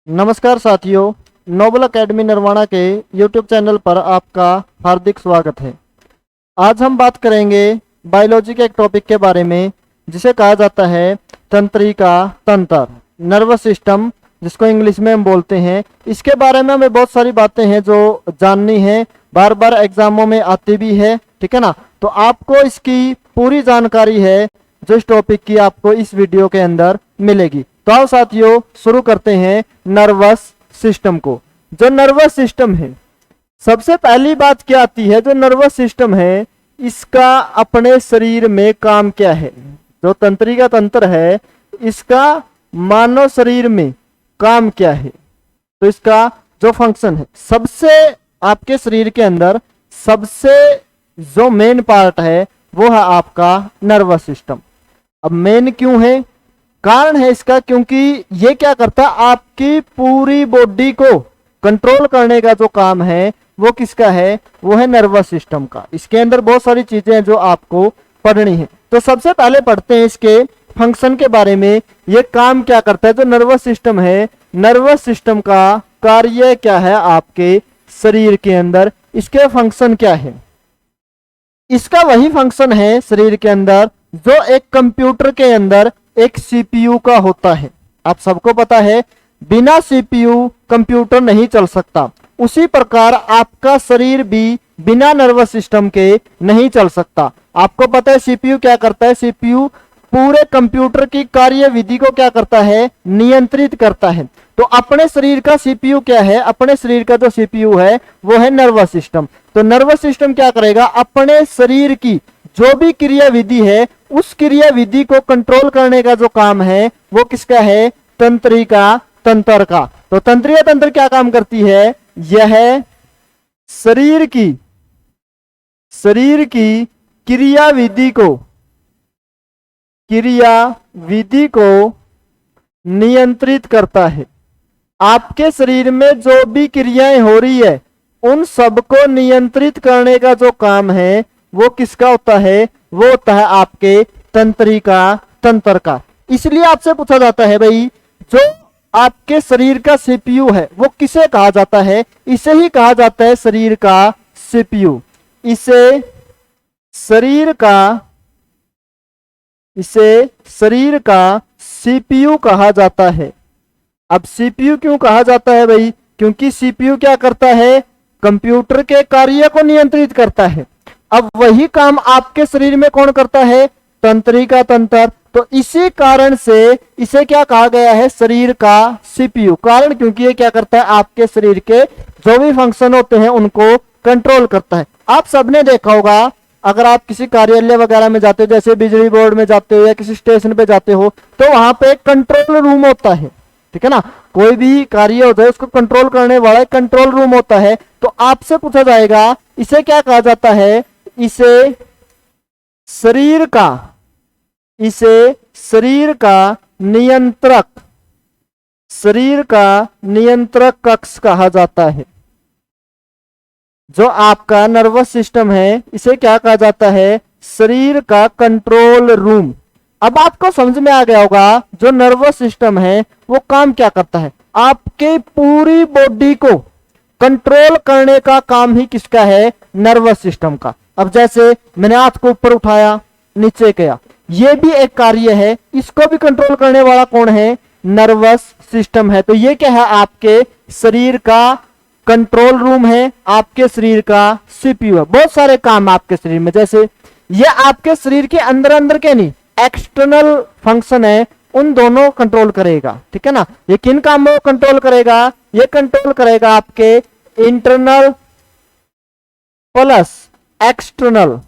नमस्कार साथियों, Nobel academy nirvana के यूट्यूब चैनल पर आपका हार्दिक स्वागत है। आज हम बात करेंगे बायोलॉजी के एक टॉपिक के बारे में जिसे कहा जाता है तंत्रिका तंत्र, नर्वस सिस्टम, जिसको इंग्लिश में हम बोलते हैं। इसके बारे में हमें बहुत सारी बातें हैं जो जाननी है, बार बार एग्जामों में आती भी है, ठीक है ना। तो आपको इसकी पूरी जानकारी है जो इस टॉपिक की आपको इस वीडियो के अंदर मिलेगी। तो आओ साथियों शुरू करते हैं नर्वस सिस्टम को। जो नर्वस सिस्टम है, सबसे पहली बात क्या आती है, जो नर्वस सिस्टम है इसका अपने शरीर में काम क्या है। जो तंत्रिका तंत्र है इसका मानव शरीर में काम क्या है। तो इसका जो फंक्शन है, सबसे आपके शरीर के अंदर सबसे जो मेन पार्ट है वो है आपका नर्वस सिस्टम। अब मेन क्यों है, कारण है इसका क्योंकि ये क्या करता है, आपकी पूरी बॉडी को कंट्रोल करने का जो काम है वो किसका है, वो है नर्वस सिस्टम का। इसके अंदर बहुत सारी चीजें हैं जो आपको पढ़नी है। तो सबसे पहले पढ़ते हैं इसके फंक्शन के बारे में, ये काम क्या करता है। जो नर्वस सिस्टम है, नर्वस सिस्टम का कार्य क्या है आपके शरीर के अंदर, इसके फंक्शन क्या है। इसका वही फंक्शन है शरीर के अंदर जो एक कंप्यूटर के अंदर एक सीपीयू का होता है। आप सबको पता है बिना सीपीयू कंप्यूटर नहीं चल सकता। उसी प्रकार आपका शरीर भी बिना नर्वस सिस्टम के नहीं चल सकता। आपको पता है सीपीयू क्या करता है, सीपीयू पूरे कंप्यूटर की कार्यविधि को क्या करता है, नियंत्रित करता है। तो अपने शरीर का सीपीयू क्या है, अपने शरीर का जो सीपीयू है वो है नर्वस सिस्टम। तो नर्वस सिस्टम क्या करेगा, अपने शरीर की जो भी क्रिया विधि है उस क्रिया विधि को कंट्रोल करने का जो काम है वो किसका है, तंत्रिका तंत्र का। तो तंत्रिका तंत्र क्या काम करती है, यह शरीर की क्रिया विधि को नियंत्रित करता है। आपके शरीर में जो भी क्रियाएं हो रही है उन सबको नियंत्रित करने का जो काम है वो किसका होता है, वो होता है आपके तंत्रिका तंत्र का। इसलिए आपसे पूछा जाता है भाई जो आपके शरीर का सीपीयू है वो किसे कहा जाता है, इसे ही कहा जाता है शरीर का सीपीयू। इसे शरीर का सीपीयू कहा जाता है। अब सीपीयू क्यों कहा जाता है भाई, क्योंकि सीपीयू क्या करता है, कंप्यूटर के कार्य को नियंत्रित करता है। अब वही काम आपके शरीर में कौन करता है, तंत्रिका तंत्र। तो इसी कारण से इसे क्या कहा गया है, शरीर का सीपीयू। कारण क्योंकि ये क्या करता है, आपके शरीर के जो भी फंक्शन होते हैं उनको कंट्रोल करता है। आप सबने देखा होगा अगर आप किसी कार्यालय वगैरह में जाते हो, जैसे बिजली बोर्ड में जाते हो या किसी स्टेशन पे जाते हो, तो वहां पे एक कंट्रोल रूम होता है, ठीक है ना। कोई भी कार्य होता है उसको कंट्रोल करने वाला एक कंट्रोल रूम होता है। तो आपसे पूछा जाएगा इसे क्या कहा जाता है, इसे शरीर का नियंत्रक कक्ष कहा जाता है। जो आपका नर्वस सिस्टम है इसे क्या कहा जाता है, शरीर का कंट्रोल रूम। अब आपको समझ में आ गया होगा जो नर्वस सिस्टम है वो काम क्या करता है, आपके पूरी बॉडी को कंट्रोल करने का काम ही किसका है, नर्वस सिस्टम का। अब जैसे मैंने हाथ को ऊपर उठाया, नीचे किया, ये भी एक कार्य है, इसको भी कंट्रोल करने वाला कौन है, नर्वस सिस्टम है। तो ये क्या है, आपके शरीर का कंट्रोल रूम है, आपके शरीर का सीपीयू है। बहुत सारे काम आपके शरीर में, जैसे ये आपके शरीर के अंदर के नहीं, एक्सटर्नल फंक्शन है, उन दोनों कंट्रोल करेगा, ठीक है ना। ये किन कामों को कंट्रोल करेगा, ये कंट्रोल करेगा आपके इंटरनल प्लस एक्सटर्नल।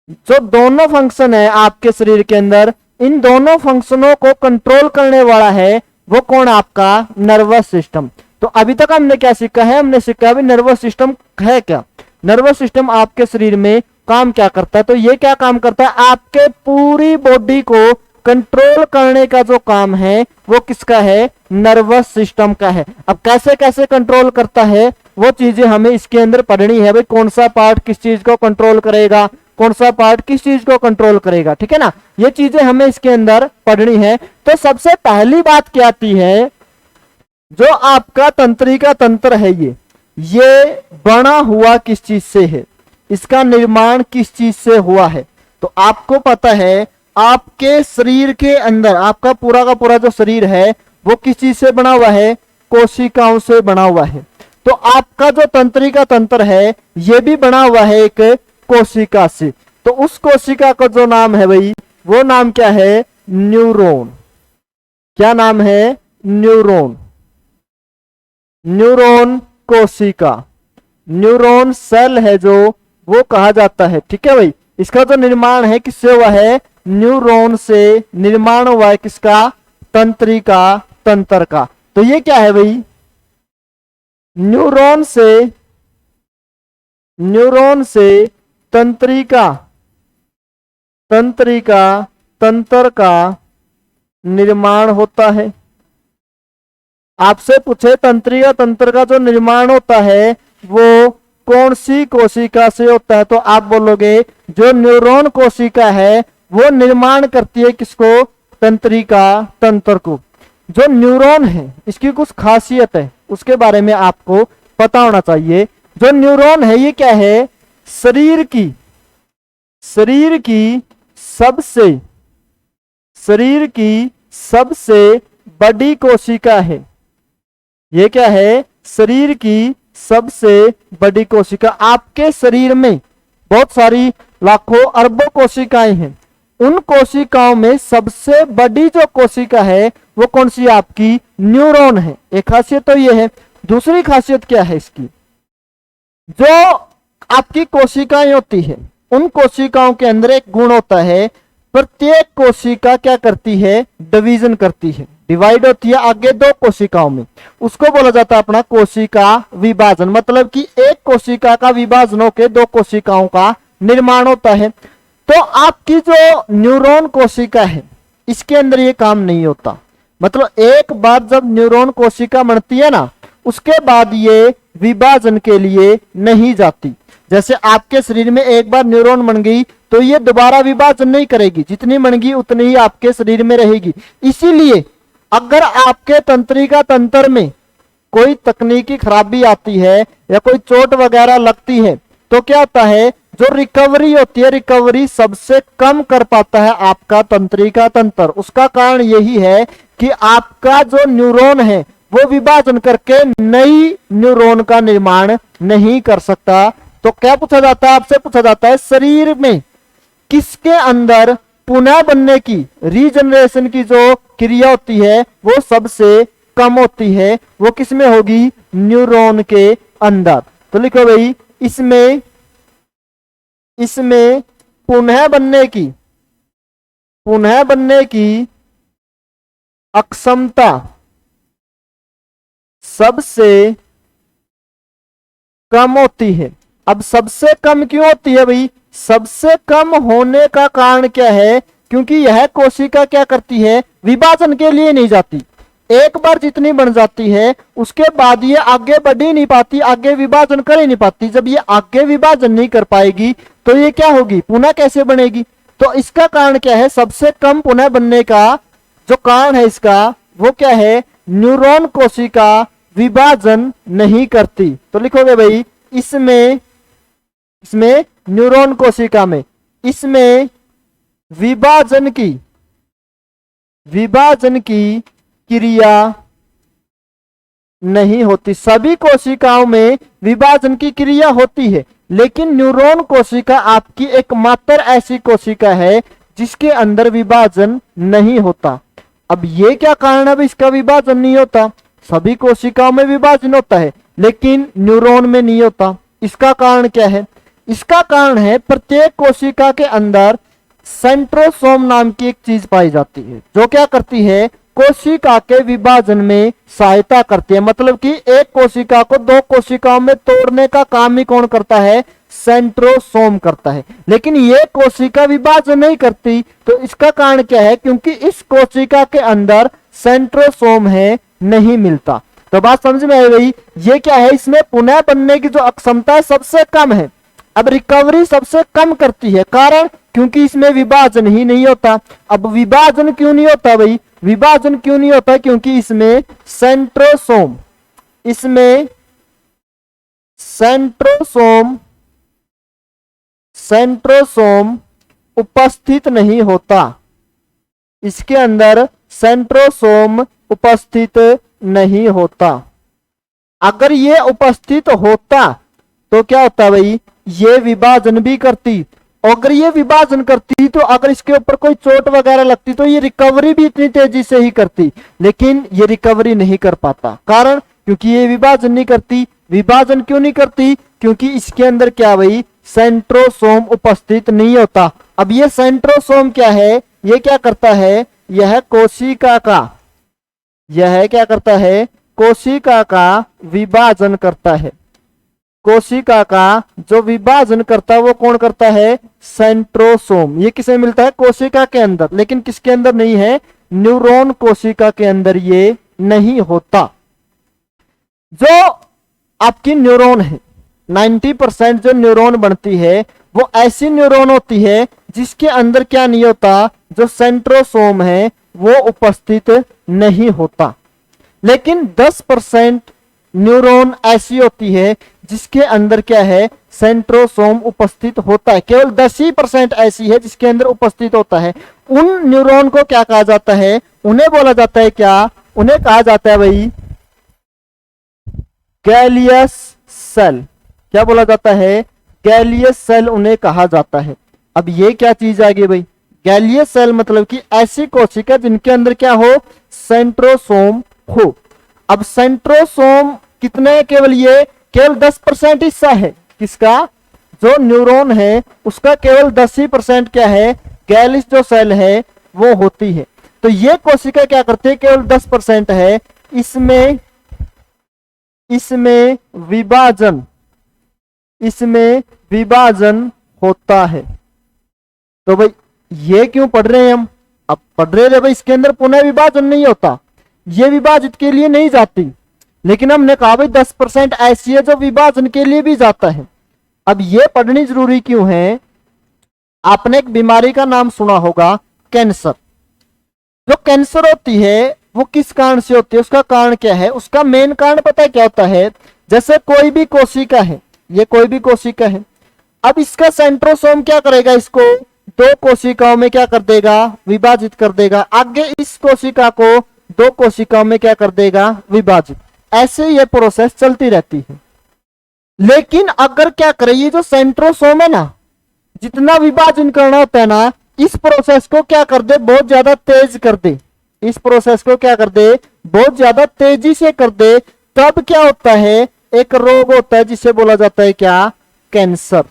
जो दोनों फंक्शन है आपके शरीर के अंदर, इन दोनों फंक्शनों को कंट्रोल करने वाला है वो कौन, आपका नर्वस सिस्टम। तो अभी तक हमने क्या सीखा है, हमने सीखा है नर्वस सिस्टम है क्या, नर्वस सिस्टम आपके शरीर में काम क्या करता है। तो ये क्या काम करता है, आपके पूरी बॉडी को कंट्रोल करने का जो काम है वो किसका है, नर्वस सिस्टम का है। अब कैसे कैसे कंट्रोल करता है वो चीजें हमें इसके अंदर पढ़नी है भाई, कौन सा पार्ट किस चीज को कंट्रोल करेगा, कौन सा पार्ट किस चीज को कंट्रोल करेगा, ठीक है ना, ये चीजें हमें इसके अंदर पढ़नी है। तो सबसे पहली बात क्या आती है, जो आपका तंत्रिका तंत्र है ये बना हुआ किस चीज से है, इसका निर्माण किस चीज से हुआ है। तो आपको पता है आपके शरीर के अंदर आपका पूरा का पूरा जो शरीर है वो किस चीज से बना हुआ है, कोशिकाओं से बना हुआ है। तो आपका जो तंत्रिका तंत्र है ये भी बना हुआ है एक कोशिका से। तो उस कोशिका का जो नाम है भाई, वो नाम क्या है, न्यूरॉन। क्या नाम है, न्यूरॉन। न्यूरॉन कोशिका, न्यूरॉन सेल है जो वो कहा जाता है, ठीक है भाई। इसका जो निर्माण है किससे हुआ है, न्यूरॉन से निर्माण हुआ है किसका, तंत्रिका तंत्र का। तो ये क्या है भाई, न्यूरॉन से तंत्रिका तंत्र का निर्माण होता है। आपसे पूछे तंत्रिका तंत्र का जो निर्माण होता है वो कौन सी कोशिका से होता है, तो आप बोलोगे जो न्यूरॉन कोशिका है वो निर्माण करती है किसको, तंत्रिका तंत्र को। जो न्यूरॉन है इसकी कुछ खासियत है, उसके बारे में आपको पता होना चाहिए। जो न्यूरॉन है ये क्या है, शरीर की सबसे बड़ी कोशिका है। ये क्या है, शरीर की सबसे बड़ी कोशिका। आपके शरीर में बहुत सारी लाखों अरबों कोशिकाएं हैं, उन कोशिकाओं में सबसे बड़ी जो कोशिका है वो कौन सी, आपकी न्यूरॉन है। एक खासियत तो ये है। दूसरी खासियत क्या है इसकी, जो आपकी कोशिकाएं होती है उन कोशिकाओं के अंदर एक गुण होता है, प्रत्येक कोशिका क्या करती है, डिवीजन करती है, डिवाइड होती है आगे दो कोशिकाओं में। उसको बोला जाता है अपना कोशिका विभाजन। मतलब कि एक कोशिका का विभाजन होकर दो कोशिकाओं का निर्माण होता है। तो आपकी जो न्यूरॉन कोशिका है इसके अंदर ये काम नहीं होता। मतलब एक बार जब न्यूरॉन कोशिका बनती है ना, उसके बाद ये विभाजन के लिए नहीं जाती। जैसे आपके शरीर में एक बार न्यूरॉन बन गई तो ये दोबारा विभाजन नहीं करेगी, जितनी बन गई उतनी ही आपके शरीर में रहेगी। इसीलिए अगर आपके तंत्रिका तंत्र में कोई तकनीकी खराबी आती है या कोई चोट वगैरह लगती है तो क्या होता है, जो रिकवरी होती है, रिकवरी सबसे कम कर पाता है आपका तंत्रिका तंत्र। उसका कारण यही है कि आपका जो न्यूरॉन है वो विभाजन करके नई न्यूरॉन का निर्माण नहीं कर सकता। तो क्या पूछा जाता है, आपसे पूछा जाता है शरीर में किसके अंदर पुनः बनने की, रीजनरेशन की जो क्रिया होती है वो सबसे कम होती है, वो किसमें होगी, न्यूरॉन के अंदर। तो लिखो भाई, इसमें पुनः बनने की अक्षमता सबसे कम होती है। अब सबसे कम क्यों होती है भाई, सबसे कम होने का कारण क्या है, क्योंकि यह कोशिका क्या करती है, विभाजन के लिए नहीं जाती। एक बार जितनी बन जाती है उसके बाद ये आगे बढ़ ही नहीं पाती, आगे विभाजन कर ही नहीं पाती। जब ये आगे विभाजन नहीं कर पाएगी तो ये क्या होगी, पुनः कैसे बनेगी। तो इसका कारण क्या है, सबसे कम पुनः बनने का जो कारण है इसका वो क्या है, न्यूरॉन कोशिका विभाजन नहीं करती। तो लिखोगे भाई, इसमें न्यूरॉन कोशिका में इसमें विभाजन की क्रिया नहीं होती। सभी कोशिकाओं में विभाजन की क्रिया होती है, लेकिन न्यूरॉन कोशिका आपकी एकमात्र ऐसी कोशिका है जिसके अंदर विभाजन नहीं होता। अब ये क्या कारण है इसका विभाजन नहीं होता, सभी कोशिकाओं में विभाजन होता है लेकिन न्यूरॉन में नहीं होता। इसका कारण क्या है, इसका कारण है प्रत्येक कोशिका के अंदर सेंट्रोसोम नाम की एक चीज पाई जाती है, जो क्या करती है, कोशिका के विभाजन में सहायता करती है। मतलब कि एक कोशिका को दो कोशिकाओं में तोड़ने का काम ही कौन करता है, सेंट्रोसोम करता है। लेकिन ये कोशिका विभाजन नहीं करती। तो इसका कारण क्या है, क्योंकि इस कोशिका के अंदर सेंट्रोसोम है नहीं मिलता। तो बात समझ में आई भाई, ये क्या है, इसमें पुनः बनने की जो अक्षमता है सबसे कम है। अब रिकवरी सबसे कम करती है, कारण क्योंकि इसमें विभाजन ही नहीं होता। अब विभाजन क्यों नहीं होता भाई, विभाजन क्यों नहीं होता, क्योंकि इसमें सेंट्रोसोम सेंट्रोसोम उपस्थित नहीं होता। इसके अंदर सेंट्रोसोम उपस्थित नहीं होता। अगर ये उपस्थित होता तो क्या होता भाई, ये विभाजन भी करती। अगर ये विभाजन करती तो अगर इसके ऊपर कोई चोट वगैरह लगती तो ये रिकवरी भी इतनी तेजी से ही करती, लेकिन ये रिकवरी नहीं कर पाता। कारण क्योंकि ये विभाजन नहीं करती। विभाजन क्यों नहीं करती, क्योंकि इसके अंदर क्या भाई, सेंट्रोसोम उपस्थित नहीं होता। अब ये सेंट्रोसोम क्या है, ये क्या करता है, यह कोशिका का विभाजन करता है। कोशिका का जो विभाजन करता है वो कौन करता है, सेंट्रोसोम। ये किसे मिलता है, कोशिका के अंदर, लेकिन किसके अंदर नहीं है, न्यूरॉन कोशिका के अंदर ये नहीं होता। जो आपकी न्यूरॉन है, 90% जो न्यूरॉन बनती है वो ऐसी न्यूरॉन होती है जिसके अंदर क्या नहीं होता, जो सेंट्रोसोम है वो उपस्थित नहीं होता। लेकिन 10% न्यूरॉन ऐसी होती है जिसके अंदर क्या है, सेंट्रोसोम उपस्थित होता है। केवल 10% ऐसी है जिसके अंदर उपस्थित होता है। उन न्यूरॉन को क्या कहा जाता है, उन्हें बोला जाता है क्या, उन्हें कहा जाता है भाई गैलियस सेल। क्या बोला जाता है, गैलियस सेल उन्हें कहा जाता है। अब ये क्या चीज आ गई भाई, गैलियस सेल मतलब कि ऐसी कोशिका जिनके अंदर क्या हो, सेंट्रोसोम हो। अब सेंट्रोसोम कितने, केवल 10% हिस्सा है किसका, जो न्यूरॉन है उसका केवल 10% क्या है, गैलियस जो सेल है वो होती है। तो ये कोशिका क्या करती है, केवल 10% है, इसमें विभाजन होता है। तो भाई ये क्यों पढ़ रहे हैं हम, अब पढ़ रहे हैं भाई इसके अंदर पुनः विभाजन नहीं होता, ये विभाजित के लिए नहीं जाती। लेकिन हमने कहा भाई 10% ऐसी है जो विभाजन के लिए भी जाता है। अब ये पढ़नी जरूरी क्यों है, आपने एक बीमारी का नाम सुना होगा, कैंसर। जो कैंसर होती है वो किस कारण से होती है, उसका कारण क्या है, उसका मेन कारण पता है क्या होता है। जैसे कोई भी कोशिका है, ये कोई भी कोशिका है, अब इसका सेंट्रोसोम क्या करेगा, इसको 2 कोशिकाओं में क्या कर देगा, विभाजित कर देगा। आगे इस कोशिका को 2 कोशिकाओं में क्या कर देगा, विभाजित। ऐसे ये प्रोसेस चलती रहती है। लेकिन अगर क्या करे, ये जो सेंट्रोसोम है ना, जितना विभाजन करना होता है ना, इस प्रोसेस को क्या कर दे, बहुत ज्यादा तेज कर दे। इस प्रोसेस को क्या कर दे, बहुत ज्यादा तेजी से कर दे। तब क्या होता है, एक रोग होता है जिसे बोला जाता है क्या, कैंसर।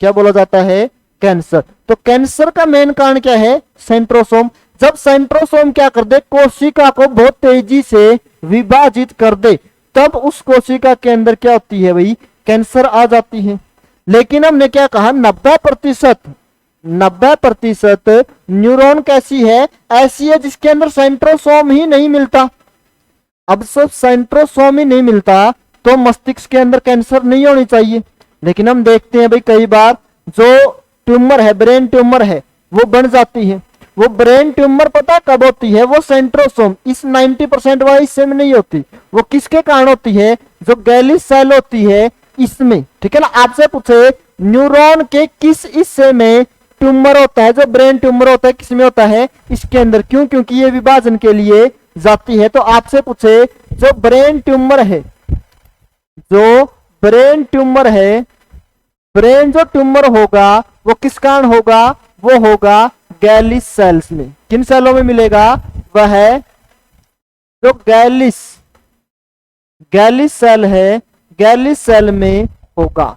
क्या बोला जाता है, कैंसर। तो कैंसर का मेन कारण क्या है, सेंट्रोसोम। जब सेंट्रोसोम क्या कर दे, कोशिका को बहुत तेजी से विभाजित कर दे, तब उस कोशिका के अंदर क्या होती है भाई, कैंसर आ जाती है। लेकिन हमने क्या कहा, 90% न्यूरॉन कैसी है, ऐसी है जिसके अंदर सेंट्रोसोम ही नहीं मिलता। अब सब सेंट्रोसोम ही नहीं मिलता तो मस्तिष्क के अंदर कैंसर नहीं होनी चाहिए। लेकिन हम देखते हैं भाई कई बार जो ट्यूमर है, ब्रेन ट्यूमर है, वो बन जाती है। वो ब्रेन ट्यूमर पता कब होती है, वो सेंट्रोसोम इस 90% वाले हिस्से में नहीं होती। वो किसके कारण होती है, जो गैलियस सेल होती है इसमें। ठीक है ना, आपसे पूछे न्यूरॉन के किस हिस्से में ट्यूमर होता है, जो ब्रेन ट्यूमर होता है किसमें होता है, इसके अंदर। क्यों, क्योंकि ये विभाजन के लिए जाती है। तो आपसे पूछे जो ब्रेन ट्यूमर है, ब्रेन जो ट्यूमर होगा वो किस कारण होगा, वो होगा गैलियस सेल्स में। किन सेलों में मिलेगा, वह जो गैलियस सेल है, गैलियस सेल में होगा।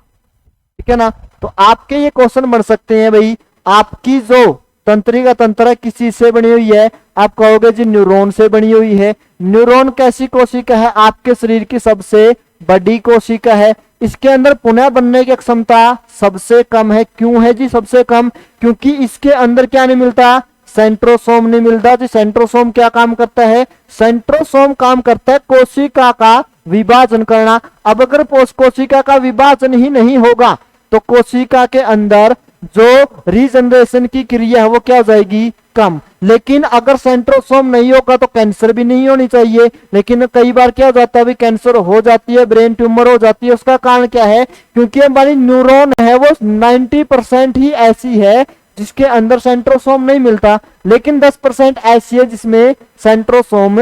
ठीक है ना। तो आपके ये क्वेश्चन बन सकते हैं भाई, आपकी जो तंत्रिका तंत्र किस चीज से बनी हुई है, आप कहोगे जी न्यूरॉन से बनी हुई है। न्यूरॉन कैसी कोशिका है, आपके शरीर की सबसे बड़ी कोशिका है। इसके अंदर पुनः बनने की क्षमता सबसे कम है। क्यों है जी सबसे कम, क्योंकि इसके अंदर क्या नहीं मिलता, सेंट्रोसोम नहीं मिलता जी। सेंट्रोसोम क्या काम करता है? सेंट्रोसोम काम करता है कोशिका का विभाजन करना। अब अगर कोशिका का विभाजन ही नहीं होगा तो कोशिका के अंदर जो रीजनरेशन की क्रिया है वो क्या हो जाएगी? कम। लेकिन अगर सेंट्रोसोम नहीं होगा तो कैंसर भी नहीं होनी चाहिए, लेकिन कई बार क्या हो जाता है? कैंसर हो जाती है, ब्रेन ट्यूमर हो जाती है। उसका कारण क्या है? क्योंकि हमारी न्यूरॉन है वो 90% ही ऐसी है जिसके अंदर सेंट्रोसोम नहीं मिलता, लेकिन 10% ऐसी है जिसमें सेंट्रोसोम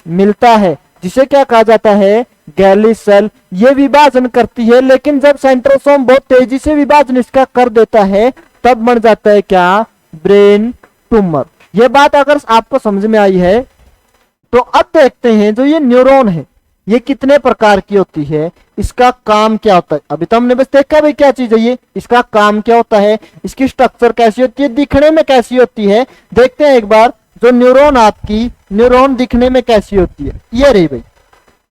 मिलता है, जिसे क्या कहा जाता है? गैली सेल। ये विभाजन करती है, लेकिन जब सेंट्रोसोम बहुत तेजी से विभाजन इसका कर देता है तब बन जाता है क्या? Brain tumour. ये बात अगर आपको समझ में आई है तो अब देखते हैं जो ये न्यूरॉन है ये कितने प्रकार की होती है, इसका काम क्या होता है। अभी तो हमने बस देखा भाई क्या चीज है ये, इसका काम क्या होता है, इसकी स्ट्रक्चर कैसी होती है, दिखने में कैसी होती है। देखते हैं एक बार जो न्यूरॉन आपकी न्यूरॉन दिखने में कैसी होती है। ये रही भाई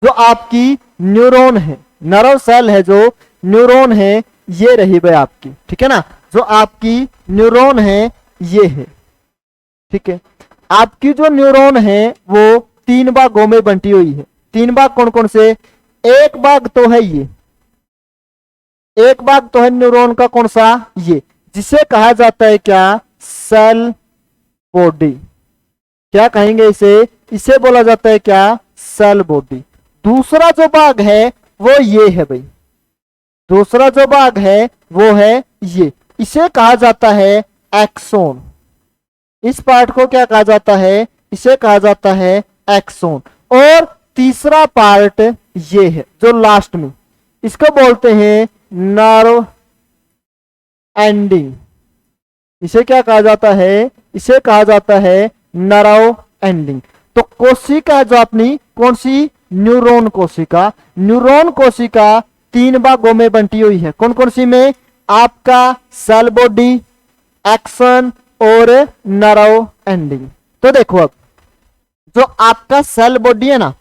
जो आपकी न्यूरॉन है, नर्व सेल है जो न्यूरॉन है, ये रही भाई आपकी, ठीक है ना। जो आपकी न्यूरॉन है ये है, ठीक है। आपकी जो न्यूरॉन है वो 3 भागों में बंटी हुई है। 3 भाग कौन कौन से? एक भाग तो है ये, एक भाग तो है न्यूरॉन का, कौन सा? ये, जिसे कहा जाता है क्या? Cell body. क्या कहेंगे इसे? इसे बोला जाता है क्या? Cell body. दूसरा जो भाग है वो ये है भाई, दूसरा जो भाग है वो है ये, इसे कहा जाता है एक्सोन। इस पार्ट को क्या कहा जाता है? इसे कहा जाता है एक्सोन। और तीसरा पार्ट ये है जो लास्ट में, इसको बोलते हैं नर्व एंडिंग। इसे क्या कहा जाता है? इसे कहा जाता है नर्व एंडिंग। तो कोशिका जो अपनी कौन सी? न्यूरॉन कोशिका। न्यूरॉन कोशिका 3 भागों में बंटी हुई है। कौन कौन सी में? आपका सेल बॉडी, एक्सन और नर्व एंडिंग। तो देखो अब जो आपका सेल बॉडी है ना,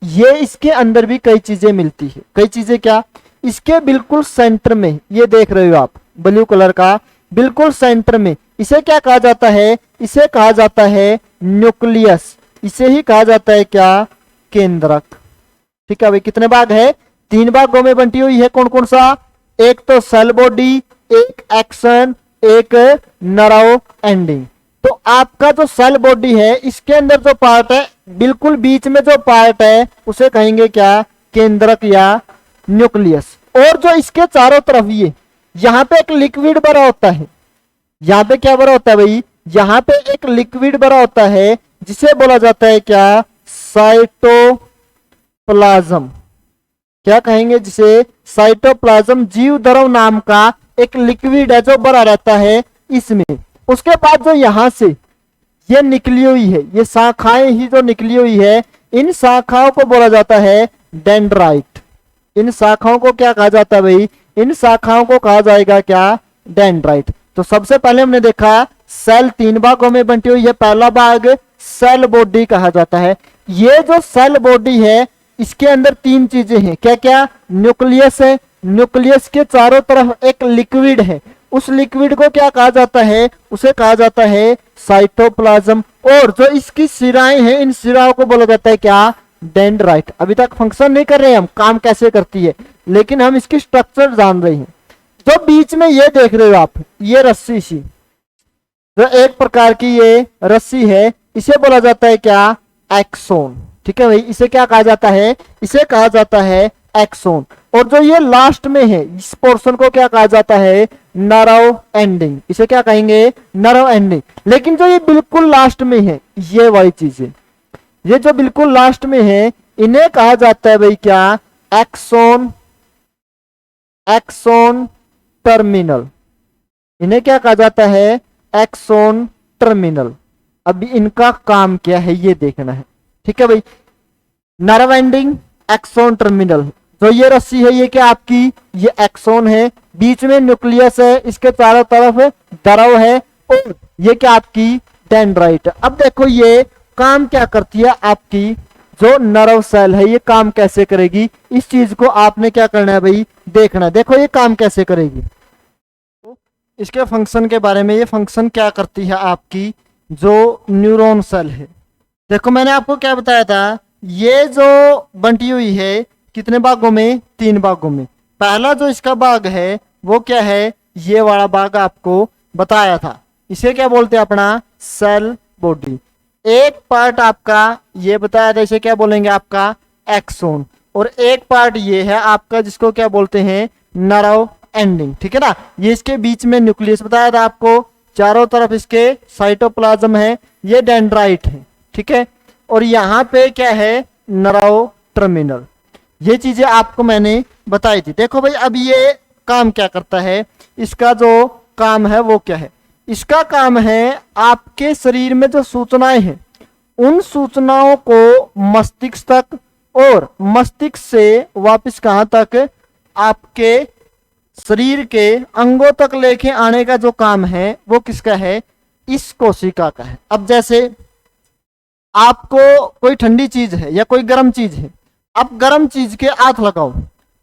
ये इसके अंदर भी कई चीजें मिलती है। कई चीजें क्या? इसके बिल्कुल सेंटर में ये देख रहे हो आप ब्लू कलर का, बिल्कुल सेंटर में इसे क्या कहा जाता है? इसे कहा जाता है न्यूक्लियस। इसे ही कहा जाता है क्या? केंद्रक। ठीक है भाई, कितने भाग है? 3 भागों में बंटी हुई है। कौन कौन सा? एक तो सेल बॉडी, एक एक्सन, एक नर्व एंडिंग। तो आपका जो सेल बॉडी है इसके अंदर जो पार्ट है, बिल्कुल बीच में जो पार्ट है उसे कहेंगे क्या? केंद्रक या न्यूक्लियस। और जो इसके चारों तरफ ये यहाँ पे एक लिक्विड भरा होता है, यहाँ पे क्या भरा होता है भाई? यहाँ पे एक लिक्विड भरा होता है जिसे बोला जाता है क्या? साइटोप्लाज्म। क्या कहेंगे जिसे? साइटोप्लाज्म। जीव द्रव नाम का एक लिक्विड है जो भरा रहता है इसमें। उसके बाद जो यहां से ये निकली हुई है, ये शाखाएं ही जो निकली हुई है, इन शाखाओं को बोला जाता है डेंड्राइट। इन शाखाओं को क्या कहा जाता है भाई? इन शाखाओं को कहा जाएगा क्या? डेंड्राइट। तो सबसे पहले हमने देखा सेल 3 भागों में बंटी हुई है। पहला भाग सेल बॉडी कहा जाता है। ये जो सेल बॉडी है इसके अंदर 3 चीजें हैं। क्या क्या? न्यूक्लियस है, न्यूक्लियस के चारों तरफ एक लिक्विड है, उस लिक्विड को क्या कहा जाता है? उसे कहा जाता है साइटोप्लाज्म। और जो इसकी सिराएं हैं, इन सिराओं को बोला जाता है क्या? डेंड्राइट। अभी तक फंक्शन नहीं कर रहे हम, काम कैसे करती है, लेकिन हम इसकी स्ट्रक्चर जान रहे हैं। जो बीच में ये देख रहे हो आप, ये रस्सी सी, जो एक प्रकार की ये रस्सी है, इसे बोला जाता है क्या? एक्सोन। ठीक है भाई, इसे क्या कहा जाता है? इसे कहा जाता है एक्सोन। और जो ये लास्ट में है, इस पोर्शन को क्या कहा जाता है? Nerve ending. इसे क्या कहेंगे? Nerve ending. लेकिन जो ये बिल्कुल लास्ट में है, ये वही चीज है, ये जो बिल्कुल लास्ट में है, इन्हें कहा जाता है भाई क्या? Axon, axon terminal. इन्हें क्या कहा जाता है? Axon terminal. अभी इनका काम क्या है ये देखना है। ठीक है भाई, नर्व एंडिंग, एक्सोन टर्मिनल। जो ये रस्सी है ये क्या आपकी? ये एक्सोन है, बीच में न्यूक्लियस है, इसके चारों तरफ द्रव है, और ये क्या आपकी? डेंड्राइट। अब देखो ये काम क्या करती है आपकी जो नर्व सेल है, ये काम कैसे करेगी, इस चीज को आपने क्या करना है भाई? देखना है। देखो ये काम कैसे करेगी, इसके फंक्शन के बारे में। ये फंक्शन क्या करती है आपकी? जो न्यूरॉन सेल है। देखो मैंने आपको क्या बताया था, ये जो बंटी हुई है कितने भागों में, 3 भागों में। पहला जो इसका भाग है वो क्या है, ये वाला भाग आपको बताया था, इसे क्या बोलते हैं अपना सेल बॉडी। एक पार्ट आपका ये बताया था, इसे क्या बोलेंगे आपका एक्सोन, और एक पार्ट ये है आपका जिसको क्या बोलते हैं नर्व एंडिंग, ठीक है ना। ये इसके बीच में न्यूक्लियस बताया था आपको, चारों तरफ इसके साइटोप्लाज्म है, ये डेंड्राइट है, ठीक है। और यहाँ पे क्या है नर्व टर्मिनल, ये चीजें आपको मैंने बताई थी। देखो भाई अब ये काम क्या करता है, इसका जो काम है वो क्या है, इसका काम है आपके शरीर में जो सूचनाएं हैं उन सूचनाओं को मस्तिष्क तक और मस्तिष्क से वापस कहां तक, आपके शरीर के अंगों तक लेके आने का जो काम है वो किसका है, इस कोशिका का है। अब जैसे आपको कोई ठंडी चीज है या कोई गर्म चीज है, आप गर्म चीज के हाथ लगाओ,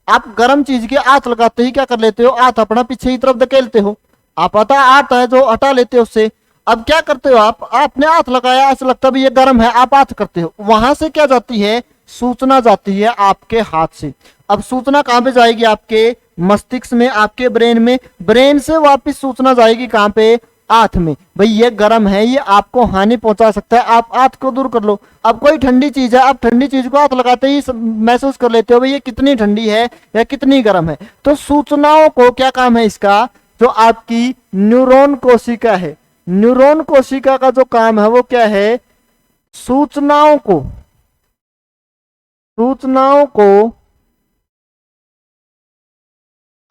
आप गर्म चीज के हाथ लगाते ही क्या कर लेते हो, हाथ अपना पीछे की तरफ धकेलते हो, आप हाथ है जो हटा लेते हो उससे। अब क्या करते हो आप, आपने हाथ लगाया, ऐसा लगता है ये गर्म है, आप हाथ करते हो, वहां से क्या जाती है सूचना जाती है आपके हाथ से। अब सूचना कहां पे जाएगी, आपके मस्तिष्क में, आपके ब्रेन में, ब्रेन से वापस सूचना जाएगी कहां पे, हाथ में। भाई ये गर्म है, ये आपको हानि पहुंचा सकता है, आप हाथ को दूर कर लो। अब कोई ठंडी चीज है, आप ठंडी चीज को हाथ लगाते ही महसूस कर लेते हो भाई ये कितनी ठंडी है या कितनी गर्म है। तो सूचनाओं को क्या काम है इसका, जो आपकी न्यूरॉन कोशिका है, न्यूरॉन कोशिका का जो काम है वो क्या है, सूचनाओं को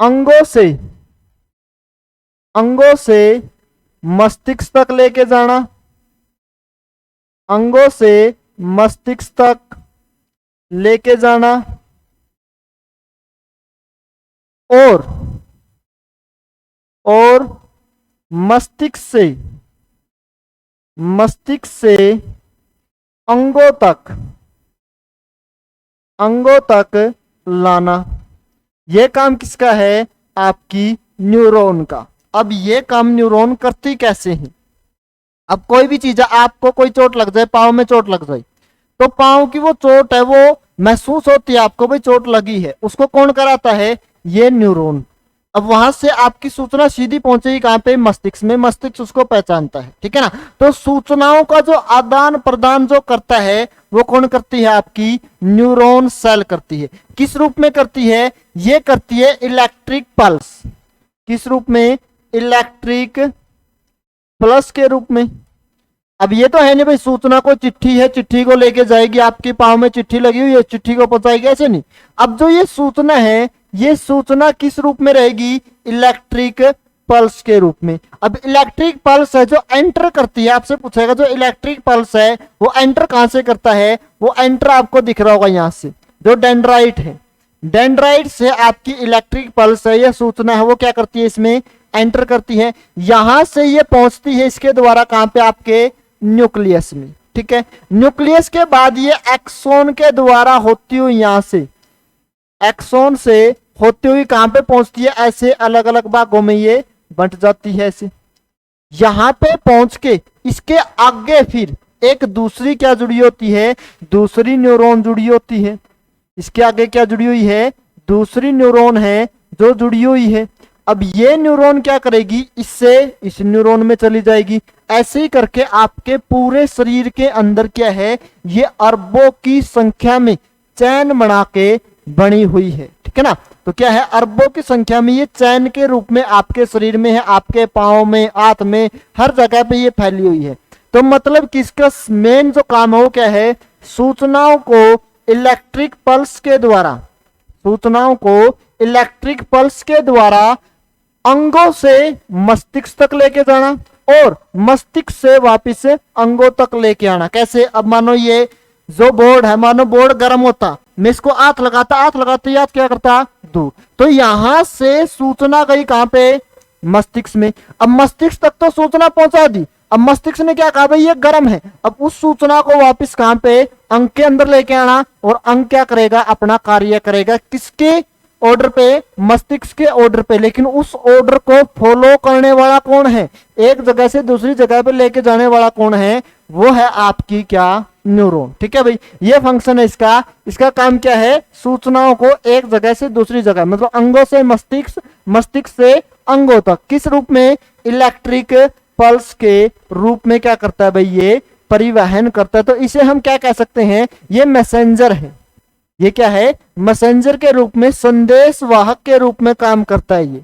अंगों से मस्तिष्क तक लेके जाना, अंगों से मस्तिष्क तक लेके जाना, और मस्तिष्क से अंगों तक लाना। यह काम किसका है, आपकी न्यूरॉन का। अब ये काम न्यूरॉन करती कैसे है, अब कोई भी चीज है, आपको कोई चोट लग जाए, पाँव में चोट लग जाए, तो पाँव की वो चोट है वो महसूस होती है आपको भाई चोट लगी है, उसको कौन कराता है, ये न्यूरॉन। अब वहां से आपकी सूचना सीधी पहुंचेगी कहां पे, मस्तिष्क में, मस्तिष्क उसको पहचानता है, ठीक है ना। तो सूचनाओं का जो आदान प्रदान जो करता है वो कौन करती है, आपकी न्यूरॉन सेल करती है। किस रूप में करती है, ये करती है इलेक्ट्रिक पल्स। किस रूप में, इलेक्ट्रिक पल्स के रूप में। अब ये तो है नहीं भाई सूचना को चिट्ठी है, चिट्ठी को लेके जाएगी, आपके पाँव में चिट्ठी लगी हुई है, चिट्ठी को पहुंचाएगी, ऐसे नहीं। अब जो ये सूचना है, ये सूचना किस रूप में रहेगी, इलेक्ट्रिक पल्स के रूप में। अब इलेक्ट्रिक पल्स है जो एंटर करती है, आपसे पूछेगा जो इलेक्ट्रिक पल्स है वो एंटर कहां से करता है, वो एंटर आपको दिख रहा होगा यहां से, जो डेंड्राइट है, डेंड्राइट से आपकी इलेक्ट्रिक पल्स है, यह सूचना है वो क्या करती है, इसमें एंटर करती है। यहां से ये पहुंचती है इसके द्वारा कहां पे, आपके न्यूक्लियस में, ठीक है। न्यूक्लियस के बाद ये एक्सोन के द्वारा होती हुई, यहां से एक्सोन से होती हुई कहां पे पहुंचती है, ऐसे अलग अलग भागों में ये बंट जाती है ऐसे। यहां पे पहुंच के इसके आगे फिर एक दूसरी क्या जुड़ी होती है, दूसरी न्यूरॉन जुड़ी होती है। इसके आगे क्या जुड़ी हुई है, दूसरी न्यूरॉन है जो जुड़ी हुई है। अब ये न्यूरॉन क्या करेगी, इससे इस न्यूरॉन में चली जाएगी, ऐसे ही करके आपके पूरे शरीर के अंदर क्या है, ये अरबों की संख्या में चैन बना के बनी हुई है, ठीक है ना। तो क्या है, अरबों की संख्या में ये चैन के रूप में आपके शरीर में है, आपके पाँव में, हाथ में, हर जगह पे ये फैली हुई है। तो मतलब कि इसका मेन जो काम है वो क्या है, सूचनाओं को इलेक्ट्रिक पल्स के द्वारा, सूचनाओं को इलेक्ट्रिक पल्स के द्वारा अंगों से मस्तिष्क तक लेके जाना और मस्तिष्क से वापस अंगों तक लेके आना। कैसे, अब मानो ये जो बोर्ड है, मानो बोर्ड गर्म होता, मैं इसको हाथ लगाता, हाथ लगाते हाथ क्या करता, दूर, तो यहां से सूचना गई कहां पे, मस्तिष्क में। अब मस्तिष्क तक तो सूचना पहुंचा दी, अब मस्तिष्क ने क्या कहा, भाई ये गर्म है, अब उस सूचना को वापस कहां पे, अंग के अंदर लेके आना, और अंग क्या करेगा, अपना कार्य करेगा, किसके, ऑर्डर पे, मस्तिष्क के ऑर्डर पे, लेकिन उस ऑर्डर को फॉलो करने वाला कौन है, एक जगह से दूसरी जगह पे लेके जाने वाला कौन है, वो है आपकी क्या, न्यूरॉन। ठीक है भाई, ये फंक्शन है इसका। इसका काम क्या है, सूचनाओं को एक जगह से दूसरी जगह, मतलब अंगों से मस्तिष्क, मस्तिष्क से अंगों तक, किस रूप में, इलेक्ट्रिक पल्स के रूप में क्या करता है भाई, ये परिवहन करता है। तो इसे हम क्या कह सकते हैं, ये मैसेंजर है। ये क्या है, मैसेंजर के रूप में, संदेश वाहक के रूप में काम करता है। ये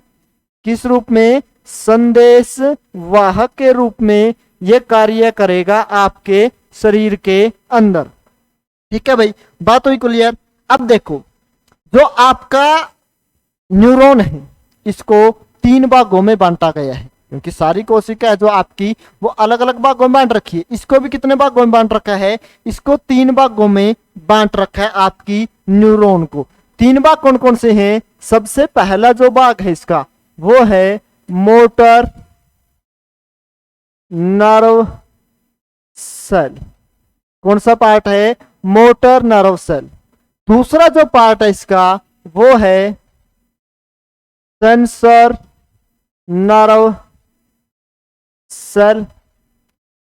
किस रूप में, संदेश वाहक के रूप में ये कार्य करेगा आपके शरीर के अंदर। ठीक है भाई, बात हुई क्लियर। अब देखो, जो आपका न्यूरॉन है इसको 3 भागों में बांटा गया है, क्योंकि सारी कोशिका है जो आपकी वो अलग अलग भागों में बांट रखी है। इसको भी कितने भागों में बांट रखा है, इसको 3 भागों में बांट रखा है आपकी न्यूरॉन को। 3 भाग कौन कौन से हैं, सबसे पहला जो भाग है इसका वो है मोटर नर्व सेल। कौन सा पार्ट है, मोटर नर्व सेल। दूसरा जो पार्ट है इसका वो है सेंसर नर्व सेल।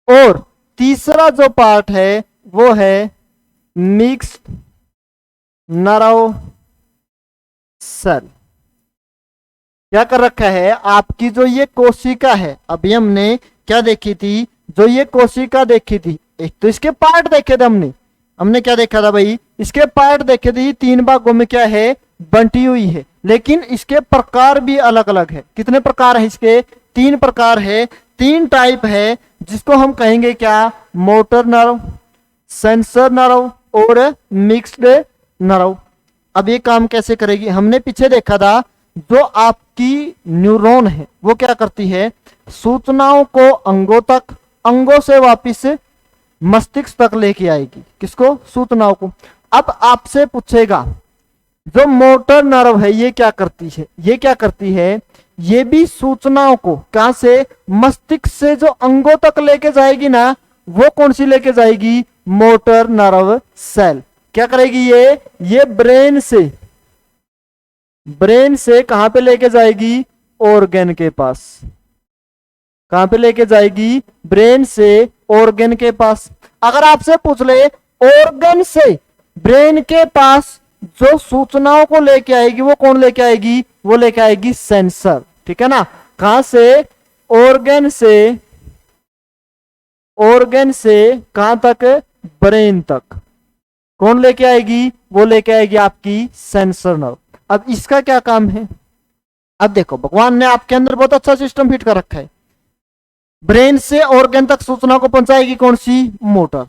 और तीसरा जो पार्ट है वो है मिक्स्ड नर्व सेल। क्या कर रखा है, आपकी जो ये कोशिका है, अभी हमने क्या देखी थी, जो ये कोशिका देखी थी, एक तो इसके पार्ट देखे थे हमने क्या देखा था भाई, इसके पार्ट देखे थे। 3 भागों में क्या है, बंटी हुई है, लेकिन इसके प्रकार भी अलग अलग है। कितने प्रकार है इसके, 3 प्रकार है, 3 टाइप है, जिसको हम कहेंगे क्या, मोटर नर्व, सेंसर नर्व और मिक्स्ड नर्व। अब ये काम कैसे करेगी, हमने पीछे देखा था, जो आपकी न्यूरॉन है वो क्या करती है, सूचनाओं को अंगों तक, अंगों से वापिस मस्तिष्क तक लेके आएगी। किसको, सूचनाओं को। अब आपसे पूछेगा, जो मोटर नर्व है ये क्या करती है, ये क्या करती है, ये भी सूचनाओं को कहां से, मस्तिष्क से जो अंगों तक लेके जाएगी ना, वो कौन सी लेके जाएगी, मोटर नर्व सेल। क्या करेगी ये ब्रेन से कहां पे लेके जाएगी, ऑर्गन के पास। कहां पे लेके जाएगी, ब्रेन से ऑर्गन के पास। अगर आपसे पूछ ले, ऑर्गन से ब्रेन के पास जो सूचनाओं को लेके आएगी वो कौन लेके आएगी, वो लेके आएगी सेंसर। ठीक है ना, कहां से, ऑर्गन से कहां तक, ब्रेन तक। कौन लेके आएगी, वो लेके आएगी आपकी सेंसर नर्व। अब इसका क्या काम है, अब देखो, भगवान ने आपके अंदर बहुत अच्छा सिस्टम फिट कर रखा है। ब्रेन से ऑर्गन तक सूचना को पहुंचाएगी कौन सी, मोटर,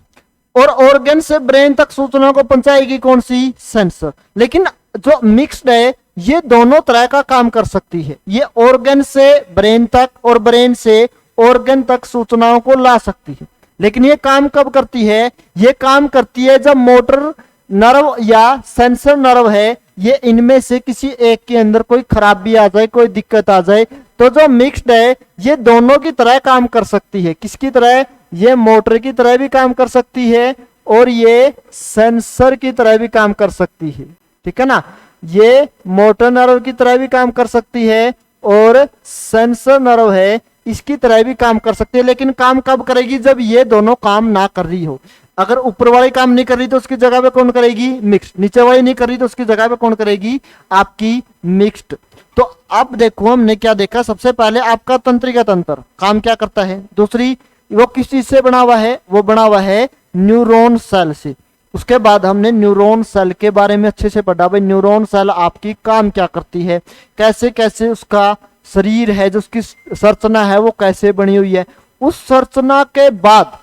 और ऑर्गन से ब्रेन तक सूचना को पहुंचाएगी कौन सी, सेंसर। लेकिन जो मिक्स्ड है ये दोनों तरह का काम कर सकती है। ये ऑर्गन से ब्रेन तक और ब्रेन से ऑर्गन तक सूचनाओं को ला सकती है। लेकिन ये काम कब करती है, ये काम करती है जब मोटर नर्व या सेंसर नर्व है, ये इनमें से किसी एक के अंदर कोई खराबी आ जाए, कोई दिक्कत आ जाए, तो जो मिक्स्ड है ये दोनों की तरह काम कर सकती है। किसकी तरह, ये मोटर की तरह भी काम कर सकती है और ये सेंसर की तरह भी काम कर सकती है। ठीक है ना, ये मोटर नर्व की तरह भी काम कर सकती है और सेंसर नर्व है इसकी तरह भी काम कर सकती है। लेकिन काम कब करेगी, जब ये दोनों काम ना कर रही हो। अगर ऊपर वाली काम नहीं कर रही तो उसकी जगह पे कौन करेगी, मिक्स्ड। नीचे वाली नहीं कर रही तो उसकी जगह पे कौन करेगी, आपकी मिक्स्ड। तो अब देखो हमने क्या देखा, सबसे पहले आपका तंत्रिका तंत्र काम क्या करता है, दूसरी वो किस चीज से बना हुआ है, वो बना हुआ है न्यूरॉन सेल से। उसके बाद हमने न्यूरॉन सेल के बारे में अच्छे से पढ़ा, भाई न्यूरॉन सेल आपकी काम क्या करती है, कैसे कैसे उसका शरीर है, जो उसकी संरचना है वो कैसे बनी हुई है। उस संरचना के बाद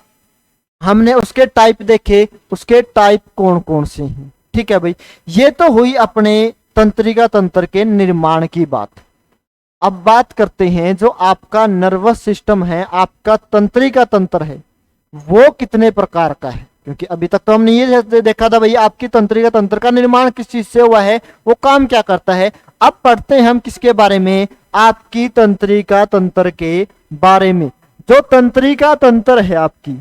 हमने उसके टाइप देखे, उसके टाइप कौन कौन से हैं। ठीक है भाई, ये तो हुई अपने तंत्रिका तंत्र के निर्माण की बात। अब बात करते हैं जो आपका नर्वस सिस्टम है, आपका तंत्रिका तंत्र है, वो कितने प्रकार का है। क्योंकि अभी तक तो हमने ये देखा था भाई आपकी तंत्रिका तंत्र का निर्माण किस चीज से हुआ है, वो काम क्या करता है। अब पढ़ते हैं हम किसके बारे में, आपकी तंत्रिका तंत्र के बारे में। जो तंत्रिका तंत्र है आपकी,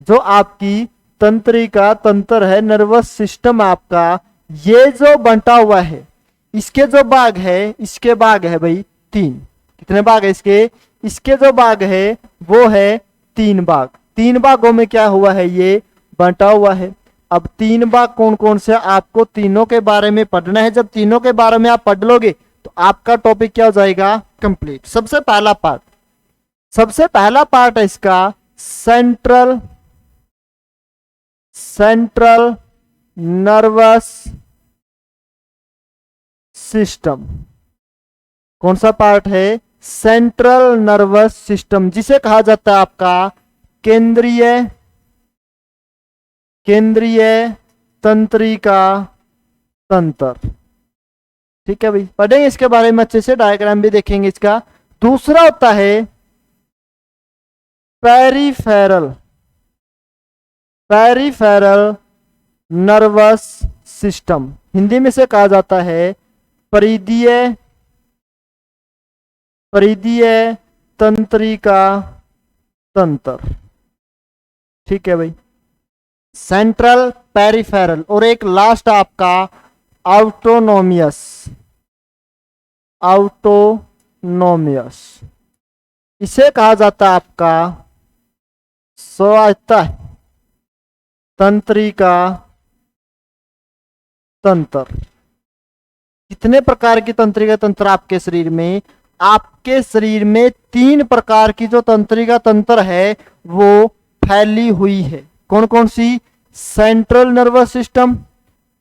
जो आपकी तंत्रिका तंत्र है, नर्वस सिस्टम आपका, ये जो बंटा हुआ है इसके जो भाग है, इसके भाग है भाई 3। कितने भाग है इसके? इसके जो भाग है वो है 3 भाग। 3 भागों में क्या हुआ है, ये बंटा हुआ है। अब 3 भाग कौन कौन से, आपको तीनों के बारे में पढ़ना है। जब तीनों के बारे में आप पढ़ लोगे तो आपका टॉपिक क्या हो जाएगा, कंप्लीट। सबसे पहला पार्ट है इसका सेंट्रल नर्वस सिस्टम। कौन सा पार्ट है? सेंट्रल नर्वस सिस्टम, जिसे कहा जाता है आपका केंद्रीय तंत्रिका तंत्र। ठीक है भाई, पढ़ेंगे इसके बारे में अच्छे से, डायग्राम भी देखेंगे इसका। दूसरा होता है पेरिफेरल नर्वस सिस्टम, हिंदी में से कहा जाता है परिधीय तंत्रिका तंत्र। ठीक है भाई, सेंट्रल, पेरिफेरल, और एक लास्ट आपका ऑटोनोमियस। इसे कहा जाता है आपका स्वायत्त तंत्रिका तंत्र। कितने प्रकार की तंत्रिका तंत्र आपके शरीर में? आपके शरीर में 3 प्रकार की जो तंत्रिका तंत्र है वो फैली हुई है। कौन कौन सी? Central nervous system,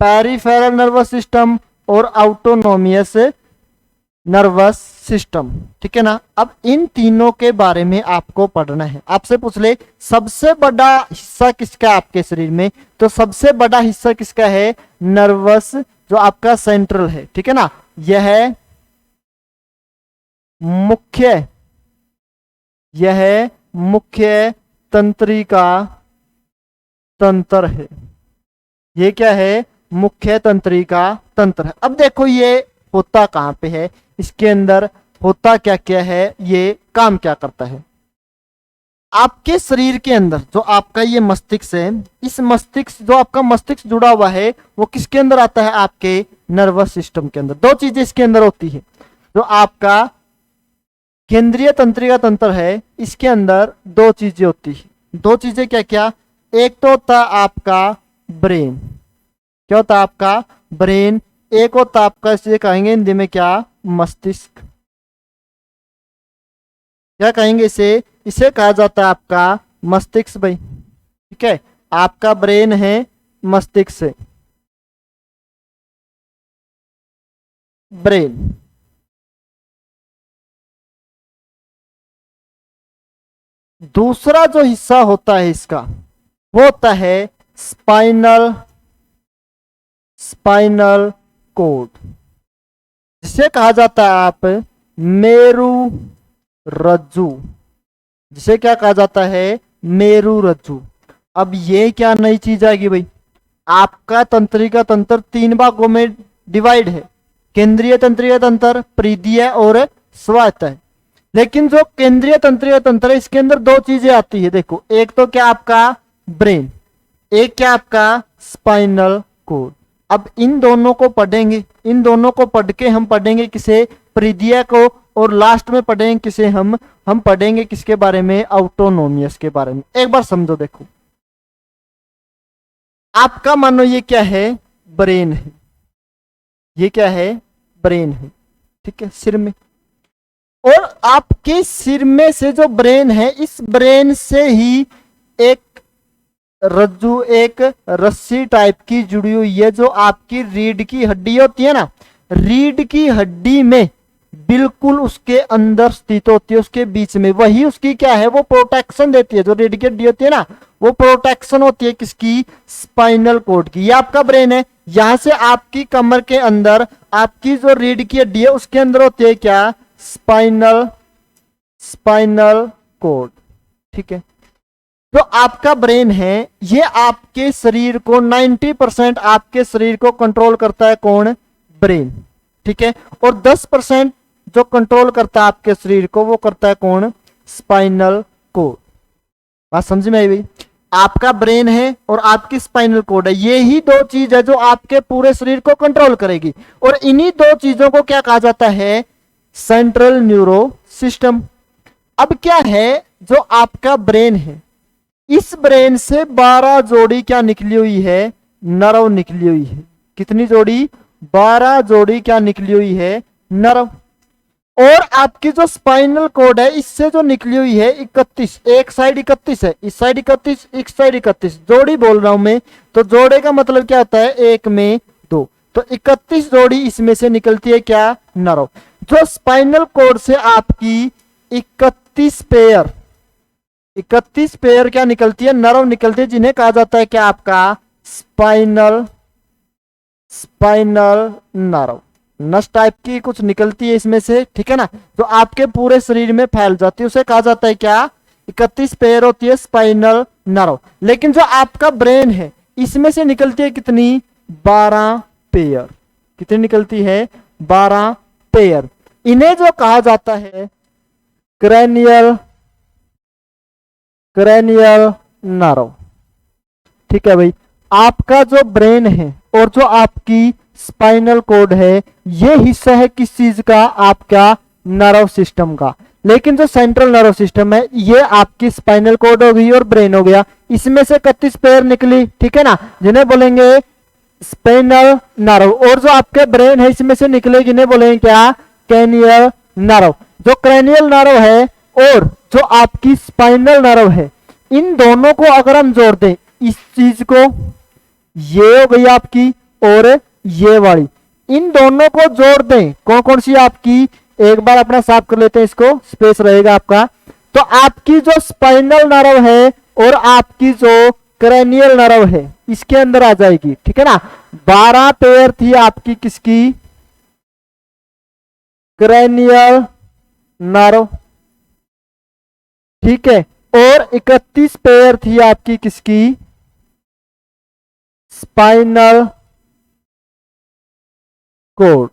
peripheral nervous system और ऑटोनोमियस नर्वस सिस्टम। ठीक है ना। अब इन तीनों के बारे में आपको पढ़ना है। आपसे पूछ ले सबसे बड़ा हिस्सा किसका है आपके शरीर में, तो सबसे बड़ा हिस्सा किसका है? नर्वस, जो आपका सेंट्रल है। ठीक है ना। यह मुख्य तंत्रिका तंत्र है। ये क्या है? मुख्य तंत्रिका तंत्र है। अब देखो ये होता कहां पे है, इसके अंदर होता क्या क्या है, ये काम क्या करता है। आपके शरीर के अंदर जो आपका ये मस्तिष्क है, इस मस्तिष्क, जो आपका मस्तिष्क जुड़ा हुआ है वो किसके अंदर आता है? आपके नर्वस सिस्टम के अंदर। 2 चीजें इसके अंदर होती है। जो आपका केंद्रीय तंत्रिका तंत्र है, इसके अंदर 2 चीजें होती है। 2 चीजें क्या क्या? एक तो होता आपका ब्रेन। क्या होता है आपका? ब्रेन। एक होता आपका, इसे कहेंगे हिंदी में क्या? मस्तिष्क। क्या कहेंगे इसे कहा जाता है आपका मस्तिष्क भाई। ठीक है, आपका ब्रेन है मस्तिष्क से। ब्रेन। दूसरा जो हिस्सा होता है इसका वो होता है स्पाइनल कोड, जिसे कहा जाता है आप मेरु रज्जु। जिसे क्या कहा जाता है? मेरु रज्जु। अब ये क्या नई चीज आएगी भाई? आपका तंत्रिका तंत्र 3 भागों में डिवाइड है। केंद्रीय तंत्रिका तंत्र, परिधीय और स्वायत्त है। लेकिन जो केंद्रीय तंत्रिका तंत्र है, इसके अंदर 2 चीजें आती है। देखो, एक तो क्या आपका ब्रेन, एक क्या आपका स्पाइनल कोड। अब इन दोनों को पढ़ेंगे, इन दोनों को पढ़ के हम पढ़ेंगे किसे? परिधीय को। और लास्ट में पढ़ेंगे किसे? हम पढ़ेंगे किसके बारे में? ऑटोनोमियस के बारे में। एक बार समझो, देखो आपका मानो ये क्या है? ब्रेन है। ये क्या है? ब्रेन है। ठीक है, सिर में। और आपके सिर में से जो ब्रेन है, इस ब्रेन से ही एक रज्जु, एक रस्सी टाइप की जुड़ी हुई है, जो आपकी रीढ़ की हड्डी होती है ना, रीढ़ की हड्डी में बिल्कुल उसके अंदर स्थित होती है, उसके बीच में। वही उसकी क्या है? वो प्रोटेक्शन देती है। जो रीढ़ की हड्डी होती है ना, वो प्रोटेक्शन होती है किसकी? स्पाइनल कोड की। ये आपका ब्रेन है। यहां से आपकी कमर के अंदर आपकी जो रीढ़ की हड्डी है, उसके अंदर होती है क्या? Spinal cord. ठीक है, तो आपका ब्रेन है, ये आपके शरीर को 90% आपके शरीर को कंट्रोल करता है। कौन? ब्रेन। ठीक है, और 10% जो कंट्रोल करता है आपके शरीर को, वो करता है कौन? Spinal cord. बात समझ में आई भाई? आपका ब्रेन है और आपकी स्पाइनल कॉर्ड है, ये ही दो चीज है जो आपके पूरे शरीर को कंट्रोल करेगी। और इन्हीं दो चीजों को क्या कहा जाता है? Central neuro system. अब क्या है, जो आपका ब्रेन है, इस ब्रेन से 12 जोड़ी क्या निकली हुई है? नर्व निकली हुई है। कितनी जोड़ी? 12 जोड़ी क्या निकली हुई है? नर्व। और आपकी जो स्पाइनल कॉर्ड है, इससे जो निकली हुई है 31, एक साइड 31 है, इस साइड 31, इस साइड 31 जोड़ी बोल रहा हूं मैं। तो जोड़े का मतलब क्या होता है? एक में दो, तो 31 जोड़ी इसमें से निकलती है क्या? नर्व। जो स्पाइनल कॉर्ड से आपकी 31 पेयर क्या निकलती है? नर्व निकलती है, जिन्हें कहा जाता है क्या? आपका स्पाइनल नर्व। नस टाइप की कुछ निकलती है इसमें से, ठीक है ना, जो आपके पूरे शरीर में फैल जाती है, उसे कहा जाता है क्या? 31 पेयर होती है स्पाइनल नर्व। लेकिन जो आपका ब्रेन है, इसमें से निकलती है कितनी? 12 पेयर। कितनी निकलती है? 12 पेयर। इन्हें जो कहा जाता है क्रैनियल नर्व। ठीक है भाई, आपका जो ब्रेन है और जो आपकी स्पाइनल कॉर्ड है, ये हिस्सा है किस चीज का? आपका नर्व सिस्टम का। लेकिन जो सेंट्रल नर्व सिस्टम है, ये आपकी स्पाइनल कॉर्ड हो गई और ब्रेन हो गया। इसमें से 31 पेयर निकली, ठीक है ना, जिन्हें बोलेंगे स्पाइनल नर्व। और जो आपके ब्रेन है, इसमें से निकले, जिन्हें बोलेंगे क्या? Cranial nerve. जो क्रैनियल नर्व है और जो आपकी स्पाइनल नर्व है, इन दोनों को अगर हम जोड़ दें, इस चीज को, ये हो गई आपकी और ये वाली, इन दोनों को जोड़ दें, कौन कौन सी आपकी? एक बार अपना साफ कर लेते हैं, इसको स्पेस रहेगा आपका। तो आपकी जो स्पाइनल नर्व है और आपकी जो क्रैनियल नर्व है, इसके अंदर आ जाएगी, ठीक है ना। 12 पेयर थी आपकी किसकी? क्रैनियल नर्व, ठीक है। और 31 पेयर थी आपकी किसकी? Spinal cord.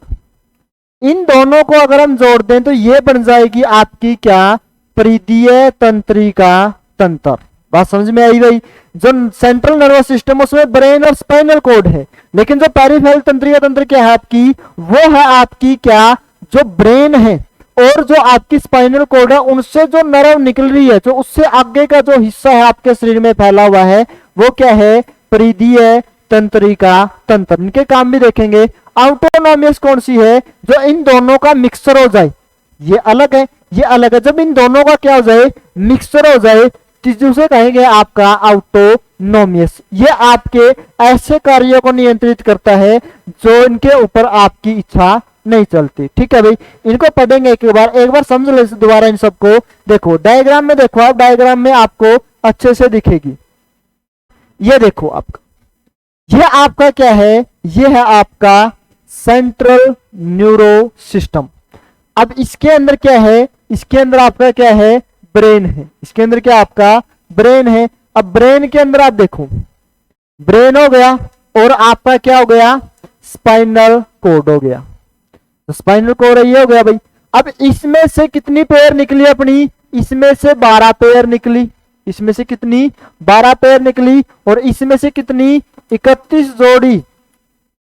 इन दोनों को अगर हम जोड़ दें तो ये बन जाएगी आपकी क्या? परिधीय तंत्रिका तंत्र। बात समझ में आई भाई? जो सेंट्रल नर्वस सिस्टम उसमें ब्रेन और स्पाइनल कॉर्ड है, लेकिन जो पेरिफेरल तंत्रिका तंत्र क्या है आपकी? वो है आपकी क्या? जो ब्रेन है और जो आपकी स्पाइनल कॉर्ड है, उनसे जो नर्व निकल रही है, जो उससे आगे का जो हिस्सा है आपके शरीर में फैला हुआ है, वो क्या है? परिधीय तंत्रिका तंत्र। इनके काम भी देखेंगे। ऑटोनोमियस कौन सी है? जो इन दोनों का मिक्सचर हो जाए। ये अलग है, ये अलग है। जब इन दोनों का क्या हो जाए? मिक्सचर हो जाए, जिसे कहेंगे आपका ऑटोनोमियस। ये आपके ऐसे कार्यों को नियंत्रित करता है जो इनके ऊपर आपकी इच्छा नहीं चलती। ठीक है भाई, इनको पढ़ेंगे एक बार समझ ले दोबारा इन सबको। देखो डायग्राम में, देखो आप डायग्राम में आपको अच्छे से दिखेगी। ये देखो आपका, ये आपका क्या है? ये है आपका सेंट्रल न्यूरो सिस्टम। अब इसके अंदर क्या है? इसके अंदर आपका क्या है? ब्रेन है। इसके अंदर क्या आपका? ब्रेन है। अब ब्रेन के अंदर आप देखो, ब्रेन हो गया और आपका क्या हो गया? स्पाइनल कॉर्ड हो गया। तो स्पाइनल कॉर्ड ये हो गया भाई। अब इसमें से कितनी पेयर निकली अपनी? इसमें से 12 पेयर निकली। इसमें से कितनी? 12 पेयर निकली। और इसमें से कितनी? 31 जोड़ी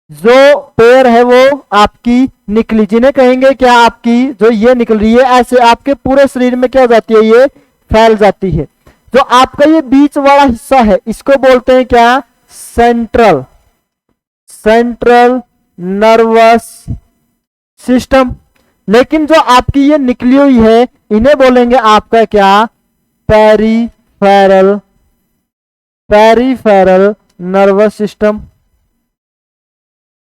जो पेयर है वो आपकी निकली, जिन्हें कहेंगे क्या? आपकी जो ये निकल रही है, ऐसे आपके पूरे शरीर में क्या हो जाती है? ये फैल जाती है। जो आपका ये बीच वाला हिस्सा है, इसको बोलते हैं क्या? Central nervous system. लेकिन जो आपकी ये निकली हुई है, इन्हें बोलेंगे आपका क्या? Peripheral nervous system.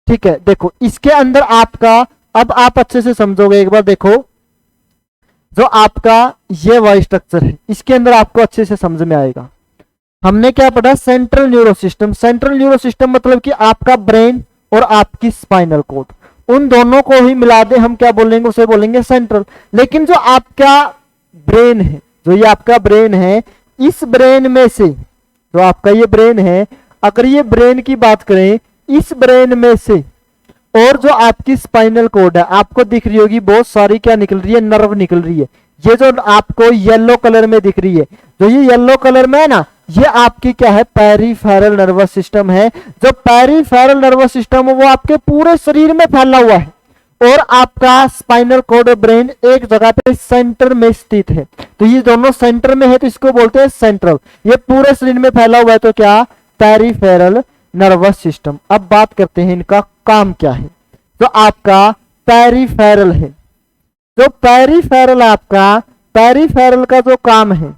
ठीक है, देखो इसके अंदर आपका, अब आप अच्छे से समझोगे एक बार। देखो जो आपका ये वाई स्ट्रक्चर है, इसके अंदर आपको अच्छे से समझ में आएगा। हमने क्या पढ़ा? Central neuro system. Central neuro system मतलब कि आपका ब्रेन और आपकी स्पाइनल कॉर्ड, उन दोनों को ही मिला दे हम क्या बोलेंगे? उसे बोलेंगे सेंट्रल। लेकिन जो आपका ब्रेन है, जो ये आपका ब्रेन है, इस ब्रेन में से, जो आपका ये ब्रेन है, अगर ये ब्रेन की बात करें, इस ब्रेन में से और जो आपकी स्पाइनल कॉर्ड है, आपको दिख रही होगी बहुत सारी क्या निकल रही है? नर्व निकल रही है। ये जो आपको येलो कलर में दिख रही है, जो ये येलो कलर में है ना, ये आपकी क्या है, पेरिफेरल नर्वस सिस्टम है। जो पेरिफेरल नर्वस सिस्टम है वो आपके पूरे शरीर में फैला हुआ है, और आपका स्पाइनल कॉर्ड और ब्रेन एक जगह पे सेंटर में स्थित है। तो ये दोनों सेंटर में है, तो इसको बोलते हैं सेंट्रल। ये पूरे शरीर में फैला हुआ है, तो क्या, पेरिफेरल नर्वस सिस्टम। अब बात करते हैं इनका काम क्या है। जो आपका पेरिफेरल है, जो पेरिफेरल आपका, पेरिफेरल का जो काम है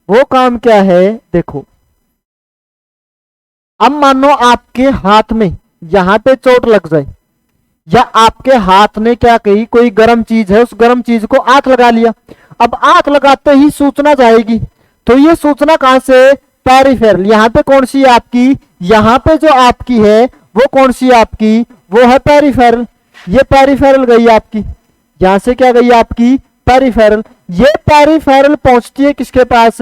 वो काम क्या है, देखो। अब मानो आपके हाथ में यहां पे चोट लग जाए, या आपके हाथ ने क्या कही, कोई गर्म चीज है, उस गर्म चीज को आंख लगा लिया। अब आंख लगाते ही सूचना जाएगी, तो ये सूचना कहां से, पेरिफेरल। यहां पे कौन सी आपकी, यहां पे जो आपकी है वो कौन सी आपकी, वो है पेरिफेरल। ये पेरिफेरल गई आपकी, यहां से क्या गई आपकी, पेरिफेरल। ये पेरिफेरल पहुंचती है किसके पास,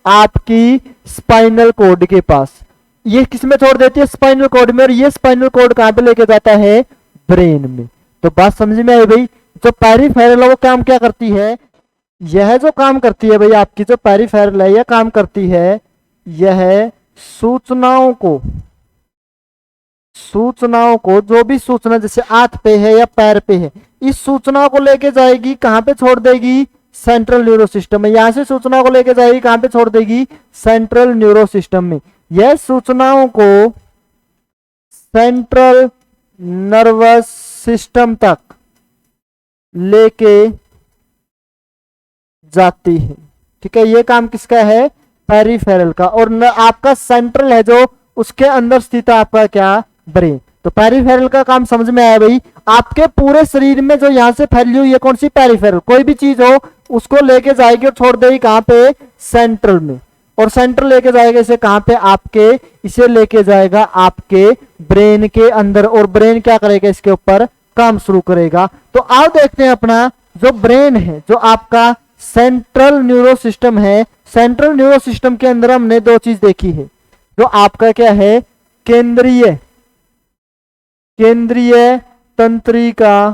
आपकी स्पाइनल कॉर्ड के पास। ये किसमें छोड़ देती है, स्पाइनल कॉर्ड में, और ये स्पाइनल कॉर्ड कहां पे लेके जाता है, ब्रेन में। तो बात समझ में आई भाई। जो पेरिफेरल है वो काम क्या करती है, यह जो काम करती है भाई, आपकी जो पेरिफेरल है यह काम करती है, यह सूचनाओं को, जो भी सूचना जैसे हाथ पे है या पैर पे है, इस सूचना को लेके जाएगी, कहां पे छोड़ देगी, सेंट्रल न्यूरो सिस्टम में। यहां से सूचना को लेके जाएगी, कहां पे छोड़ देगी, सेंट्रल न्यूरो सिस्टम में। यह सूचनाओं को सेंट्रल नर्वस सिस्टम तक लेके जाती है। ठीक है, ये काम किसका है, पेरिफेरल का। और आपका सेंट्रल है जो, उसके अंदर स्थित है आपका क्या, ब्रेन। तो पेरिफेरल का काम समझ में आया भाई। आपके पूरे शरीर में जो यहां से फैली हुई है कौन सी, पेरिफेरल। कोई भी चीज हो उसको लेके जाएगी और छोड़ देगी कहां पे, सेंट्रल में। और सेंट्रल लेके जाएगा इसे कहां पे, आपके, इसे लेके जाएगा आपके ब्रेन के अंदर, और ब्रेन क्या करेगा, इसके ऊपर काम शुरू करेगा। तो आओ देखते हैं अपना जो ब्रेन है, जो आपका सेंट्रल न्यूरो सिस्टम है। सेंट्रल न्यूरो सिस्टम के अंदर हमने दो चीज देखी है, जो आपका क्या है, केंद्रीय तंत्रिका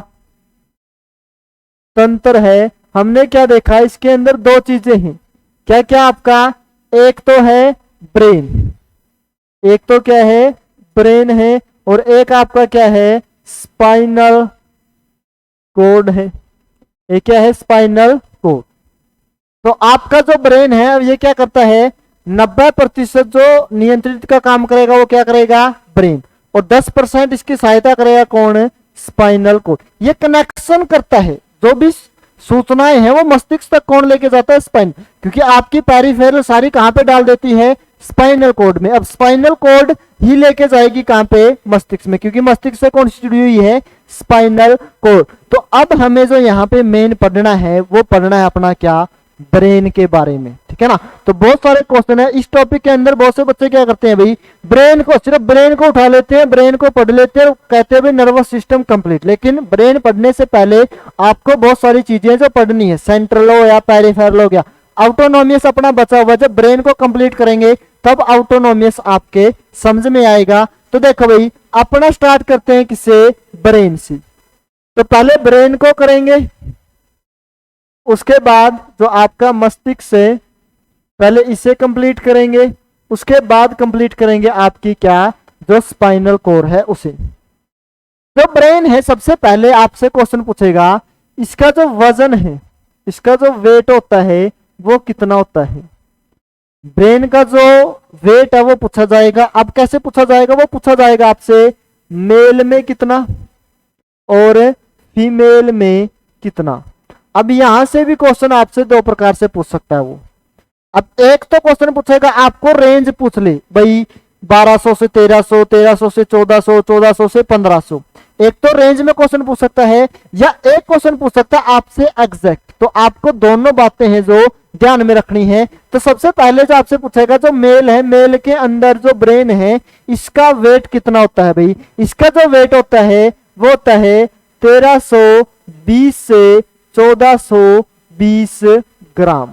तंत्र है। हमने क्या देखा, इसके अंदर दो चीजें हैं। क्या क्या आपका, एक तो है ब्रेन, एक तो क्या है, ब्रेन है, और एक आपका क्या है, स्पाइनल कॉर्ड है। एक क्या है, स्पाइनल कॉर्ड। तो आपका जो ब्रेन है, अब ये क्या करता है, 90% जो नियंत्रित का काम करेगा वो क्या करेगा, ब्रेन, और 10% इसकी सहायता करेगा कौन, स्पाइनल कॉर्ड। ये कनेक्शन करता है, जो भी सूचनाएं हैं वो मस्तिष्क तक कौन लेके जाता है, स्पाइन। क्योंकि आपकी पेरिफेरल सारी कहां पे डाल देती है, स्पाइनल कॉर्ड में। अब स्पाइनल कॉर्ड ही लेके जाएगी कहां पे, मस्तिष्क में, क्योंकि मस्तिष्क से कौन सी जुड़ी हुई है, स्पाइनल कॉर्ड। तो अब हमें जो यहाँ पे मेन पढ़ना है वो पढ़ना है अपना क्या, ब्रेन के बारे में। ठीक है ना। तो बहुत सारे क्वेश्चन है इस टॉपिक के अंदर। बहुत से बच्चे क्या करते हैं भाई, ब्रेन को, सिर्फ ब्रेन को उठा लेते हैं, ब्रेन को पढ़ लेते हैं, कहते हैं भाई नर्वस सिस्टम कंप्लीट। लेकिन ब्रेन पढ़ने से पहले आपको बहुत सारी चीजें जो पढ़नी है, सेंट्रल हो या पेरिफेरल हो गया, ऑटोनोमियस अपना बचा हुआ। जब ब्रेन को कंप्लीट करेंगे तब ऑटोनोमियस आपके समझ में आएगा। तो देखो भाई, अपना स्टार्ट करते हैं किससे, ब्रेन से। तो पहले ब्रेन को करेंगे, उसके बाद जो आपका मस्तिष्क से, पहले इसे कंप्लीट करेंगे, उसके बाद कंप्लीट करेंगे आपकी क्या, जो स्पाइनल कोर है उसे। जो ब्रेन है, सबसे पहले आपसे क्वेश्चन पूछेगा, इसका जो वजन है, इसका जो वेट होता है वो कितना होता है। ब्रेन का जो वेट है वो पूछा जाएगा। अब कैसे पूछा जाएगा, वो पूछा जाएगा आपसे मेल में कितना और फीमेल में कितना। अब यहां से भी क्वेश्चन आपसे दो प्रकार से पूछ सकता है वो। अब एक तो क्वेश्चन पूछेगा, आपको रेंज पूछ ले भाई 1200 से 1300, 1300 से 1400, 1400 से 1500। एक तो रेंज में क्वेश्चन पूछ सकता है, या एक क्वेश्चन पूछ सकता है आपसे एग्जैक्ट। तो आपको दोनों बातें हैं जो ध्यान में रखनी है। तो सबसे पहले जो आपसे पूछेगा, जो मेल है, मेल के अंदर जो ब्रेन है, इसका वेट कितना होता है भाई। इसका जो वेट होता है वो होता है 1320 से 1420 ग्राम।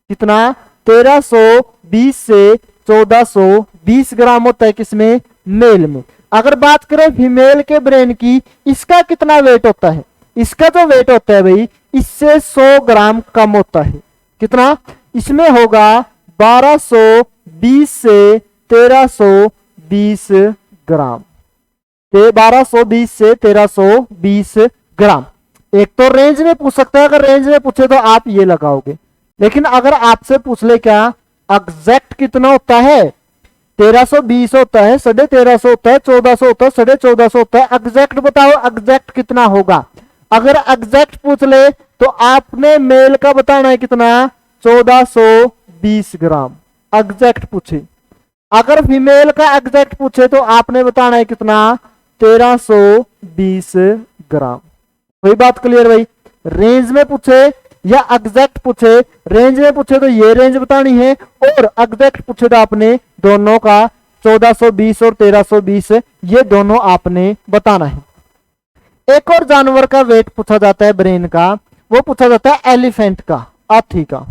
कितना, 1320 से 1420 ग्राम होता है किसमें, मेल में। अगर बात करें फीमेल के ब्रेन की, इसका कितना वेट होता है, इसका जो वेट होता है भाई, इससे 100 ग्राम कम होता है। कितना, इसमें होगा 1220 से 1320 ग्राम। 1220 से 1320 ग्राम। एक तो रेंज में पूछ सकता है, अगर रेंज में पूछे तो आप ये लगाओगे, लेकिन अगर आपसे पूछ ले क्या एग्जैक्ट कितना होता है, 1320 होता है, 1350 होता है, 1400 होता है, 1450 होता है, एग्जैक्ट बताओ एग्जैक्ट कितना होगा। अगर एग्जैक्ट पूछ ले तो आपने मेल का बताना है कितना, 1420 ग्राम एग्जैक्ट पूछे। अगर फीमेल का एग्जैक्ट पूछे तो आपने बताना है कितना, 1320 ग्राम। वही बात क्लियर भाई। रेंज में पूछे या एग्जैक्ट पूछे, रेंज में पूछे तो ये रेंज बतानी है, और एग्जैक्ट पूछे तो आपने दोनों का 1420 और 1320 ये दोनों आपने बताना है। एक और जानवर का वेट पूछा जाता है ब्रेन का, वो पूछा जाता है एलिफेंट का, हाथी का।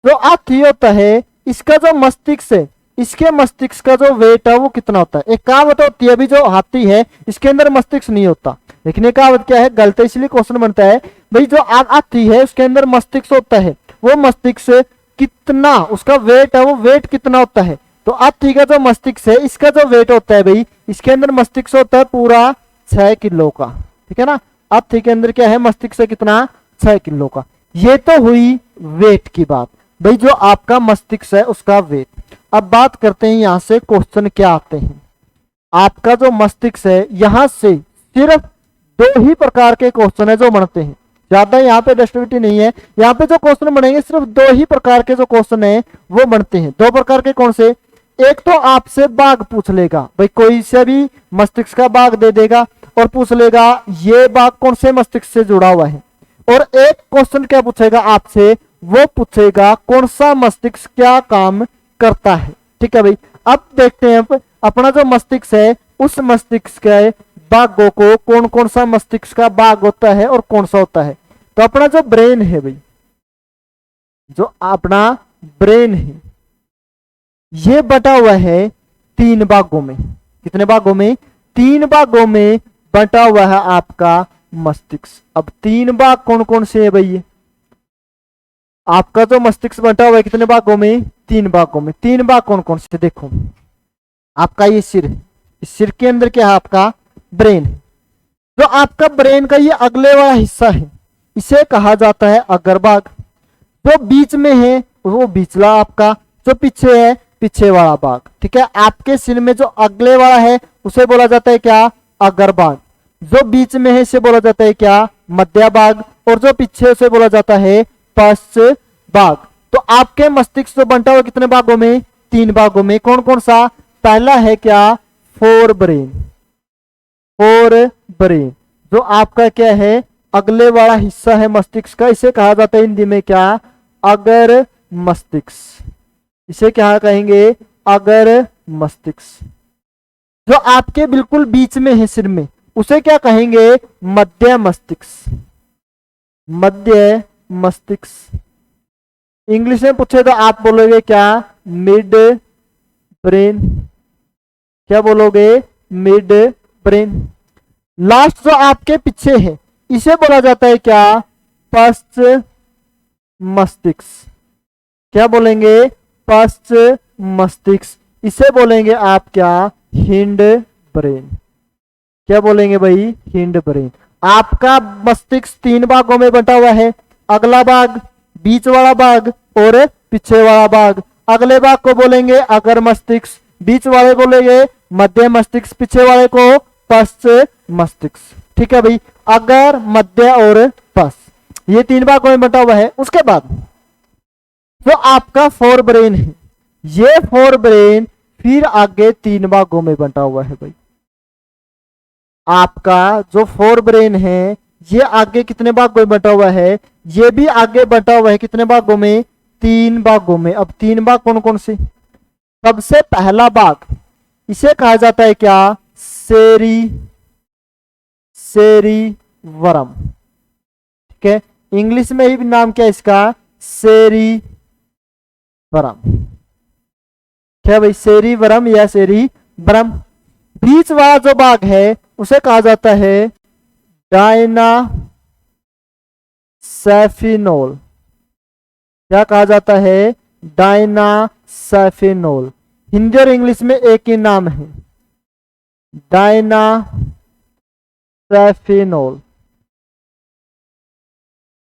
जो हाथी होता है इसका जो मस्तिष्क है, इसके मस्तिष्क का जो वेट है वो कितना होता है। एक कहावत होती है, अभी जो हाथी है इसके अंदर मस्तिष्क नहीं होता, लेकिन ये कहावत क्या है, गलत है, इसलिए क्वेश्चन बनता है भाई जो हाथी है उसके अंदर मस्तिष्क होता है, वो मस्तिष्क कितना, उसका वेट है वो वेट कितना होता है। तो हाथी का जो मस्तिष्क है इसका जो वेट होता है भाई, इसके अंदर मस्तिष्क होता है पूरा 6 किलो का, ठीक है ना। हाथी के अंदर क्या है, मस्तिष्क है कितना, 6 किलो का। ये तो हुई वेट की बात भाई, जो आपका मस्तिष्क है उसका वेट। अब बात करते हैं यहां से क्वेश्चन क्या आते हैं। आपका जो मस्तिष्क है यहां से सिर्फ 2 ही प्रकार के क्वेश्चन है जो बनते हैं, ज्यादा यहाँ पे डिस्ट्रीब्यूटी नहीं है। यहाँ पे जो क्वेश्चन बनेंगे सिर्फ 2 ही प्रकार के जो क्वेश्चन है वो बनते हैं। 2 प्रकार के कौन से, एक तो आपसे भाग पूछ लेगा भाई, कोई से भी मस्तिष्क का भाग दे देगा और पूछ लेगा ये भाग कौन से मस्तिष्क से जुड़ा हुआ है। और एक क्वेश्चन क्या पूछेगा आपसे, वो पूछेगा कौन सा मस्तिष्क क्या काम करता है। ठीक है भाई। अब देखते हैं अपना जो मस्तिष्क है उस मस्तिष्क के भागों को, कौन कौन सा मस्तिष्क का भाग होता है और कौन सा होता है। तो अपना जो ब्रेन है भाई, जो अपना ब्रेन है ये बटा हुआ है 3 भागों में। कितने भागों में, 3 भागों में बटा हुआ है आपका मस्तिष्क। अब 3 भाग कौन कौन से है भाई, आपका जो मस्तिष्क बटा हुआ है कितने भागों में, 3 भागों में। 3 भाग कौन कौन से, देखो आपका ये सिर है, इस सिर के अंदर क्या है आपका ब्रेन है। जो आपका ब्रेन का ये अगले वाला हिस्सा है इसे कहा जाता है अग्रभाग। जो बीच में है वो बीचला आपका, जो पीछे है पीछे वाला भाग। ठीक है, आपके सिर में जो अगले वाला है उसे बोला जाता है क्या, अग्रभाग। जो बीच में है इसे बोला जाता है क्या, मध्य भाग। और जो पीछे उसे बोला जाता है पश्च भाग। तो आपके मस्तिष्क जो बंटा हुआ कितने भागों में, 3 भागों में। कौन कौन सा, पहला है क्या, फोर ब्रेन। फोर ब्रेन जो आपका क्या है अगले वाला हिस्सा है मस्तिष्क का, इसे कहा जाता है हिंदी में क्या, अगर मस्तिष्क। इसे क्या कहेंगे, अगर मस्तिष्क। जो आपके बिल्कुल बीच में है सिर में उसे क्या कहेंगे, मध्य मस्तिष्क। मध्य मस्तिष्क। इंग्लिश में पूछे तो आप बोलोगे क्या, मिड ब्रेन। क्या बोलोगे, मिड ब्रेन। लास्ट जो आपके पीछे है इसे बोला जाता है क्या, पश्च मस्तिष्क। क्या बोलेंगे, पश्च मस्तिष्क। इसे बोलेंगे आप क्या, हिंड ब्रेन। क्या बोलेंगे भाई, हिंड ब्रेन। आपका मस्तिष्क 3 भागों में बंटा हुआ है, अगला भाग, बीच वाला भाग और पीछे वाला भाग। अगले भाग को बोलेंगे अगर मस्तिष्क, बीच वाले बोलेंगे मध्य मस्तिष्क, पीछे वाले को पश्च मस्तिष्क। ठीक है भाई, अगर, मध्य और पश्च, ये 3 भागों में बंटा हुआ है। उसके बाद जो आपका फोर ब्रेन है, ये फोर ब्रेन फिर आगे 3 भागों में बंटा हुआ है भाई। आपका जो फोर ब्रेन है ये आगे कितने भागों में बंटा हुआ है, ये भी आगे बंटा हुआ है कितने भागों में, 3 भागों में। अब 3 भाग कौन कौन से, सबसे पहला भाग इसे कहा जाता है क्या, सेरिवरम। ठीक है, इंग्लिश में ही नाम क्या है इसका, सेरिवरम। क्या भाई, सेरिवरम या सेरिब्रम। बीच वाला जो भाग है उसे कहा जाता है डायनासेफिनोल। क्या कहा जाता है, डायनासेफिनोल। हिंदी और इंग्लिश में एक ही नाम है, डायनासेफिनोल।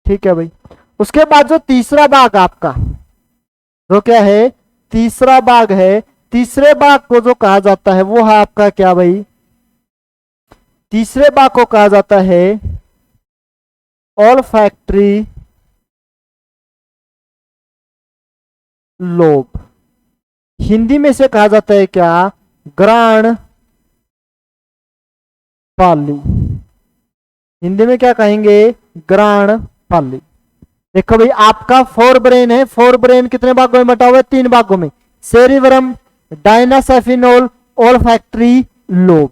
ठीक है भाई। उसके बाद जो तीसरा भाग आपका, जो क्या है, तीसरा भाग है, तीसरे भाग को जो कहा जाता है वो है आपका क्या भाई, तीसरे भाग को कहा जाता है ऑल्फैक्टरी लोब। हिंदी में से कहा जाता है क्या, ग्राण पाली। हिंदी में क्या कहेंगे, ग्राण पाली। देखो भाई, आपका फोर ब्रेन है, फोर ब्रेन कितने भागों में बटा हुआ है, 3 भागों में, सेरिब्रम, डायनासेफिनोल, ऑल्फैक्टरी लोब।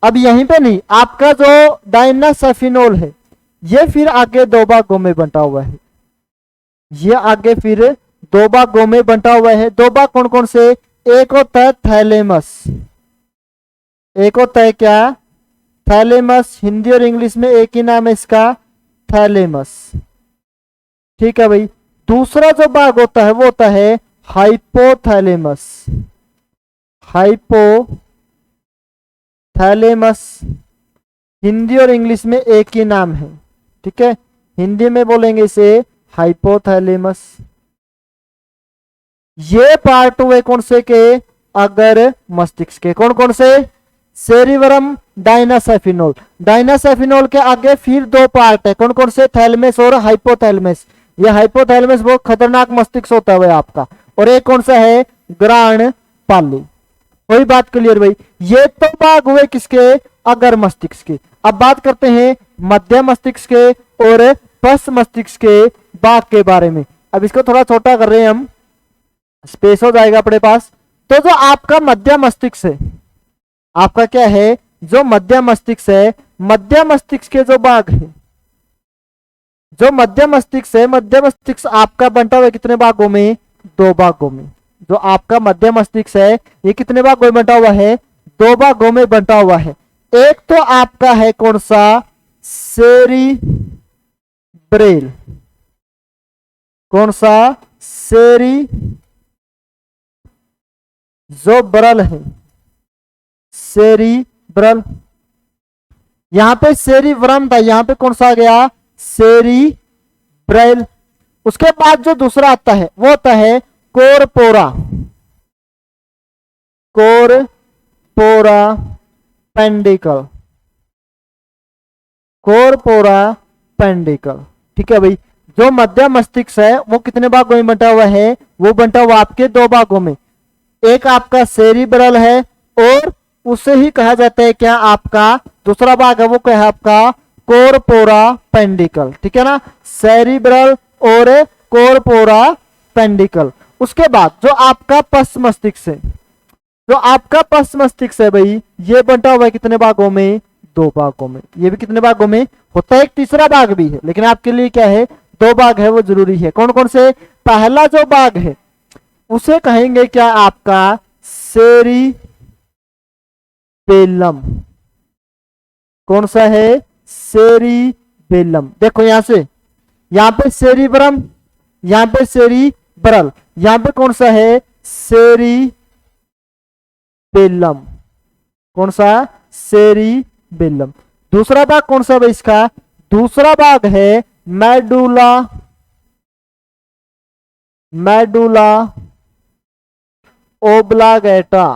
अब यहीं पे नहीं, आपका जो डायनासेफिनोल है ये फिर आगे 2 भागों में बंटा हुआ है, ये आगे फिर 2 भागों में बंटा हुआ है। 2 भाग कौन कौन से, एक होता है थैलेमस, एक होता है क्या, थैलेमस। हिंदी और इंग्लिश में एक ही नाम है इसका, थैलेमस। ठीक है भाई। दूसरा जो भाग होता है वो होता है हाइपोथैलेमस, हाइपोथैलेमस। हिंदी और इंग्लिश में एक ही नाम है, ठीक है। हिंदी में बोलेंगे इसे हाइपोथैलेमस। ये पार्ट हुए कौन से के, अगर मस्तिष्क के। कौन कौन से, सेरिब्रम, डायनासेफिनोल। डायनासेफिनोल के आगे फिर 2 पार्ट है, कौन कौन से, थैलेमस और हाइपोथैलेमस। ये हाइपोथैलेमस बहुत खतरनाक मस्तिष्क होता है आपका। और एक कौन सा है, ग्राण पाली। कोई बात क्लियर भाई। ये तो भाग हुए किसके, अगर मस्तिष्क के। अब बात करते हैं मध्य मस्तिष्क के और पश्च मस्तिष्क के भाग के बारे में। अब इसको थोड़ा छोटा कर रहे हैं हम, स्पेस हो जाएगा अपने पास। तो जो आपका मध्य मस्तिष्क है, आपका क्या है, जो मध्य मस्तिष्क है, मध्य मस्तिष्क के जो भाग है, जो मध्य मस्तिष्क है, मध्य मस्तिष्क आपका बंटा हुआ कितने भागों में, 2 भागों में। जो आपका मध्य मस्तिष्क है ये कितने भागों में बंटा हुआ है, 2 भागों में बंटा हुआ है। एक तो आपका है कौन सा, सेरिब्रेल। कौन सा, जो ब्रल है, सेरिब्रल। यहां पे सेरिब्रम था, यहां पे कौन सा आ गया, सेरिब्रल। उसके बाद जो दूसरा आता है वो होता है कोरपोरा, कोरपोरा पेंडिकल, कोरपोरा पेंडिकल। ठीक है भाई। जो मध्य मस्तिष्क है वो कितने भागों में बंटा हुआ है, वो बंटा हुआ आपके 2 भागों में। एक आपका सेरिब्रल है और उसे ही कहा जाता है क्या, आपका दूसरा भाग है वो क्या है आपका, कोरपोरा पेंडिकल। ठीक है ना, सेरिब्रल और कोरपोरा पेंडिकल। उसके बाद जो आपका पश्च मस्तिष्क है, जो आपका पश्च मस्तिष्क है भाई, ये बंटा हुआ है कितने भागों में, 2 भागों में। ये भी कितने भागों में होता है, एक तीसरा भाग भी है, लेकिन आपके लिए क्या है, 2 भाग है वो जरूरी है। कौन कौन से, पहला जो भाग है उसे कहेंगे क्या, आपका सेरिबेलम। कौन सा है, सेरिबेलम। देखो यहां से, यहां पे सेरिब्रम, यहां पे सेरिब्रल, यहां पे कौन सा है, सेरिबेलम। कौन सा, सेरिबेलम। दूसरा भाग कौन सा भाई इसका, दूसरा भाग है मेडुला, मेडुला ओब्लागेटा।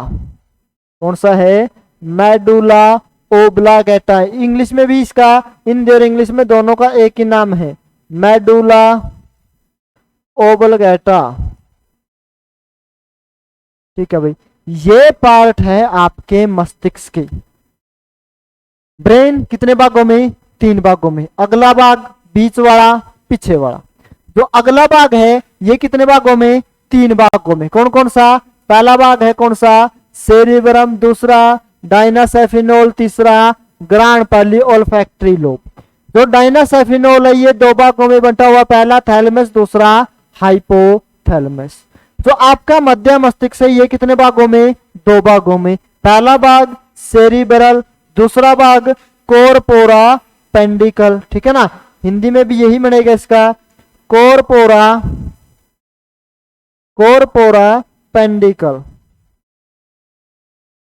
कौन सा है, मेडुला ओब्लागेटा। इंग्लिश में भी इसका, हिंदी और इंग्लिश में दोनों का एक ही नाम है, मेडुला ओब्लागेटा। ठीक है भाई। ये पार्ट है आपके मस्तिष्क के। ब्रेन कितने भागों में, 3 भागों में। अगला भाग, बीच वाला, पीछे वाला। जो अगला भाग है ये कितने भागों में, 3 भागों में। कौन कौन सा, पहला भाग है कौन सा, सेरिब्रम, दूसरा डायनासेफिनोल, तीसरा ग्राण पाली ओल्फैक्टरी लोब। जो डायनासेफिनोल है ये 2 भागों में बंटा हुआ, पहला थैलेमस, दूसरा हाइपोथैलेमस। जो आपका मध्य मस्तिष्क है ये कितने भागों में, 2 भागों में। पहला भाग सेरिब्रल, दूसरा भाग कोरपोरा पेंडिकल। ठीक है ना, हिंदी में भी यही बनेगा इसका, कोरपोरा कोरपोरा पेंडिकल।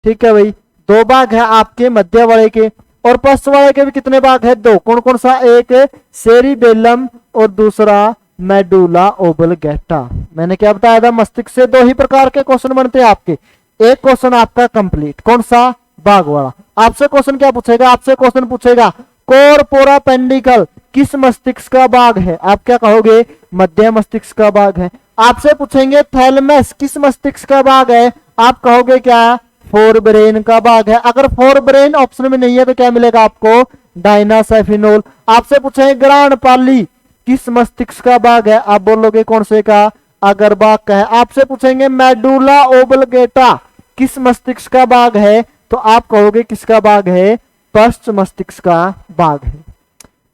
ठीक है भाई, दो भाग है आपके मध्य वाले के, और पश्च वाले के भी कितने भाग है? दो। कौन कौन सा? एक सेरिबेलम और दूसरा मेडुला ओब्लिगेटा। मैंने क्या बताया था? मस्तिष्क से दो ही प्रकार के क्वेश्चन बनते हैं आपके। एक क्वेश्चन आपका कंप्लीट, कौन सा? भाग वाला। आपसे क्वेश्चन क्या पूछेगा? आपसे क्वेश्चन पूछेगा कोरपोरा पेंडिकल किस मस्तिष्क का भाग है? आप क्या कहोगे? मध्य मस्तिष्क का भाग है। आपसे पूछेंगे थैलेमस किस मस्तिष्क का भाग है? आप कहोगे क्या? फोर ब्रेन का भाग है। अगर फोर ब्रेन ऑप्शन में नहीं है तो क्या मिलेगा आपको? डायनासेफिनोल। आपसे पूछेंगे ग्राण पाली किस मस्तिष्क का भाग है? आप बोलोगे कौन से का? अगर भाग का है। आपसे पूछेंगे मेडुला ओब्लिगेटा किस मस्तिष्क का भाग है? तो आप कहोगे किसका भाग है? पश्च मस्तिष्क का भाग है।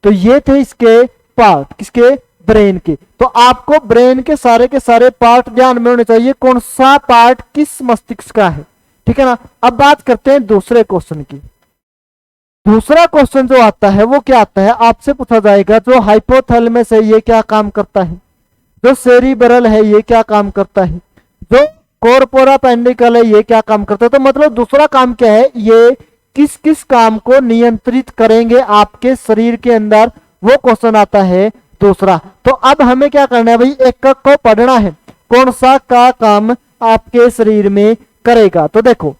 तो ये थे इसके पार्ट, किसके? ब्रेन के। तो आपको ब्रेन के सारे पार्ट ध्यान में होने चाहिए, कौन सा पार्ट किस मस्तिष्क का है। ठीक है ना। अब बात करते हैं दूसरे क्वेश्चन की। दूसरा क्वेश्चन जो आता है वो क्या आता है? आपसे पूछा जाएगा जो हाइपोथैलेमस है ये क्या काम करता है, जो सेरिब्रल है ये क्या काम करता है, जो कोरपोरा पेंडिकल है ये क्या काम करता है। तो मतलब दूसरा काम क्या है? ये किस किस काम को नियंत्रित करेंगे आपके शरीर के अंदर, वो क्वेश्चन आता है दूसरा। तो अब हमें क्या करना है भाई? एक एक को पढ़ना है, कौन सा का काम आपके शरीर में करेगा। तो देखो,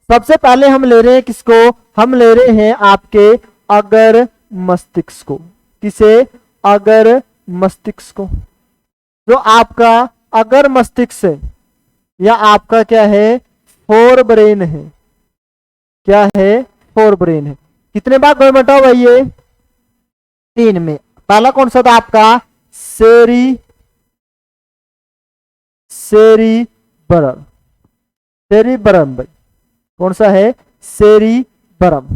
सबसे पहले हम ले रहे हैं किसको? हम ले रहे हैं आपके अगर मस्तिष्क को। किसे? अगर मस्तिष्क को। जो आपका अगर मस्तिष्क है या आपका क्या है? फोर ब्रेन है। क्या है? फोर ब्रेन है। कितने भाग में बटा हुआ ये? तीन में। पहला कौन सा था आपका? सेरिबरम। सेरिबरम भाई, कौन सा है? सेरिबरम।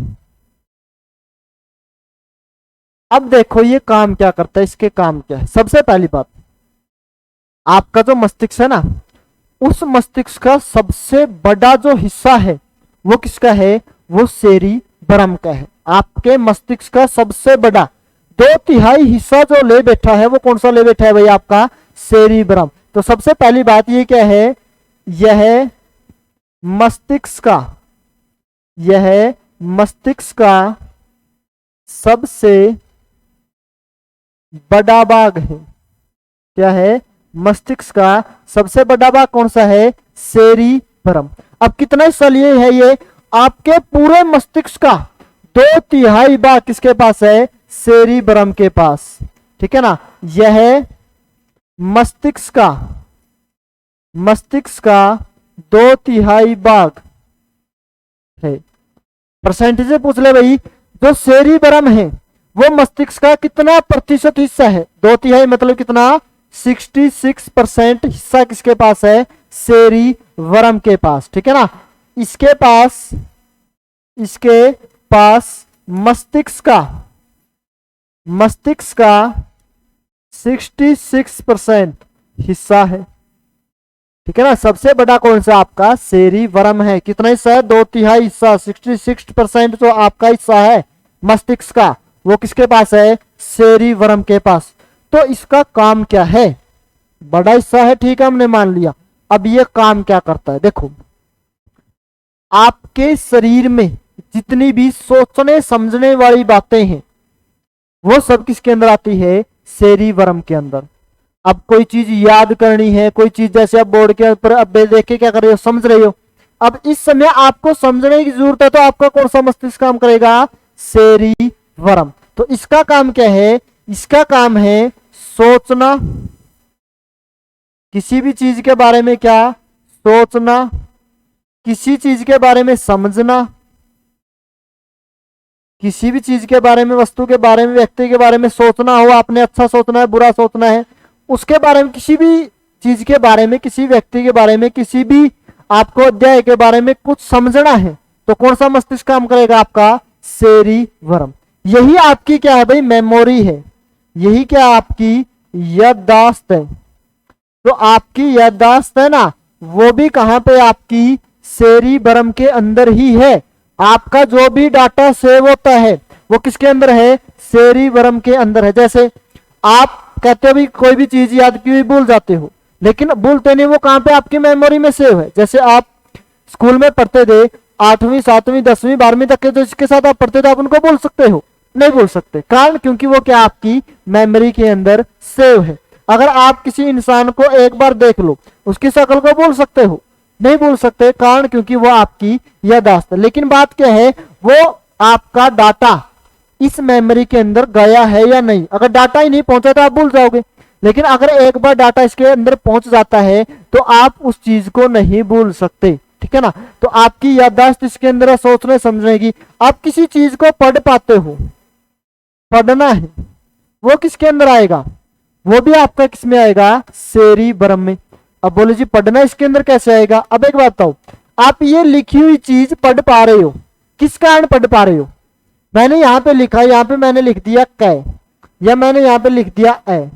अब देखो ये काम क्या करता है, इसके काम क्या है। सबसे पहली बात, आपका जो मस्तिष्क है ना, उस मस्तिष्क का सबसे बड़ा जो हिस्सा है वो किसका है? वो सेरिब्रम का है। आपके मस्तिष्क का सबसे बड़ा 2/3 हिस्सा जो ले बैठा है वो कौन सा ले बैठा है भाई? आपका सेरिब्रम। तो सबसे पहली बात ये क्या है? यह मस्तिष्क का, यह मस्तिष्क का सबसे बड़ा भाग है। क्या है? मस्तिष्क का सबसे बड़ा भाग कौन सा है? सेरिब्रम। अब कितना हिस्सा लिए है ये? आपके पूरे मस्तिष्क का 2/3 भाग किसके पास है? सेरिब्रम के पास। ठीक है ना। यह मस्तिष्क का 2/3 भाग है। परसेंटेज पूछ ले भाई, जो सेरिब्रम है वो मस्तिष्क का कितना प्रतिशत हिस्सा है? 2/3 मतलब कितना? 66% हिस्सा किसके पास है? सेरिब्रम के पास। ठीक है ना। इसके पास मस्तिष्क का 66% हिस्सा है। ठीक है ना। सबसे बड़ा कौन सा? आपका सेरिब्रम है। कितना हिस्सा है? 2/3 हिस्सा। 66% जो आपका हिस्सा है मस्तिष्क का वो किसके पास है? सेरिब्रम के पास। तो इसका काम क्या है? बड़ा हिस्सा है, ठीक है, हमने मान लिया। अब ये काम क्या करता है? देखो, आपके शरीर में जितनी भी सोचने समझने वाली बातें हैं वो सब किसके अंदर आती है? सेरिब्रम के अंदर। अब कोई चीज याद करनी है, कोई चीज जैसे आप बोर्ड के ऊपर अब देख के क्या कर रहे हो? समझ रहे हो। अब इस समय आपको समझने की जरूरत है, तो आपका कौन सा मस्तिष्क काम करेगा? सेरिब्रम। तो इसका काम क्या है? इसका काम है सोचना, किसी भी चीज के बारे में क्या? सोचना, किसी चीज के बारे में समझना, किसी भी चीज के बारे में, वस्तु के बारे में, व्यक्ति के बारे में सोचना हो, आपने अच्छा सोचना है, बुरा सोचना है, उसके बारे में, किसी भी चीज के बारे में, किसी व्यक्ति के बारे में, किसी भी आपको अध्याय के बारे में कुछ समझना है, तो कौन सा मस्तिष्क काम करेगा? आपका सेरिब्रम। यही आपकी क्या है भाई? मेमोरी है। यही क्या आपकी याददाश्त है। तो आपकी याददाश्त है ना, वो भी कहां पे? आपकी सेरिब्रम के अंदर ही है। आपका जो भी डाटा सेव होता है वो किसके अंदर है? सेरिब्रम के अंदर है। जैसे आप कहते हो भी कोई भी चीज याद की हुई भूल जाते हो, लेकिन भूलते नहीं, वो कहाँ पे आपकी मेमोरी में सेव है। जैसे आप स्कूल में पढ़ते थे 8वीं 7वीं 10वीं 12वीं तक के जिसके साथ आप पढ़ते थे, आप उनको भूल सकते हो? नहीं भूल सकते। कारण क्योंकि वो क्या आपकी मेमोरी के अंदर सेव है। अगर आप किसी इंसान को एक बार देख लो, उसकी शक्ल को भूल सकते हो? नहीं भूल सकते। कारण क्योंकि वो आपकी याददाश्त है। लेकिन बात क्या है, वो आपका डाटा इस मेमोरी के अंदर गया है या नहीं। अगर डाटा ही नहीं पहुंचा तो आप भूल जाओगे, लेकिन अगर एक बार डाटा इसके अंदर पहुंच जाता है तो आप उस चीज को नहीं भूल सकते। ठीक है ना। तो आपकी याददाश्त इसके अंदर है सोचने समझने की। आप किसी चीज को पढ़ पाते हो, पढ़ना है, वो किसके अंदर आएगा? वो भी आपका किस में आएगा? सेरिबरम में। अब बोले जी पढ़ना इसके अंदर कैसे आएगा? अब एक बात बताओ, आप ये लिखी हुई चीज पढ़ पा रहे हो, किस कारण पढ़ पा रहे हो? मैंने यहां पे लिखा, यहां पे मैंने लिख दिया कै, या मैंने यहां पे लिख दिया ए।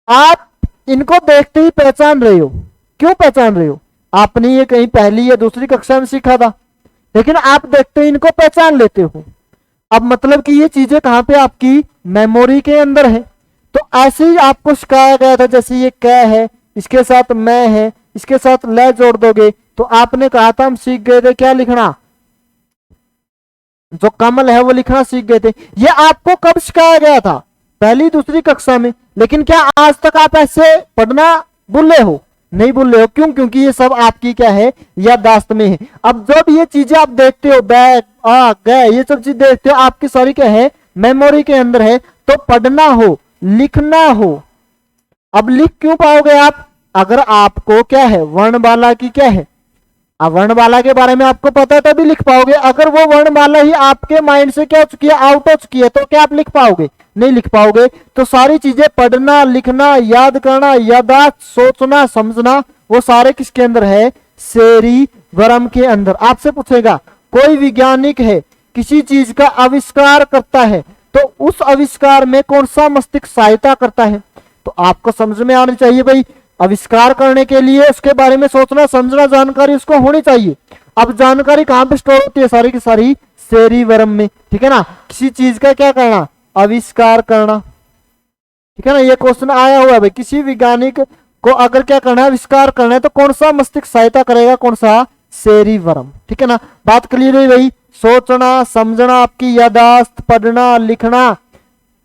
आप इनको देखते ही पहचान रहे हो। क्यों पहचान रहे हो? आपने ये कहीं पहली या दूसरी कक्षा में सीखा था, लेकिन आप देखते ही इनको पहचान लेते हो। अब मतलब कि ये चीजें कहां पे आपकी मेमोरी के अंदर है। तो ऐसे ही आपको सिखाया गया था, जैसे ये कै है, इसके साथ मैं है, इसके साथ ले जोड़ दोगे तो आपने कहा था, हम सीख गए थे क्या लिखना, जो कमल है वो लिखना सीख गए थे। ये आपको कब सिखाया गया था? पहली दूसरी कक्षा में। लेकिन क्या आज तक आप ऐसे पढ़ना भूले हो? नहीं भूले हो। क्यों? क्योंकि ये सब आपकी क्या है? याददाश्त में है। अब जब ये चीजें आप देखते हो, बैग आ गए, ये सब चीज देखते हो, आपकी सारी क्या है? मेमोरी के अंदर है। तो पढ़ना हो, लिखना हो, अब लिख क्यों पाओगे आप? अगर आपको क्या है? वर्णमाला की क्या है? अब वर्णमाला के बारे में आपको पता है तभी लिख पाओगे। अगर वो वर्णमाला ही आपके माइंड से क्या हो चुकी है? आउट हो चुकी है, तो क्या आप लिख पाओगे? नहीं लिख पाओगे। तो सारी चीजें पढ़ना, लिखना, याद करना, याददाश्त, सोचना, समझना, वो सारे किसके अंदर है? सेरिबरम के अंदर। आपसे पूछेगा कोई वैज्ञानिक है, किसी चीज का आविष्कार करता है, तो उस आविष्कार में कौन सा मस्तिष्क सहायता करता है? तो आपको समझ में आनी चाहिए भाई, आविष्कार करने के लिए उसके बारे में सोचना समझना जानकारी उसको होनी चाहिए। अब जानकारी कहां पे स्टोर होती है? सारी की सारी सेरिबरम में। ठीक है ना। किसी चीज का क्या करना? आविष्कार करना। ठीक है ना। ये क्वेश्चन आया हुआ है भाई, किसी वैज्ञानिक को अगर क्या करना है? आविष्कार करना है, तो कौन सा मस्तिष्क सहायता करेगा? कौन सा? सेरिबरम। ठीक है ना। बात क्लियर हुई भाई। सोचना समझना, आपकी याददाश्त, पढ़ना, लिखना,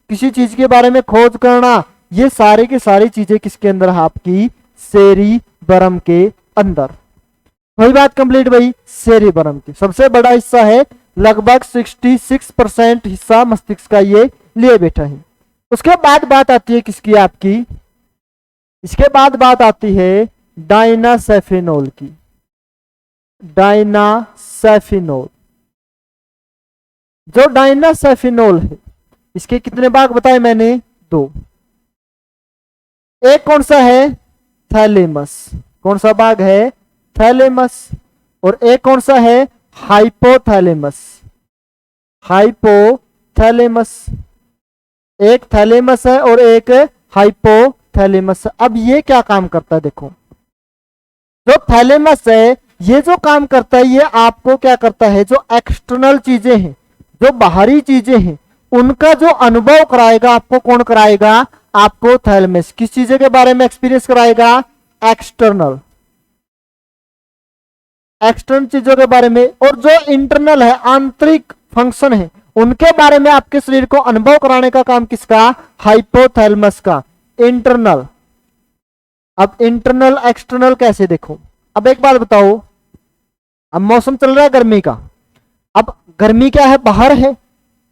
किसी चीज के बारे में खोज करना, ये सारी की सारी चीजें किसके अंदर है? आपकी सेरिबरम के अंदर। वही बात कंप्लीट भाई। सेरिबरम की सबसे बड़ा हिस्सा है, लगभग 66% हिस्सा मस्तिष्क का ये लिए बैठा है। उसके बाद बात आती है किसकी? आपकी इसके बाद बात आती है डायनासेफिनोल की। डायनासेफिनोल, जो डायनासेफिनोल है, इसके कितने भाग बताए मैंने? 2। एक कौन सा है? थैलेमस। कौन सा भाग है? थैलेमस। और एक कौन सा है? हाइपोथैलेमस। हाइपोथैलेमस। एक थैलेमस है और एक हाइपोथैलेमस है। अब ये क्या काम करता है? देखो, जो थैलेमस है ये जो काम करता है, ये आपको क्या करता है? जो एक्सटर्नल चीजें हैं, जो बाहरी चीजें हैं, उनका जो अनुभव कराएगा आपको, कौन कराएगा? आपको थैलेमस। किस चीजें के बारे में एक्सपीरियंस कराएगा? एक्सटर्नल, एक्सटर्नल चीजों के बारे में। और जो इंटरनल है, आंतरिक फंक्शन है, उनके बारे में आपके शरीर को अनुभव कराने का काम किसका? हाइपोथैलेमस का। इंटरनल। अब इंटरनल एक्सटर्नल कैसे? देखो, अब एक बात बताओ, अब मौसम चल रहा है गर्मी का। अब गर्मी क्या है? बाहर है,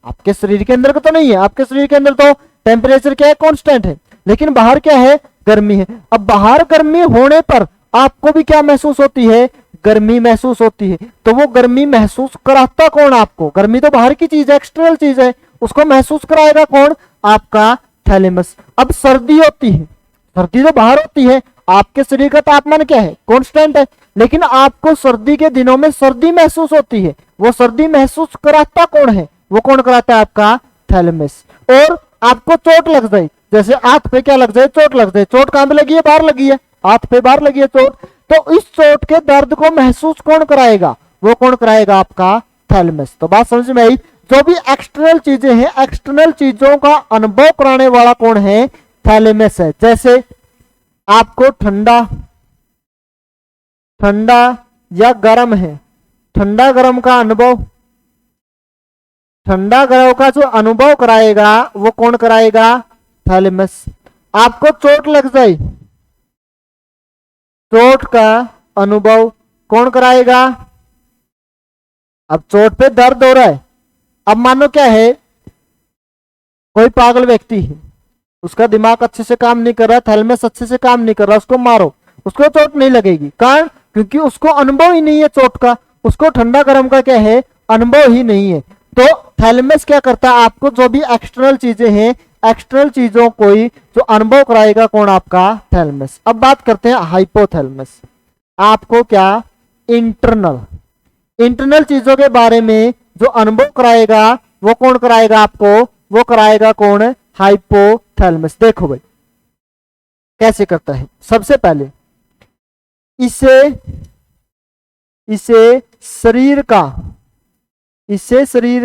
आपके शरीर के अंदर का तो नहीं है। आपके शरीर के अंदर तो टेम्परेचर क्या है? कांस्टेंट है। लेकिन बाहर क्या है? गर्मी है। अब बाहर गर्मी होने पर आपको भी क्या महसूस होती है? गर्मी महसूस होती है। तो वो गर्मी महसूस कराता कौन आपको? गर्मी तो बाहर की चीज है, एक्सटर्नल चीज है, उसको महसूस कराएगा कौन? आपका थैलेमस। अब सर्दी होती है, सर्दी तो बाहर होती है, आपके शरीर का तापमान क्या है? कांस्टेंट है, लेकिन आपको सर्दी के दिनों में सर्दी महसूस होती है। वो सर्दी महसूस कराता कौन है? वो कौन कराता है? आपका थैलेमस। और आपको चोट लग जाए, जैसे हाथ पे क्या लग जाए? चोट लग जाए। चोट कहां पे लगी है? बाहर लगी है, हाथ पे बाहर लगी है चोट। तो इस चोट के दर्द को महसूस कौन कराएगा? वो कौन कराएगा? आपका थैलेमस। तो बात समझ में आई। जो भी एक्सटर्नल चीजें हैं, एक्सटर्नल चीजों का अनुभव कराने वाला कौन है? थैलेमस है। जैसे आपको ठंडा ठंडा या गर्म है, ठंडा गर्म का अनुभव, ठंडा गर्म का जो अनुभव कराएगा वो कौन कराएगा? थैलेमस। आपको चोट लग जाए, चोट का अनुभव कौन कराएगा? अब चोट पे दर्द हो रहा है, अब मानो क्या है, कोई पागल व्यक्ति है, उसका दिमाग अच्छे से काम नहीं कर रहा, थैलेमस अच्छे से काम नहीं कर रहा, उसको मारो, उसको चोट नहीं लगेगी। कारण क्योंकि उसको अनुभव ही नहीं है चोट का, उसको ठंडा गर्म का क्या है? अनुभव ही नहीं है। तो थैलेमस क्या करता है? आपको जो भी एक्सटर्नल चीजें हैं, एक्सटर्नल चीजों को जो अनुभव कराएगा कौन? आपका थैलेमस। अब बात करते हैं हाइपोथैलेमस। आपको क्या? इंटरनल इंटरनल चीजों के बारे में जो अनुभव कराएगा वो कौन कराएगा आपको? वो कराएगा कौन? हाइपोथैलेमस। देखो भाई कैसे करता है। सबसे पहले इसे शरीर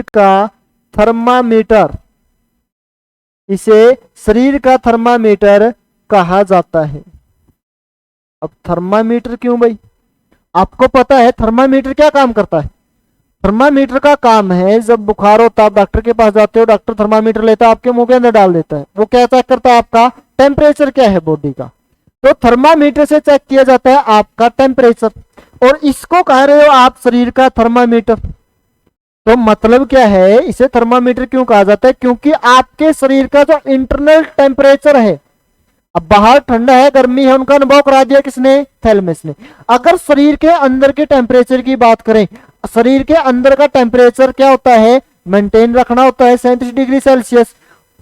का थर्मामीटर, इसे शरीर का थर्मामीटर कहा जाता है। अब थर्मामीटर क्यों भाई? आपको पता है थर्मामीटर क्या काम करता है? थर्मामीटर का काम है, जब बुखार होता है डॉक्टर के पास जाते हो, डॉक्टर थर्मामीटर लेता है आपके मुंह के अंदर डाल देता है, वो क्या चेक करता है? आपका टेम्परेचर क्या है बॉडी का। तो थर्मामीटर से चेक किया जाता है आपका टेम्परेचर, और इसको कह रहे हो आप शरीर का थर्मामीटर। तो मतलब क्या है, इसे थर्मामीटर क्यों कहा जाता है? क्योंकि आपके शरीर का जो इंटरनल टेम्परेचर है, अब बाहर ठंडा है गर्मी है, उनका अनुभव करा दिया किसने? थैलेमस ने। अगर शरीर के अंदर के टेम्परेचर की बात करें, शरीर के अंदर का टेम्परेचर क्या होता है? मेंटेन रखना होता है 37 डिग्री सेल्सियस।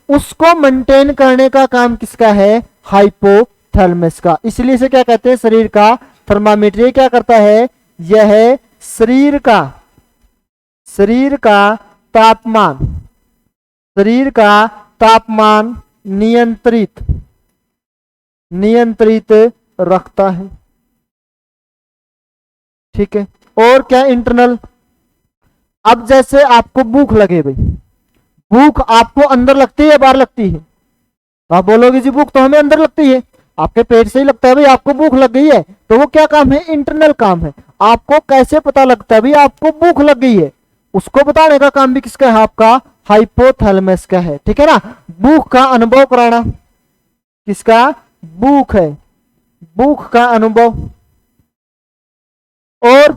उसको मेंटेन करने का काम किसका है? हाइपोथैलेमस का। इसलिए इसे क्या कहते हैं? शरीर का थर्मामीटर। ये क्या करता है? यह है शरीर का तापमान, शरीर का तापमान नियंत्रित रखता है। ठीक है। और क्या? इंटरनल। अब जैसे आपको भूख लगे भाई, भूख आपको अंदर लगती है या बाहर लगती है? तो आप बोलोगे जी भूख तो हमें अंदर लगती है, आपके पेट से ही लगता है भाई आपको भूख लग गई है। तो वो क्या काम है? इंटरनल काम है। आपको कैसे पता लगता है भाई आपको भूख लग गई है? उसको बताने का काम भी किसका है? आपका हाइपोथैलेमस का है। ठीक है ना। भूख का अनुभव कराना किसका? भूख है, भूख का अनुभव। और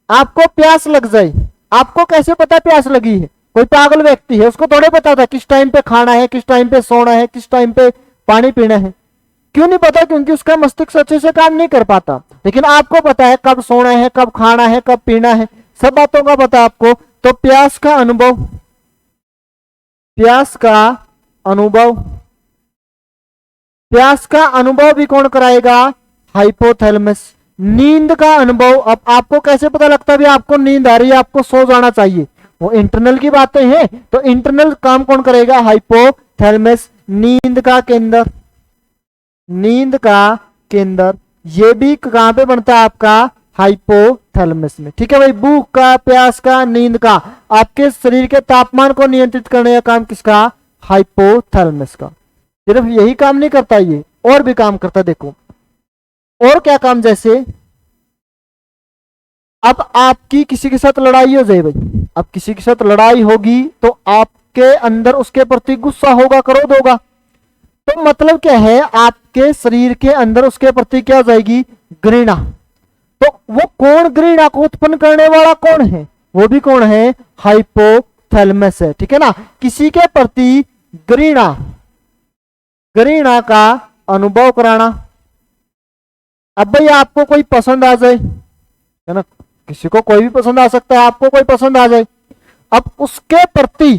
आपको प्यास लग जाए, आपको कैसे पता प्यास लगी है? कोई पागल व्यक्ति है, उसको थोड़े पता था किस टाइम पे खाना है, किस टाइम पे सोना है, किस टाइम पे पानी पीना है। क्यों नहीं पता? क्योंकि उसका मस्तिष्क अच्छे से काम नहीं कर पाता। लेकिन आपको पता है कब सोना है, कब खाना है, कब पीना है, सब बातों का पता आपको। तो प्यास का अनुभव, प्यास का अनुभव, प्यास का अनुभव भी कौन कराएगा? हाइपोथैलेमस। नींद का अनुभव, अब आपको कैसे पता लगता है भी आपको नींद आ रही है, आपको सो जाना चाहिए? वो इंटरनल की बातें हैं। तो इंटरनल काम कौन करेगा? हाइपोथैलेमस। नींद का केंद्र, नींद का केंद्र ये भी कहां पे बनता है? आपका हाइपोथैलेमस में। ठीक है भाई। भूख का, प्यास का, नींद का, आपके शरीर के तापमान को नियंत्रित करने का काम किसका? हाइपोथैलेमस का। सिर्फ यही काम नहीं करता, ये और भी काम करता। देखो और क्या काम, जैसे अब आपकी किसी के साथ लड़ाई हो जाए भाई, अब किसी के साथ लड़ाई होगी तो आपके अंदर उसके प्रति गुस्सा होगा, क्रोध होगा। तो मतलब क्या है? आपके शरीर के अंदर उसके प्रति क्या हो जाएगी? घृणा। तो वो कौन घृणा को उत्पन्न करने वाला कौन है? वो भी कौन है? हाइपोथैलेमस है। ठीक है ना। किसी के प्रति घृणा, घृणा का अनुभव कराना। अब भाई आपको कोई पसंद आ जाए, है ना, किसी को कोई भी पसंद आ सकता है, आपको कोई पसंद आ जाए, अब उसके प्रति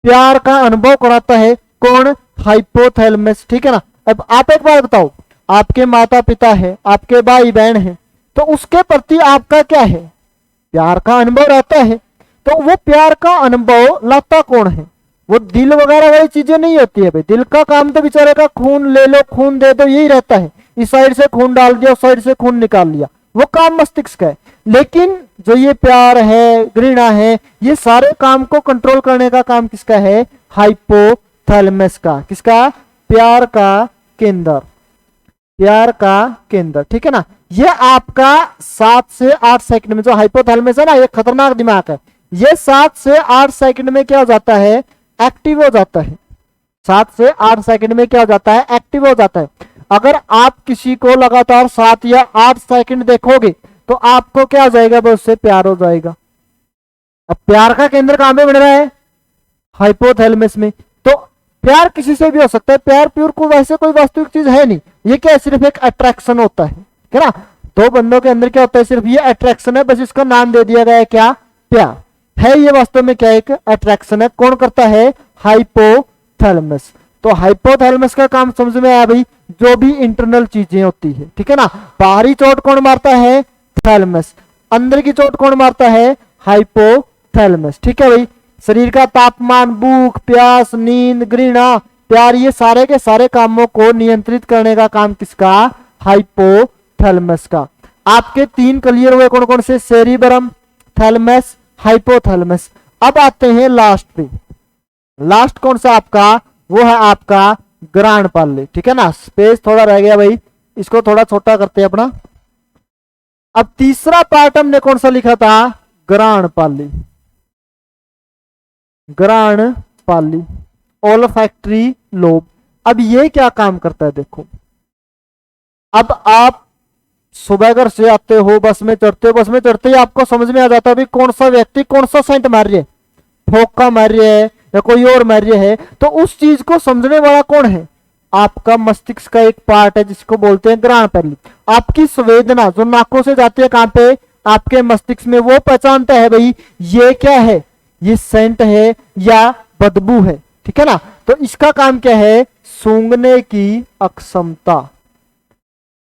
प्यार का अनुभव कराता है कौन? हाइपोथैलेमस। ठीक है ना। अब आप एक बार बताओ, आपके माता पिता है, आपके भाई बहन है, तो उसके प्रति आपका क्या है? प्यार का अनुभव रहता है। तो वो प्यार का अनुभव लाता कौन है? वो दिल वगैरह वाली चीजें नहीं होती है भाई। दिल का काम तो बेचारे का खून ले लो, खून दे दो, यही रहता है। इस साइड से खून डाल दिया, उस साइड से खून निकाल लिया, वो काम मस्तिष्क का है। लेकिन जो ये प्यार है, घृणा है, ये सारे काम को कंट्रोल करने का काम किसका है? हाइपोथैलेमस का। किसका? प्यार का केंद्र। प्यार का केंद्र, ठीक है ना। ये आपका 7 से 8 सेकंड में, जो हाइपोथैलेमस है ना, ये खतरनाक दिमाग है, ये 7 से 8 सेकंड में क्या हो जाता है, एक्टिव हो जाता है। 7 से 8 सेकंड में क्या हो जाता है, एक्टिव हो जाता है। अगर आप किसी को लगातार 7 या 8 सेकंड देखोगे तो आपको क्या हो जाएगा, बस उससे प्यार हो जाएगा। अब प्यार का केंद्र कहां पे बन रहा है, हाइपोथैलेमस में। तो प्यार किसी से भी हो सकता है, प्यार प्योर को वैसे कोई वास्तविक चीज है नहीं, ये क्या है, सिर्फ एक अट्रैक्शन होता है ना। दो बंदों के अंदर क्या होता है, सिर्फ ये अट्रैक्शन है, बस इसका नाम दे दिया गया है क्या, प्यार है। ये वास्तव में क्या, एक अट्रैक्शन है। कौन करता है, हाइपोथैलेमस। तो हाइपोथैलेमस का काम समझ में आया भाई, जो भी इंटरनल चीजें होती है, ठीक है ना। बाहरी चोट कौन मारता है, थैलेमस। अंदर की चोट कौन मारता है, हाइपोथैलेमस, ठीक है भाई। शरीर का तापमान, भूख, प्यास, नींद, घृणा, प्यार, ये सारे के सारे कामों को नियंत्रित करने का काम किसका, हाइपोथैलेमस का। आपके 3 क्लियर हुए, कौन कौन से, सेरिबरम, थैलेमस, हाइपोथैलेमस। अब आते हैं लास्ट पे। लास्ट कौन सा आपका, वो है आपका ग्राणपाल्य, ठीक है ना। स्पेस थोड़ा रह गया भाई, इसको थोड़ा छोटा करते हैं अपना। अब तीसरा पार्ट हमने कौन सा लिखा था, ग्राणपाल्य। ग्राणपाल्य, ओल्फैक्टरी लोब। अब ये क्या काम करता है, देखो। अब आप सुबह घर से आते हो, बस में चढ़ते हो, बस में चढ़ते ही आपको समझ में आ जाता है भी कौन सा व्यक्ति कौन सा सेंट मार रहा है, फोका मार रहा है या कोई और मार रहा है। तो उस चीज को समझने वाला कौन है, आपका मस्तिष्क का एक पार्ट है जिसको बोलते हैं ग्राणपाल्य। आपकी संवेदना जो नाकों से जाती है कहां पे, आपके मस्तिष्क में, वो पहचानता है भाई ये क्या है, ये सेंट है या बदबू है, ठीक है ना। तो इसका काम क्या है, सूंघने की अक्षमता।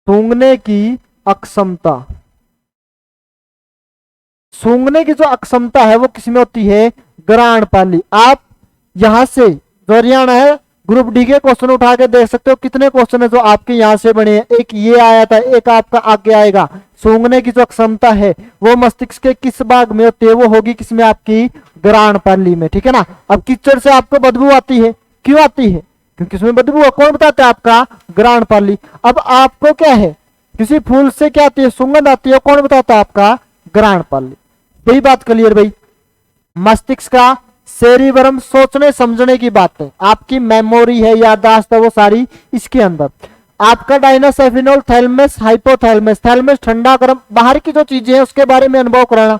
सूंघने की अक्षमता, सूंघने की जो अक्षमता है वो किसमें होती है, ग्राणपाल्य। आप यहां से, जो हरियाणा है, ग्रुप डी के क्वेश्चन उठा के देख सकते हो, कितने क्वेश्चन है जो आपके यहां से बने हैं। एक ये आया था, एक आपका आगे आएगा। सूंघने की जो क्षमता है वो मस्तिष्क के किस भाग में होती है, वो होगी किसमें, आपकी ग्राणपाल्य में, ठीक है ना। अब कीचड़ से आपको बदबू आती है, क्यों आती है, क्योंकि उसमें बदबू है, कौन बताता है, आपका ग्राणपाल्य। अब आपको क्या है, किसी फूल से क्या आती है, सुगंध आती है, कौन बताता है, आपका ग्राणपाल्य। यही बात क्लियर भाई। मस्तिष्क का सेरिबरम सोचने समझने की बात है, आपकी मेमोरी है, याददाश्त है, वो सारी इसके अंदर। आपका डायनासेफिनोल, थैलेमस, हाइपोथैलेमस। थैलेमस ठंडा गर्म, बाहर की जो चीजें हैं उसके बारे में अनुभव कराना,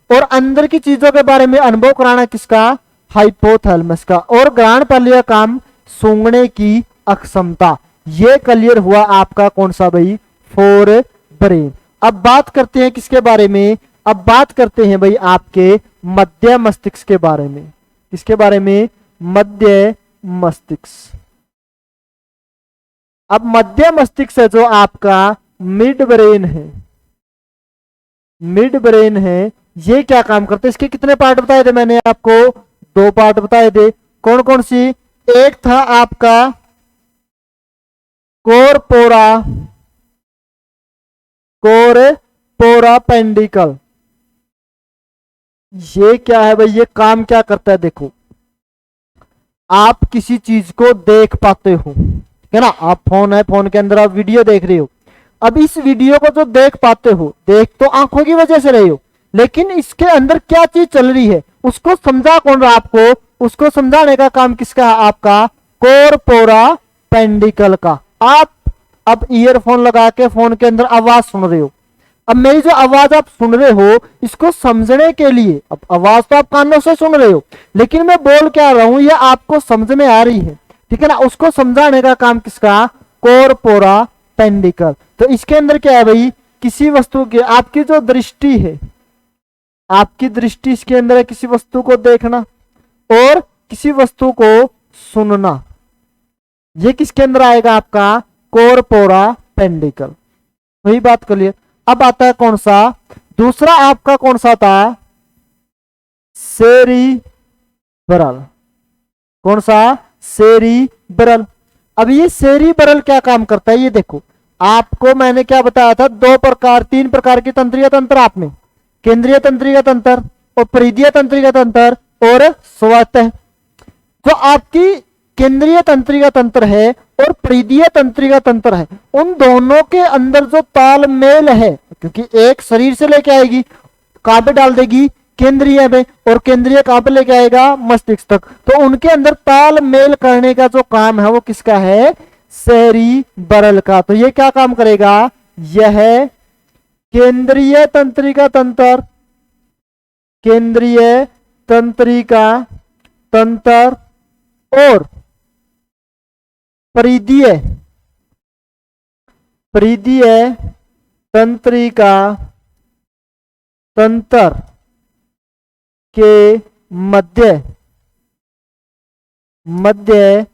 और अंदर की चीजों के बारे में अनुभव कराना किसका, हाइपोथैलेमस का। और ग्राणपाल्य का काम सूंघने की अक्षमता। ये क्लियर हुआ आपका कौन सा भाई, फोर ब्रेन। अब बात करते हैं किसके बारे में, अब बात करते हैं भाई आपके मध्य मस्तिष्क के बारे में। किसके बारे में, मध्य मस्तिष्क। अब मध्य मस्तिष्क है जो आपका मिड ब्रेन है, मिड ब्रेन है, ये क्या काम करते हैं, इसके कितने पार्ट बताए थे मैंने आपको, 2 पार्ट बताए थे। कौन कौन सी, एक था आपका कोरपोरा, कोरपोरा पेंडिकल। ये क्या है भाई, ये काम क्या करता है, देखो। आप किसी चीज को देख पाते हो, ठीक है ना। आप फोन है, फोन के अंदर आप वीडियो देख रहे हो। अब इस वीडियो को जो देख पाते हो, देख तो आंखों की वजह से रहे हो, लेकिन इसके अंदर क्या चीज चल रही है उसको समझा कौन रहा आपको, उसको समझाने का काम किसका है, आपका कोरपोरा पेंडिकल का। आप अब ईयरफोन लगा के फोन के अंदर आवाज सुन रहे हो। अब मेरी जो आवाज आप सुन रहे हो, इसको समझने के लिए, अब आवाज तो आप कानों से सुन रहे हो, लेकिन मैं बोल क्या रहा हूं ये आपको समझ में आ रही है, ठीक है ना। उसको समझाने का काम किसका, कोरपोरा पेंडिकल। तो इसके अंदर क्या है भाई, किसी वस्तु की, आपकी जो दृष्टि है, आपकी दृष्टि इसके अंदर है, किसी वस्तु को देखना और किसी वस्तु को सुनना। ये किसके अंदर आएगा, आपका कोरपोरा पेंडिकल। वही बात कर लिए। अब आता है कौन सा, दूसरा आपका कौन सा था, सेरिब्रल। कौन सा, सेरिब्रल। अब ये सेरिब्रल क्या काम करता है, ये देखो। आपको मैंने क्या बताया था, 3 प्रकार की तंत्रिका तंत्र, आपने केंद्रीय तंत्रिका तंत्र और परिधीय तंत्रिका तंत्र और स्वायत्त। जो आपकी केंद्रीय तंत्रिका तंत्र है और परिधीय तंत्रिका तंत्र है, उन दोनों के अंदर जो तालमेल है, क्योंकि एक शरीर से लेके आएगी, कहां पे डाल देगी, केंद्रीय में, और केंद्रीय कहां पे लेके आएगा, मस्तिष्क तक, तो उनके अंदर तालमेल करने का जो काम है वो किसका है, सेरिब्रल का। तो ये क्या काम करेगा, यह केंद्रीय तंत्रिका तंत्र, केंद्रीय तंत्रिका तंत्र और परिधीय परिधीय तंत्रिका तंत्र के मध्य मध्य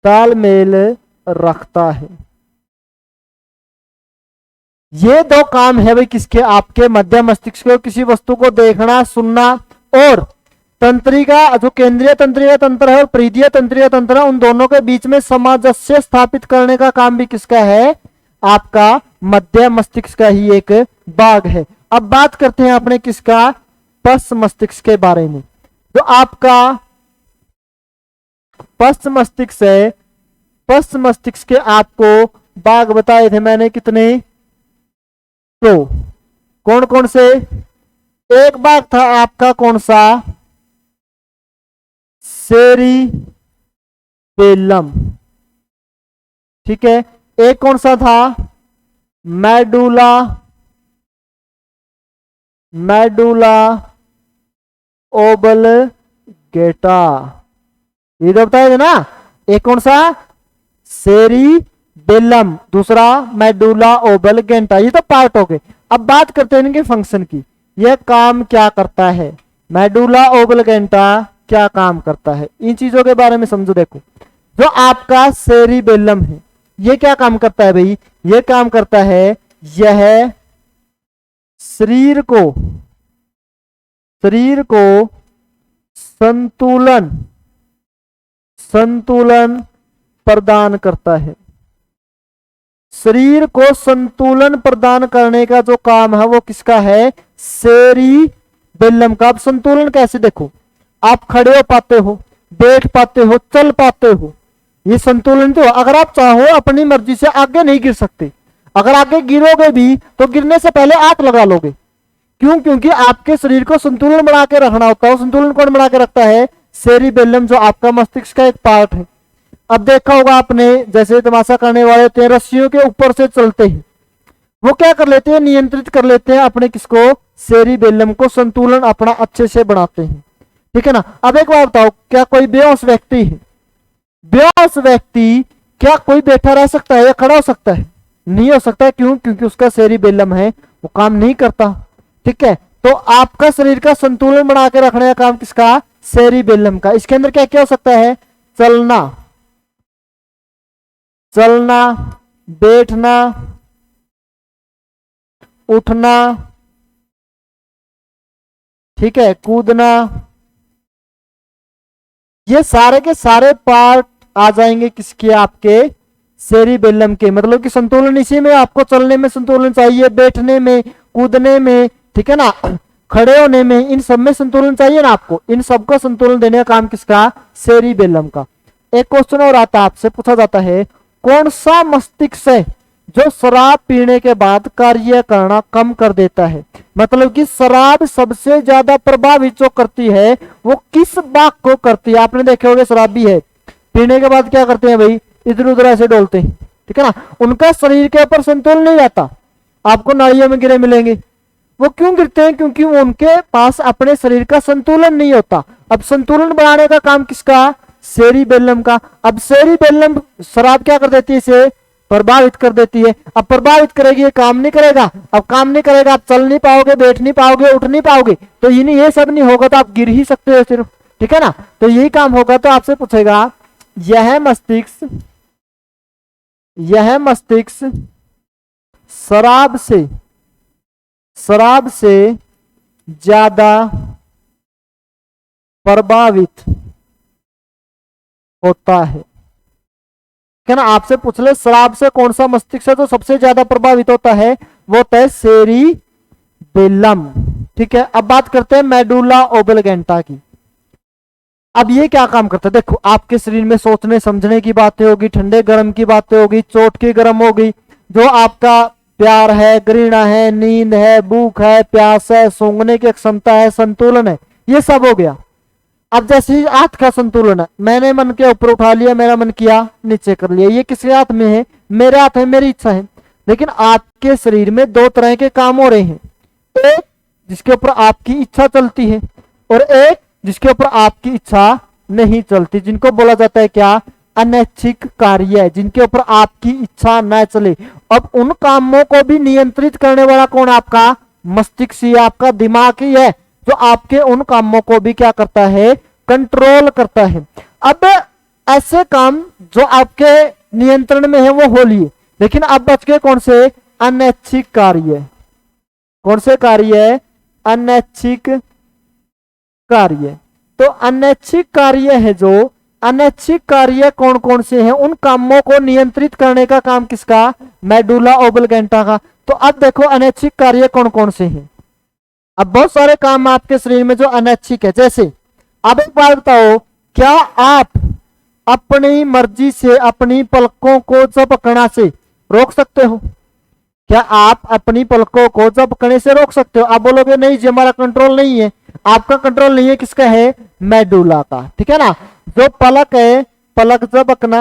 तालमेल रखता है। ये दो काम है भाई किसके, आपके मध्य मस्तिष्क के, किसी वस्तु को देखना, सुनना, और तंत्रिका जो केंद्रीय तंत्रिका तंत्र है और परिधीय तंत्रिका तंत्र है, उन दोनों के बीच में सामंजस्य स्थापित करने का काम भी किसका है, आपका मध्य मस्तिष्क का ही एक भाग है। अब बात करते हैं अपने किसका, पश्च मस्तिष्क के बारे में। जो आपका पश्च मस्तिष्क है, पश्च मस्तिष्क के आपको भाग बताए थे मैंने कितने, तो कौन कौन से, एक भाग था आपका कौन सा, सेरिबेलम, ठीक है। एक कौन सा था, मेडुला ओब्लंगेटा, ये तो बताया था ना। एक कौन सा, सेरिबेलम, दूसरा मेडुला ओब्लंगेटा, ये तो पार्ट हो गए। अब बात करते हैं इनके फंक्शन की, यह काम क्या करता है, मेडुला ओब्लंगेटा क्या काम करता है, इन चीजों के बारे में समझो। देखो जो आपका सेरिबेलम है ये क्या काम करता है भाई, ये काम करता है, यह शरीर को संतुलन प्रदान करता है। शरीर को संतुलन प्रदान करने का जो काम है वो किसका है, सेरिबेलम का। अब संतुलन कैसे, देखो आप खड़े हो पाते हो, बैठ पाते हो, चल पाते हो, ये संतुलन तो। अगर आप चाहो अपनी मर्जी से आगे नहीं गिर सकते, अगर आगे गिरोगे भी तो गिरने से पहले आग लगा लोगे, क्यों, क्योंकि आपके शरीर को संतुलन बना के रखना होता है। संतुलन कौन बना के रखता है, सेरिबेलम, जो आपका मस्तिष्क का एक पार्ट है। अब देखा होगा आपने, जैसे तमाशा करने वाले होते हैं, रस्सियों के ऊपर से चलते हैं, वो क्या कर लेते हैं, नियंत्रित कर लेते हैं अपने किसको, सेरिबेलम को, संतुलन अपना अच्छे से बनाते हैं, ठीक है ना। अब एक बात बताओ, क्या कोई बेहोश व्यक्ति है, बेहोश व्यक्ति क्या कोई बैठा रह सकता है या खड़ा हो सकता है, नहीं हो सकता है, क्यों, क्योंकि उसका सेरिबेलम है वो काम नहीं करता, ठीक है। तो आपका शरीर का संतुलन बना के रखने का काम किसका, सेरिबेलम का। इसके अंदर क्या क्या हो सकता है, चलना, बैठना, उठना, ठीक है, कूदना, ये सारे के सारे पार्ट आ जाएंगे किसके, आपके सेरिबेलम के। मतलब कि संतुलन इसी में, आपको चलने में संतुलन चाहिए, बैठने में, कूदने में, ठीक है ना, खड़े होने में, इन सब में संतुलन चाहिए ना आपको। इन सबका संतुलन देने का काम किसका, सेरिबेलम का। एक क्वेश्चन और आता है, आपसे पूछा जाता है, कौन सा मस्तिष्क है जो शराब पीने के बाद कार्य करना कम कर देता है। मतलब कि शराब सबसे ज्यादा प्रभावित जो करती है वो किस भाग को करती है। आपने देखे होंगे शराबी है, पीने के बाद क्या करते हैं भाई, इधर उधर ऐसे डोलते हैं, ठीक है ना, उनका शरीर के ऊपर संतुलन नहीं रहता, आपको नाड़ियों में गिरे मिलेंगे। वो क्यों गिरते हैं, क्योंकि उनके पास अपने शरीर का संतुलन नहीं होता। अब संतुलन बढ़ाने का काम किसका, सेरिबेलम का। अब सेरिबेलम शराब क्या कर देती है, इसे प्रभावित कर देती है। अब प्रभावित करेगी, ये काम नहीं करेगा। अब काम नहीं करेगा, आप चल नहीं पाओगे, बैठ नहीं पाओगे, उठ नहीं पाओगे, तो ये सब नहीं होगा तो आप गिर ही सकते हो सिर्फ, ठीक है ना। तो यही काम होगा। तो आपसे पूछेगा, यह मस्तिष्क शराब से ज्यादा प्रभावित होता है, क्या ना। आपसे पूछ ले, शराब से कौन सा मस्तिष्क है जो सबसे ज्यादा प्रभावित होता है, वो होता है सेरिबेलम, ठीक है। अब बात करते हैं मेडुला ओब्लंगेटा की। अब ये क्या काम करता है, देखो आपके शरीर में सोचने समझने की बातें होगी, ठंडे गर्म की बातें होगी, चोट की गर्म होगी, जो आपका प्यार है, घृणा है, नींद है, भूख है, प्यास है, सूंघने की क्षमता है, संतुलन है, ये सब हो गया। अब जैसे ही हाथ का संतुलन है, मैंने मन के ऊपर उठा लिया, मेरा मन किया नीचे कर लिया, ये किसके हाथ में है, मेरे हाथ है, मेरी इच्छा है। लेकिन आपके शरीर में दो तरह के काम हो रहे हैं, एक जिसके ऊपर आपकी इच्छा चलती है और एक जिसके ऊपर आपकी इच्छा नहीं चलती, जिनको बोला जाता है क्या, अनैच्छिक कार्य, जिनके ऊपर आपकी इच्छा न चले। अब उन कामों को भी नियंत्रित करने वाला कौन, आपका मस्तिष्क ही, आपका दिमाग ही है, जो आपके उन कामों को भी क्या करता है, कंट्रोल करता है। अब ऐसे काम जो आपके नियंत्रण में है वो हो लिए, लेकिन अब बच गए कौन से, अनैच्छिक कार्य। कौन से कार्य, अनैच्छिक कार्य। तो अनैच्छिक कार्य है, जो अनैच्छिक कार्य कौन कौन से हैं, उन कामों को नियंत्रित करने का काम किसका, मेडुला ओब्लिगेंटा का। तो अब देखो अनैच्छिक कार्य कौन कौन से हैं। अब बहुत सारे काम आपके शरीर में जो अनैच्छिक है, जैसे अब एक बात बताओ, क्या आप अपनी मर्जी से अपनी पलकों को झपकना से रोक सकते हो? क्या आप अपनी पलकों को झपकने से रोक सकते हो? आप बोलोगे नहीं जी, हमारा कंट्रोल नहीं है। आपका कंट्रोल नहीं है, किसका है, मेडुला का, ठीक है ना। जो पलक है, पलक झपकना,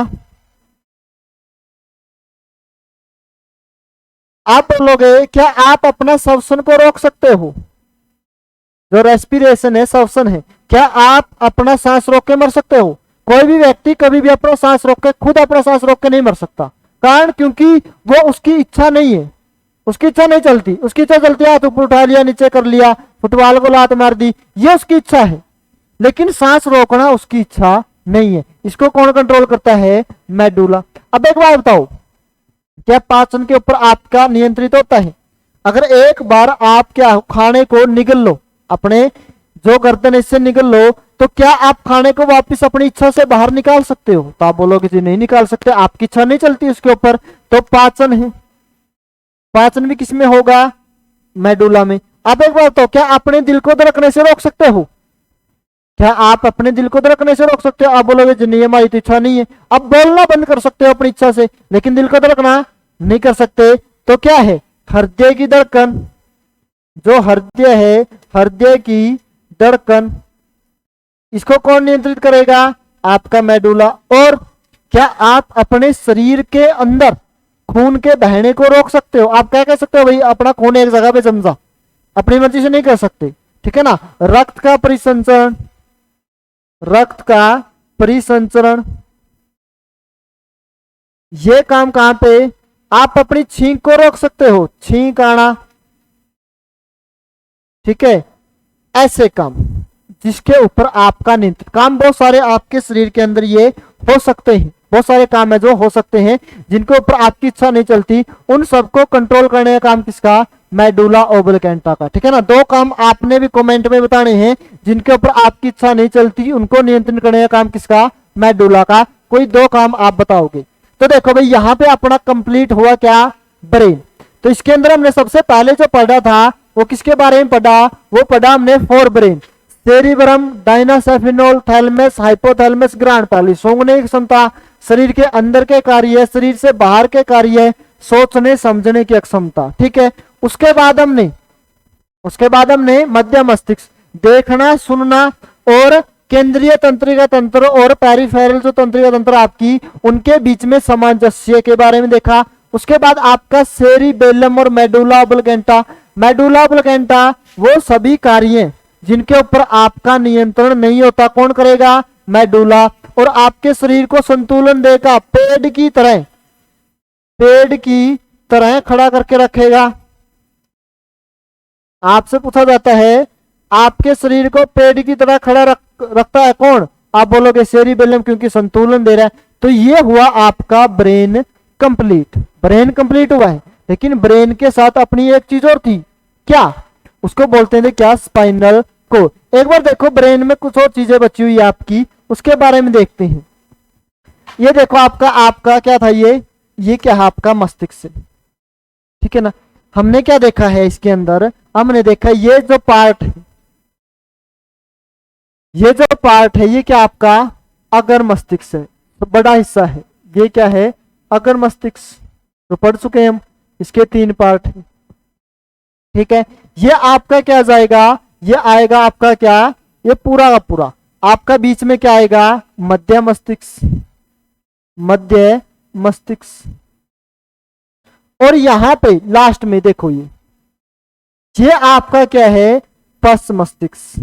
आप बोलोगे क्या आप अपना श्वसन को रोक सकते हो? जो रेस्पिरेशन है, श्वसन है, क्या आप अपना सांस रोक के मर सकते हो? कोई भी व्यक्ति कभी भी अपना सांस रोक के, खुद अपना सांस रोक के नहीं मर सकता। कारण क्योंकि वो उसकी इच्छा नहीं है, उसकी इच्छा नहीं चलती। उसकी इच्छा चलती है, हाथ ऊपर उठा लिया, नीचे कर लिया, फुटबॉल को लात मार दी, ये उसकी इच्छा है। लेकिन सांस रोकना उसकी इच्छा नहीं है। इसको कौन कंट्रोल करता है, मेडुला। अब एक बात बताओ, क्या पाचन के ऊपर आपका नियंत्रित होता है? अगर एक बार आप क्या खाने को निगल लो, अपने जो गर्दन इससे निगल लो, तो क्या आप खाने को वापस अपनी इच्छा से बाहर निकाल सकते हो? तो आप बोलोगे जी नहीं निकाल सकते, आपकी इच्छा नहीं चलती उसके ऊपर। तो पाचन है, पाचन भी किसमें होगा, मेडुला में। अब एक बात तो, क्या अपने दिल को धड़कने से रोक सकते हो? क्या आप अपने दिल को धड़कने से रोक सकते हो? आप बोलोगे जी नहीं, हमारी तो इच्छा नहीं है। अब बोलना बंद कर सकते हो अपनी इच्छा से, लेकिन दिल को धड़कना नहीं कर सकते। तो क्या है, हृदय की धड़कन, जो हृदय है, हृदय की धड़कन, इसको कौन नियंत्रित करेगा, आपका मेडुला। और क्या आप अपने शरीर के अंदर खून के बहने को रोक सकते हो? आप क्या कह सकते हो, भाई अपना खून एक जगह पे जम जा, अपनी मर्जी से नहीं कर सकते, ठीक है ना। रक्त का परिसंचरण, रक्त का परिसंचरण, ये काम कहां पे, आप अपनी छींक को रोक सकते हो, छींक आना, ठीक है। ऐसे काम जिसके ऊपर आपका नियंत्रण, काम बहुत सारे आपके शरीर के अंदर ये हो सकते हैं, बहुत सारे काम है जो हो सकते हैं जिनके ऊपर आपकी इच्छा नहीं चलती, उन सबको कंट्रोल करने का काम किसका, मेडुला ओब्लिगेंटा का, ठीक है ना। दो काम आपने भी कमेंट में बताने हैं, जिनके ऊपर आपकी इच्छा नहीं चलती उनको नियंत्रण करने का काम किसका, मेडुला का। कोई दो काम आप बताओगे। तो देखो भाई, यहाँ पे अपना कंप्लीट हुआ क्या, ब्रेन। तो इसके अंदर हमने सबसे पहले जो पढ़ा था वो किसके बारे में पढ़ा, वो पढ़ा हमने forebrain, cerebrum, diencephalon, thalamus, hypothalamus, ग्रैंड पैलिस। सूंघने की क्षमता, शरीर के अंदर के कार्य, शरीर से बाहर के कार्य, सोचने समझने की क्षमता, ठीक है। उसके बाद हमने मध्य मस्तिष्क, देखना सुनना और केंद्रीय तंत्रिका तंत्र और पेरिफेरल जो तंत्रिका तंत्र आपकी, उनके बीच में सामंजस्य के बारे में देखा। उसके बाद आपका सेरिबेलम और मेडुला ओब्लिगेंटा। मेडुला ओब्लिगेंटा वो सभी कार्य जिनके ऊपर आपका नियंत्रण नहीं होता, कौन करेगा, मेडुला। और आपके शरीर को संतुलन देगा, पेड़ की तरह खड़ा करके रखेगा। आपसे पूछा जाता है आपके शरीर को पेड़ की तरह खड़ा रखता है कौन, आप बोलोगे सेरिबेलम, क्योंकि संतुलन दे रहा है। तो ये हुआ आपका ब्रेन कंप्लीट। ब्रेन कंप्लीट हुआ है, लेकिन ब्रेन के साथ अपनी एक चीज और थी, क्या, उसको बोलते थे क्या, स्पाइनल कोर्ड। एक बार देखो ब्रेन में कुछ और चीजें बची हुई आपकी, उसके बारे में देखते हैं। ये देखो आपका क्या था, ये क्या है, आपका मस्तिष्क, ठीक है ना। हमने क्या देखा है इसके अंदर, हमने देखा ये जो पार्ट है, ये जो पार्ट है ये क्या आपका अगर मस्तिष्क है, तो बड़ा हिस्सा है। ये क्या है अगर मस्तिष्क, तो पढ़ चुके हैं हम, इसके 3 पार्ट है। ठीक है, ये आपका क्या जाएगा, ये आएगा आपका क्या, ये पूरा का पूरा आपका बीच में क्या आएगा मध्य मस्तिष्क, मध्य मस्तिष्क। और यहां पे लास्ट में देखो ये आपका क्या है पश्च मस्तिष्क,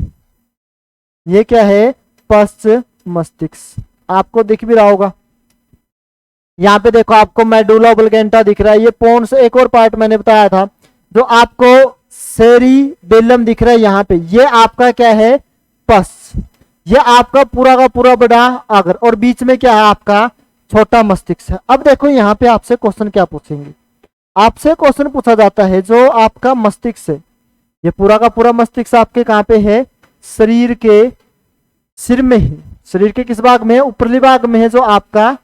ये क्या है पश्च मस्तिष्क, आपको दिख भी रहा होगा। यहां पे देखो आपको मेडुला ओब्लिगेंटा दिख रहा है, ये पोन्स एक और पार्ट मैंने बताया था जो आपको सेरिबेलम दिख रहा है यहाँ पे, ये आपका क्या है पश्च, ये आपका पूरा का पूरा बड़ा अगर, और बीच में क्या है आपका छोटा मस्तिष्क है। अब देखो यहाँ पे आपसे क्वेश्चन क्या पूछेंगे, आपसे क्वेश्चन पूछा जाता है जो आपका मस्तिष्क है, ये पूरा का पूरा मस्तिष्क आपके कहाँ पे है, शरीर के सिर में है। शरीर के किस भाग में है, ऊपरली भाग में है, जो आपका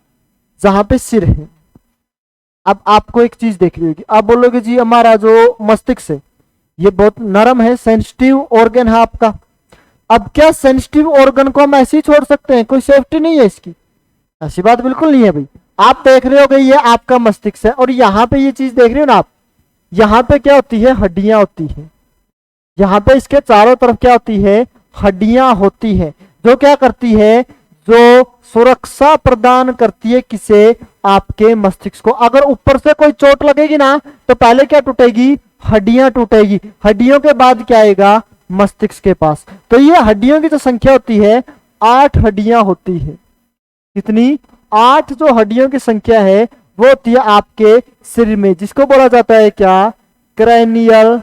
जहां पे सिर है। अब आपको एक चीज देख रही होगी, आप बोलोगे जी हमारा जो मस्तिष्क है ये बहुत नरम है, सेंसिटिव ऑर्गन है आपका। अब क्या सेंसिटिव ऑर्गन को हम ऐसे ही छोड़ सकते हैं, कोई सेफ्टी नहीं है इसकी? ऐसी बात बिल्कुल नहीं है भाई। आप देख रहे हो ये आपका मस्तिष्क है, और यहाँ पे ये चीज देख रहे हो ना आप, यहाँ पे क्या होती है हड्डियां होती है, यहाँ पे इसके चारों तरफ क्या होती है हड्डियां होती है, जो क्या करती है, जो सुरक्षा प्रदान करती है किसे, आपके मस्तिष्क को। अगर ऊपर से कोई चोट लगेगी ना तो पहले क्या टूटेगी, हड्डियां टूटेगी, हड्डियों के बाद क्या आएगा मस्तिष्क के पास। तो ये हड्डियों की जो संख्या होती है 8 हड्डियां होती है। कितनी, 8 जो हड्डियों की संख्या है वो होती है आपके सिर में, जिसको बोला जाता है क्या क्रैनियल,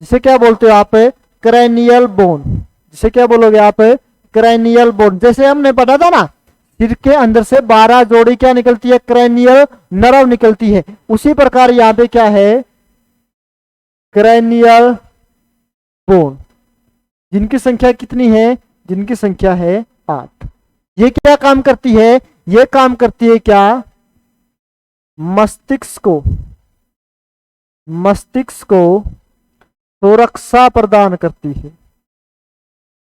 जिसे क्या बोलते हो आप क्रैनियल बोन, जिसे क्या बोलोगे आप क्रैनियल बोन। जैसे हमने पढ़ा था ना सिर के अंदर से 12 जोड़ी क्या निकलती है, क्रैनियल नर्व निकलती है, उसी प्रकार यहां पे क्या है क्रैनियल बोन, जिनकी संख्या कितनी है, जिनकी संख्या है 8। ये क्या काम करती है, ये काम करती है क्या मस्तिष्क को सुरक्षा प्रदान करती है,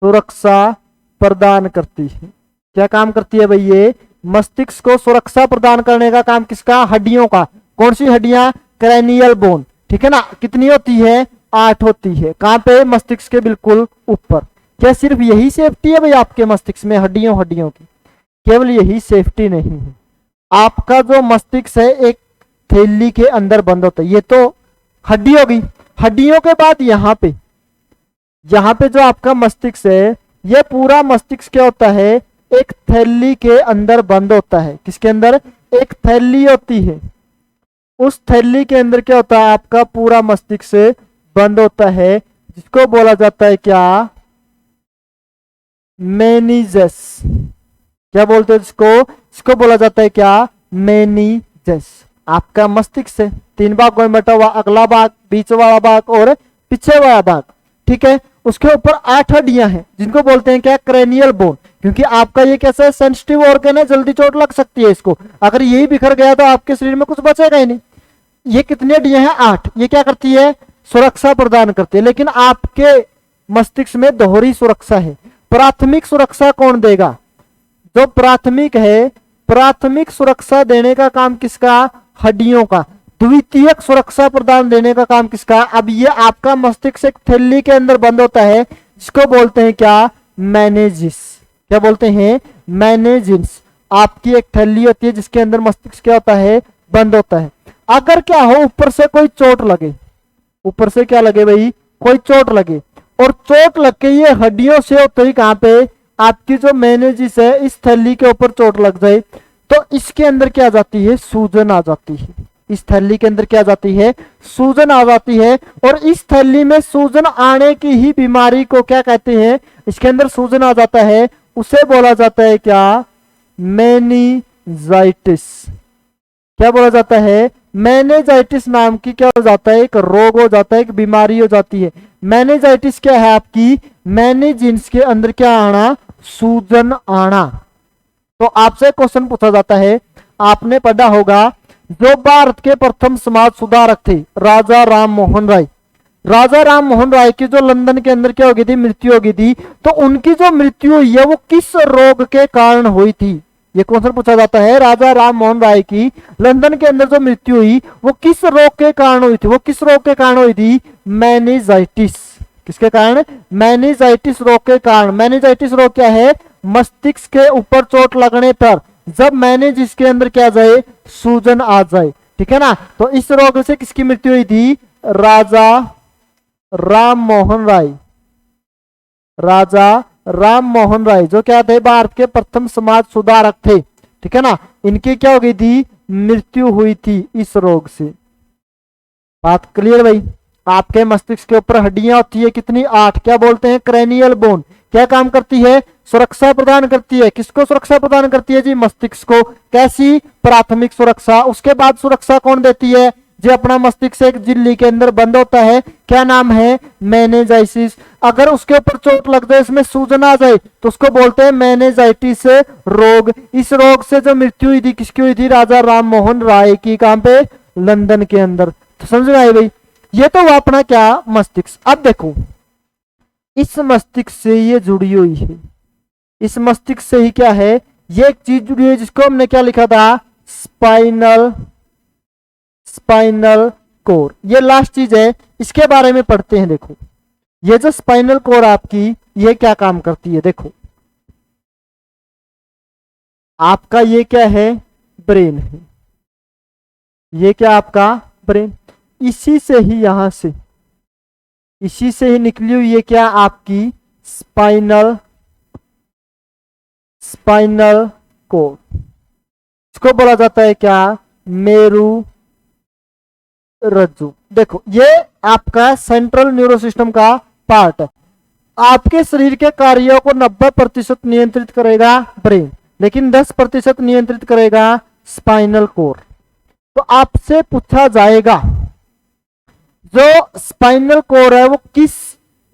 सुरक्षा प्रदान करती है। क्या काम करती है भाई, ये मस्तिष्क को सुरक्षा प्रदान करने का काम किसका, हड्डियों का। कौन सी हड्डियां, क्रैनियल बोन, ठीक है ना। कितनी होती है, 8 होती है। कहां पे, मस्तिष्क के बिल्कुल ऊपर। क्या सिर्फ यही सेफ्टी है भाई आपके मस्तिष्क में, हड्डियों की? केवल यही सेफ्टी नहीं है, आपका जो मस्तिष्क है एक थैली के अंदर बंद होता है। ये तो हड्डी होगी, हड्डियों के बाद यहाँ पे जो आपका मस्तिष्क है, ये पूरा मस्तिष्क क्या होता है, एक थैली के अंदर बंद होता है। किसके अंदर, एक थैली होती है, उस थैली के अंदर क्या होता है आपका पूरा मस्तिष्क बंद होता है, जिसको बोला जाता है क्या मेनिजेस। क्या बोलते हैं इसको बोला जाता है क्या मेनिजेस। आपका मस्तिष्क है 3 भाग में बटा हुआ, अगला भाग, बीच वाला भाग और पीछे वाला भाग, ठीक है। उसके ऊपर 8 हड्डियां हैं जिनको बोलते हैं क्या क्रैनियल बोन, क्योंकि आपका ये कैसा है सेंसिटिव ऑर्गन है, जल्दी चोट लग सकती है इसको। अगर यही बिखर गया तो आपके शरीर में कुछ बचेगा ही नहीं। ये कितनी हड्डियां हैं, 8। ये क्या करती है, सुरक्षा प्रदान करती है। लेकिन आपके मस्तिष्क में दोहरी सुरक्षा है। प्राथमिक सुरक्षा कौन देगा, जो प्राथमिक है, प्राथमिक सुरक्षा देने का काम किसका, हड्डियों का। द्वितीयक सुरक्षा प्रदान देने का काम किसका। अब ये आपका मस्तिष्क एक थैली के अंदर बंद होता है, जिसको बोलते हैं क्या मेनेजिस। क्या बोलते हैं, मेनेजिस। आपकी एक थैली होती है जिसके अंदर मस्तिष्क क्या होता है, बंद होता है। अगर क्या हो, ऊपर से कोई चोट लगे, ऊपर से क्या लगे भाई, कोई चोट लगे, और चोट लग के ये हड्डियों से होते ही कहां पे, आपकी जो मेनेजिस है इस थैली के ऊपर चोट लग जाए, तो इसके अंदर क्या आ जाती है, सूजन आ जाती है। इस थैली के अंदर क्या आ जाती है, सूजन आ जाती है। और इस थैली में सूजन आने की ही बीमारी को क्या कहते हैं, इसके अंदर सूजन आ जाता है, उसे बोला जाता है क्या मेनिंजाइटिस। क्या बोला जाता है, मेनिंजाइटिस नाम की क्या हो जाता है, एक रोग हो जाता है, एक बीमारी हो जाती है। मेनिंजाइटिस क्या है आपकी, मेनिंजिस के अंदर क्या आना, सूजन आना। तो आपसे क्वेश्चन पूछा जाता है, आपने पढ़ा होगा जो भारत के प्रथम समाज सुधारक थे राजा राम मोहन राय, राजा राम मोहन राय की जो लंदन के अंदर क्या हो गई थी, मृत्यु हो गई थी, तो उनकी जो मृत्यु हुई है वो किस रोग के कारण हुई थी? ये क्वेश्चन पूछा जाता है। राजा राम मोहन राय की लंदन के अंदर जो मृत्यु हुई वो किस रोग के कारण हुई थी? वो किस रोग के कारण हुई थी? मेनिंजाइटिस। किसके कारण? मेनिंजाइटिस रोग के कारण। मेनिंजाइटिस रोग क्या है? मस्तिष्क के ऊपर चोट लगने पर जब मेनिंज के अंदर क्या जाए, सूजन आ जाए, ठीक है ना। तो इस रोग से किसकी मृत्यु हुई थी? राजा राम मोहन राय। राजा राम मोहन राय जो क्या थे, भारत के प्रथम समाज सुधारक थे, ठीक है ना। इनकी क्या हो गई थी? मृत्यु हुई थी इस रोग से। बात क्लियर भाई? आपके मस्तिष्क के ऊपर हड्डियां होती है कितनी? 8। क्या बोलते हैं? Cranial bone. क्या काम करती है? सुरक्षा प्रदान करती है। किसको सुरक्षा प्रदान करती है जी? मस्तिष्क को। कैसी? प्राथमिक सुरक्षा। उसके बाद सुरक्षा कौन देती है? जो अपना मस्तिष्क एक झिल्ली के अंदर बंद होता है, क्या नाम है? मेनिंजाइटिस। अगर उसके ऊपर चोट लग जाए, इसमें सूजन आ जाए, तो उसको बोलते हैं मेनिंजाइटिस रोग। इस रोग से जो मृत्यु हुई थी किसकी हुई थी? राजा राम मोहन राय की। कहां पे? लंदन के अंदर। तो समझ में आई भाई? ये तो हुआ अपना क्या? मस्तिष्क। अब देखो इस मस्तिष्क से ये जुड़ी हुई है, इस मस्तिष्क से ही क्या है, ये एक चीज जुड़ी है जिसको हमने क्या लिखा था? Spinal core. ये लास्ट चीज है, इसके बारे में पढ़ते हैं। देखो ये जो स्पाइनल कोर आपकी, ये क्या काम करती है? देखो आपका ये क्या है? ब्रेन है। ये क्या आपका? ब्रेन। इसी से ही यहां से, इसी से ही निकली हुई ये क्या आपकी? Spinal core. इसको बोला जाता है क्या? मेरु रज्जु। देखो ये आपका सेंट्रल न्यूरो सिस्टम का पार्ट है। आपके शरीर के कार्यों को 90% नियंत्रित करेगा ब्रेन, लेकिन 10% नियंत्रित करेगा स्पाइनल कोर। तो आपसे पूछा जाएगा जो स्पाइनल कोर है वो किस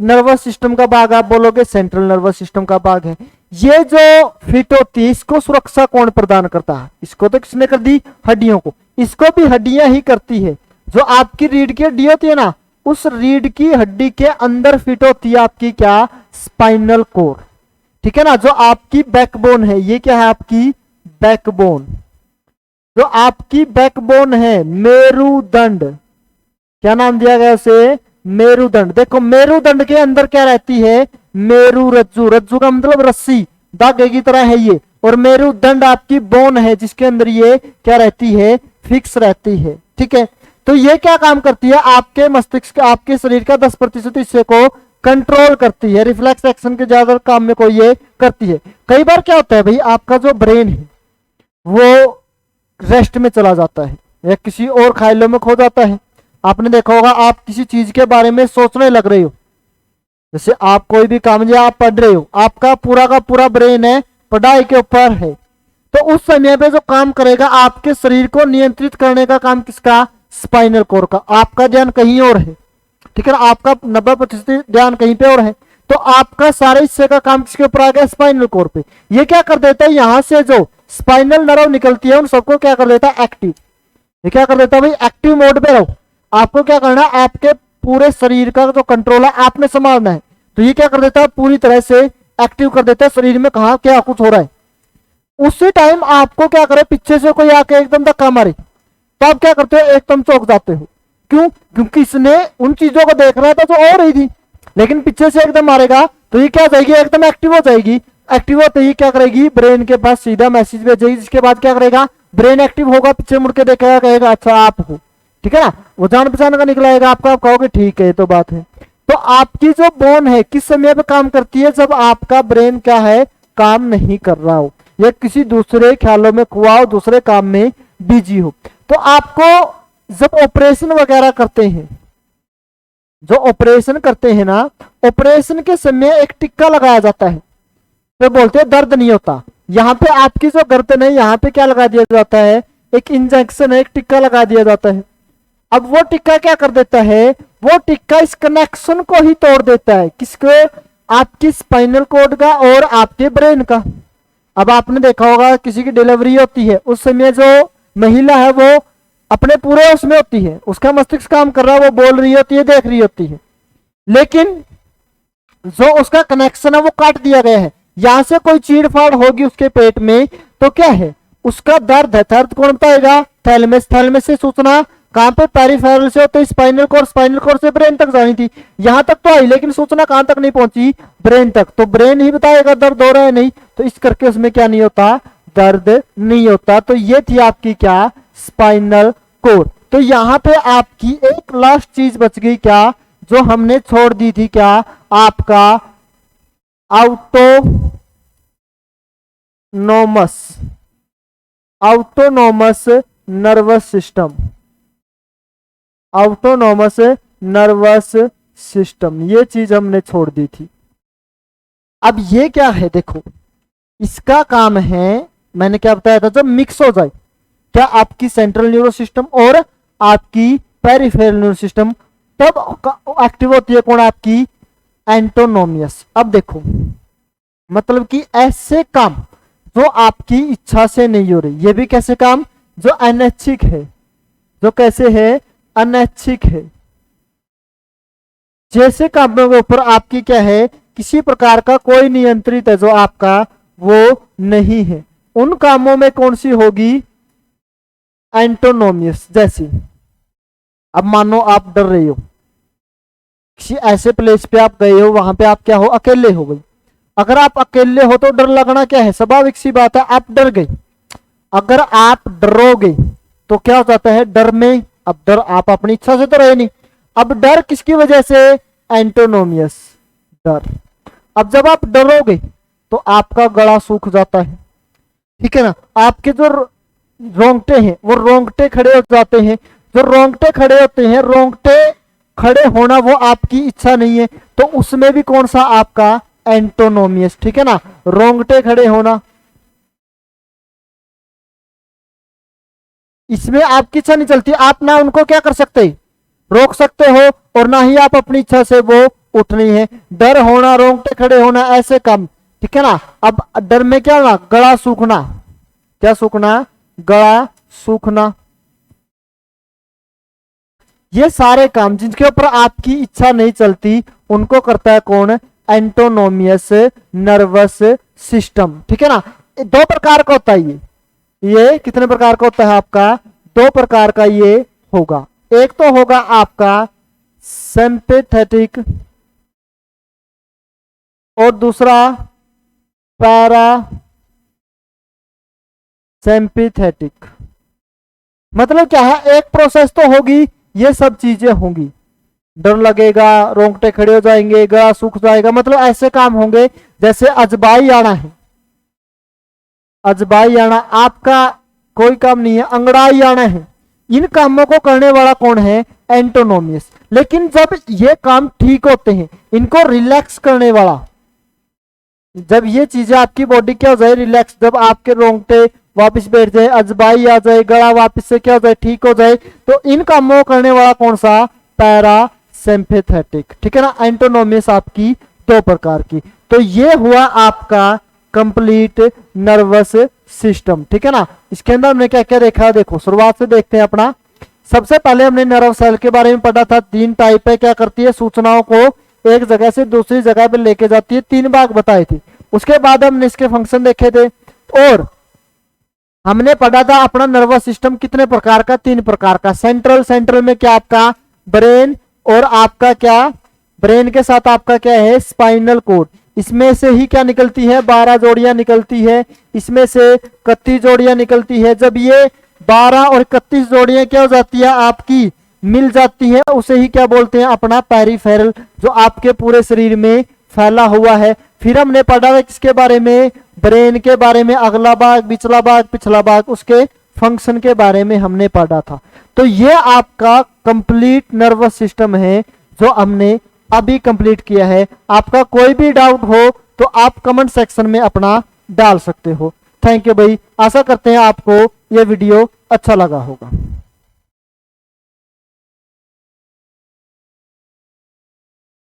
नर्वस सिस्टम का भाग? आप बोलोगे सेंट्रल नर्वस सिस्टम का भाग है। ये जो फिट होती है इसको सुरक्षा कौन प्रदान करता है? इसको तो किसने कर दी? हड्डियों को। इसको भी हड्डियां ही करती है। जो आपकी रीढ़ की हड्डी होती है ना, उस रीढ़ की हड्डी के अंदर फिट होती है आपकी क्या? स्पाइनल कोर, ठीक है ना। जो आपकी बैकबोन है, ये क्या है आपकी? बैकबोन। जो आपकी बैकबोन है, मेरुदंड। क्या नाम दिया गया उसे? मेरुदंड। देखो मेरुदंड के अंदर क्या रहती है? मेरु रज्जु। रज्जु का मतलब रस्सी, धागे की तरह है ये। और मेरुदंड आपकी बोन है जिसके अंदर ये क्या रहती है? फिक्स रहती है, ठीक है। तो ये क्या काम करती है? आपके मस्तिष्क, आपके शरीर का 10% हिस्से को कंट्रोल करती है। रिफ्लेक्स एक्शन के ज्यादा काम में कोई ये करती है। कई बार क्या होता है भाई, आपका जो ब्रेन है वो रेस्ट में चला जाता है या किसी और ख्यालों में खो जाता है। आपने देखा होगा, आप किसी चीज के बारे में सोचने लग रहे हो, जैसे आप कोई भी काम या आप पढ़ रहे हो, आपका पूरा का पूरा ब्रेन है पढ़ाई के ऊपर है, तो उस समय पे जो काम करेगा आपके शरीर को नियंत्रित करने का काम किसका? स्पाइनल कोर का। आपका ध्यान कहीं और है, ठीक है ना। आपका 90% ध्यान कहीं पे और है, तो आपका सारे हिस्से का काम किसके ऊपर आ गया? स्पाइनल कोर पे। ये क्या कर देता है? यहां से जो स्पाइनल नर्व निकलती है उन सबको क्या कर देता है? एक्टिव। ये क्या कर देता है भाई? एक्टिव मोड पे रहो। आपको क्या करना है? आपके पूरे शरीर का जो कंट्रोल है आपने संभालना है। तो ये क्या कर देता है? पूरी तरह से एक्टिव कर देता है शरीर में कहा क्या कुछ हो रहा है। उसी टाइम आपको क्या करे? पीछे से कोई आके एकदम धक्का मारे तो आप क्या करते हो? एकदम चौंक जाते हो। क्यों? क्योंकि इसने उन चीजों को देख रहा था जो हो रही थी, लेकिन पीछे से एकदम मारेगा तो ये क्या जाएगी? एकदम एक्टिव हो जाएगी। एक्टिव होते ही क्या करेगी? ब्रेन के पास सीधा मैसेज भेजेगी, जिसके बाद क्या करेगा? ब्रेन एक्टिव होगा, पीछे मुड़ के देखेगा, कहेगा अच्छा आप हो, ठीक है ना। वो जान पहचान का निकलाएगा आपका, आप कहोगे ठीक है ये तो बात है। तो आपकी जो बोन है किस समय पे काम करती है? जब आपका ब्रेन क्या है? काम नहीं कर रहा हो या किसी दूसरे ख्यालों में खोआ हो, दूसरे काम में बिजी हो। तो आपको जब ऑपरेशन वगैरह करते हैं, जो ऑपरेशन करते हैं ना, ऑपरेशन के समय एक टिक्का लगाया जाता है, तो बोलते हैं दर्द नहीं होता। यहाँ पे आपकी जो गर्दन है यहाँ पे क्या लगा दिया जाता है? एक इंजेक्शन है, एक टिक्का लगा दिया जाता है। अब वो टिक्का क्या कर देता है? वो टिक्का इस कनेक्शन को ही तोड़ देता है। किसके? आपकी स्पाइनल कोड का और आपके ब्रेन का। अब आपने देखा होगा किसी की डिलीवरी होती है, उस समय जो महिला है वो अपने पूरे उसमें होती है, उसका मस्तिष्क काम कर रहा है, वो बोल रही होती है, देख रही होती है, लेकिन जो उसका कनेक्शन है वो काट दिया गया है। यहां से कोई चीड़ फाड़ होगी उसके पेट में तो क्या है, उसका दर्द है, दर्द कौन बताएगा, थैलेमस, थैलेमस से सूचना कहां पे, पेरिफेरल से, तो स्पाइनल कॉर्ड, स्पाइनल कॉर्ड से ब्रेन तक जानी थी, यहां तक तो आई लेकिन सूचना कहां तक नहीं पहुंची, ब्रेन तक, तो ब्रेन ही बताएगा दर्द हो रहा है नहीं, तो इस करके उसमें क्या नहीं होता, दर्द नहीं होता। तो ये थी आपकी क्या, स्पाइनल कोड। तो यहां पे आपकी एक लास्ट चीज बच गई क्या, जो हमने छोड़ दी थी क्या, आपका autonomous nervous system, autonomous nervous system, ये चीज हमने छोड़ दी थी। अब ये क्या है, देखो इसका काम है, मैंने क्या बताया था, जब मिक्स हो जाए क्या आपकी सेंट्रल न्यूरो सिस्टम और आपकी पेरिफेरल न्यूरो सिस्टम, तब एक्टिव होती है कौन, आपकी एंटोनोमियस। अब देखो मतलब कि ऐसे काम जो आपकी इच्छा से नहीं हो रही, ये भी कैसे काम, जो अनैच्छिक है, जो कैसे है, अनैच्छिक है, जैसे कामों के ऊपर आपकी क्या है, किसी प्रकार का कोई नियंत्रित है जो आपका वो नहीं है, उन कामों में कौन सी होगी, एंटोनोमियस। जैसी अब मानो आप डर रहे हो, किसी ऐसे प्लेस पे आप गए हो, वहां पे आप क्या हो, अकेले हो गए, अगर आप अकेले हो तो डर लगना क्या है, स्वाभाविक सी बात है, आप डर गए। अगर आप डरोगे तो क्या हो जाता है, डर में, अब डर आप अपनी इच्छा से तो रहे नहीं, अब डर किसकी वजह से, एंटोनोमियस डर। अब जब आप डरोगे तो आपका गला सूख जाता है, ठीक है ना, आपके जो रोंगटे हैं वो रोंगटे खड़े हो जाते हैं, जो रोंगटे खड़े होते हैं, रोंगटे खड़े होना वो आपकी इच्छा नहीं है, तो उसमें भी कौन सा आपका, एंटोनोमियस, ठीक है ना, रोंगटे खड़े होना, इसमें आपकी इच्छा नहीं चलती, आप ना उनको क्या कर सकते, रोक सकते हो, और ना ही आप अपनी इच्छा से वो उठनी है। डर होना, रोंगटे खड़े होना, ऐसे काम, ठीक है ना। अब डर में क्या होना, गला सूखना, क्या सूखना, गला सूखना, ये सारे काम जिनके ऊपर आपकी इच्छा नहीं चलती उनको करता है कौन, एंटोनोमियस नर्वस सिस्टम, ठीक है ना। दो प्रकार का होता है ये कितने प्रकार का होता है आपका, दो प्रकार का ये होगा, एक तो होगा आपका सिंपैथेटिक और दूसरा पैरा सिंपैथेटिक। मतलब क्या है, एक प्रोसेस तो होगी, ये सब चीजें होंगी, डर लगेगा, रोंगटे खड़े हो जाएंगे, गला सूख जाएगा, मतलब ऐसे काम होंगे। जैसे अजबाई आना है, अजबाई आना आपका कोई काम नहीं है, अंगड़ाई आना है, इन कामों को करने वाला कौन है, एंटोनोमियस। लेकिन जब ये काम ठीक होते हैं, इनको रिलैक्स करने वाला, जब ये चीजें आपकी बॉडी क्या हो जाए, रिलैक्स, जब आपके रोंगटे वापस बैठ जाए, अजबाई आ जाए, गला वापस से क्या हो जाए, ठीक हो जाए, तो इन कामों को करने वाला कौन सा, पैरा सिंपैथेटिक, ठीक है ना। एंटोनोमियस आपकी दो प्रकार की। तो ये हुआ आपका कंप्लीट नर्वस सिस्टम, ठीक है ना। इसके अंदर हमने क्या क्या देखा, देखो शुरुआत से देखते हैं अपना। सबसे पहले हमने नर्व सेल के बारे में पढ़ा था, तीन टाइप है, क्या करती है, सूचनाओं को एक जगह से दूसरी जगह पे लेके जाती है, तीन भाग बताए थे। उसके बाद हमने इसके फंक्शन देखे थे, और हमने पढ़ा था अपना नर्वस सिस्टम कितने प्रकार का, तीन प्रकार का। सेंट्रल, सेंट्रल में क्या आपका ब्रेन, और आपका क्या, ब्रेन के साथ आपका क्या है, स्पाइनल कोड, इसमें से ही क्या निकलती है, 12 जोड़ियां निकलती है, इसमें से 31 जोड़ियां निकलती है। जब ये 12 और 31 जोड़ियां क्या हो जाती है आपकी, मिल जाती है, उसे ही क्या बोलते हैं, अपना पेरिफेरल, जो आपके पूरे शरीर में फैला हुआ है। फिर हमने पढ़ा है किसके बारे में, ब्रेन के बारे में, अगला भाग, पिछला भाग, पिछला भाग, उसके फंक्शन के बारे में हमने पढ़ा था। तो ये आपका कंप्लीट नर्वस सिस्टम है जो हमने अभी कंप्लीट किया है। आपका कोई भी डाउट हो तो आप कमेंट सेक्शन में अपना डाल सकते हो। थैंक यू भाई, आशा करते हैं आपको ये वीडियो अच्छा लगा होगा।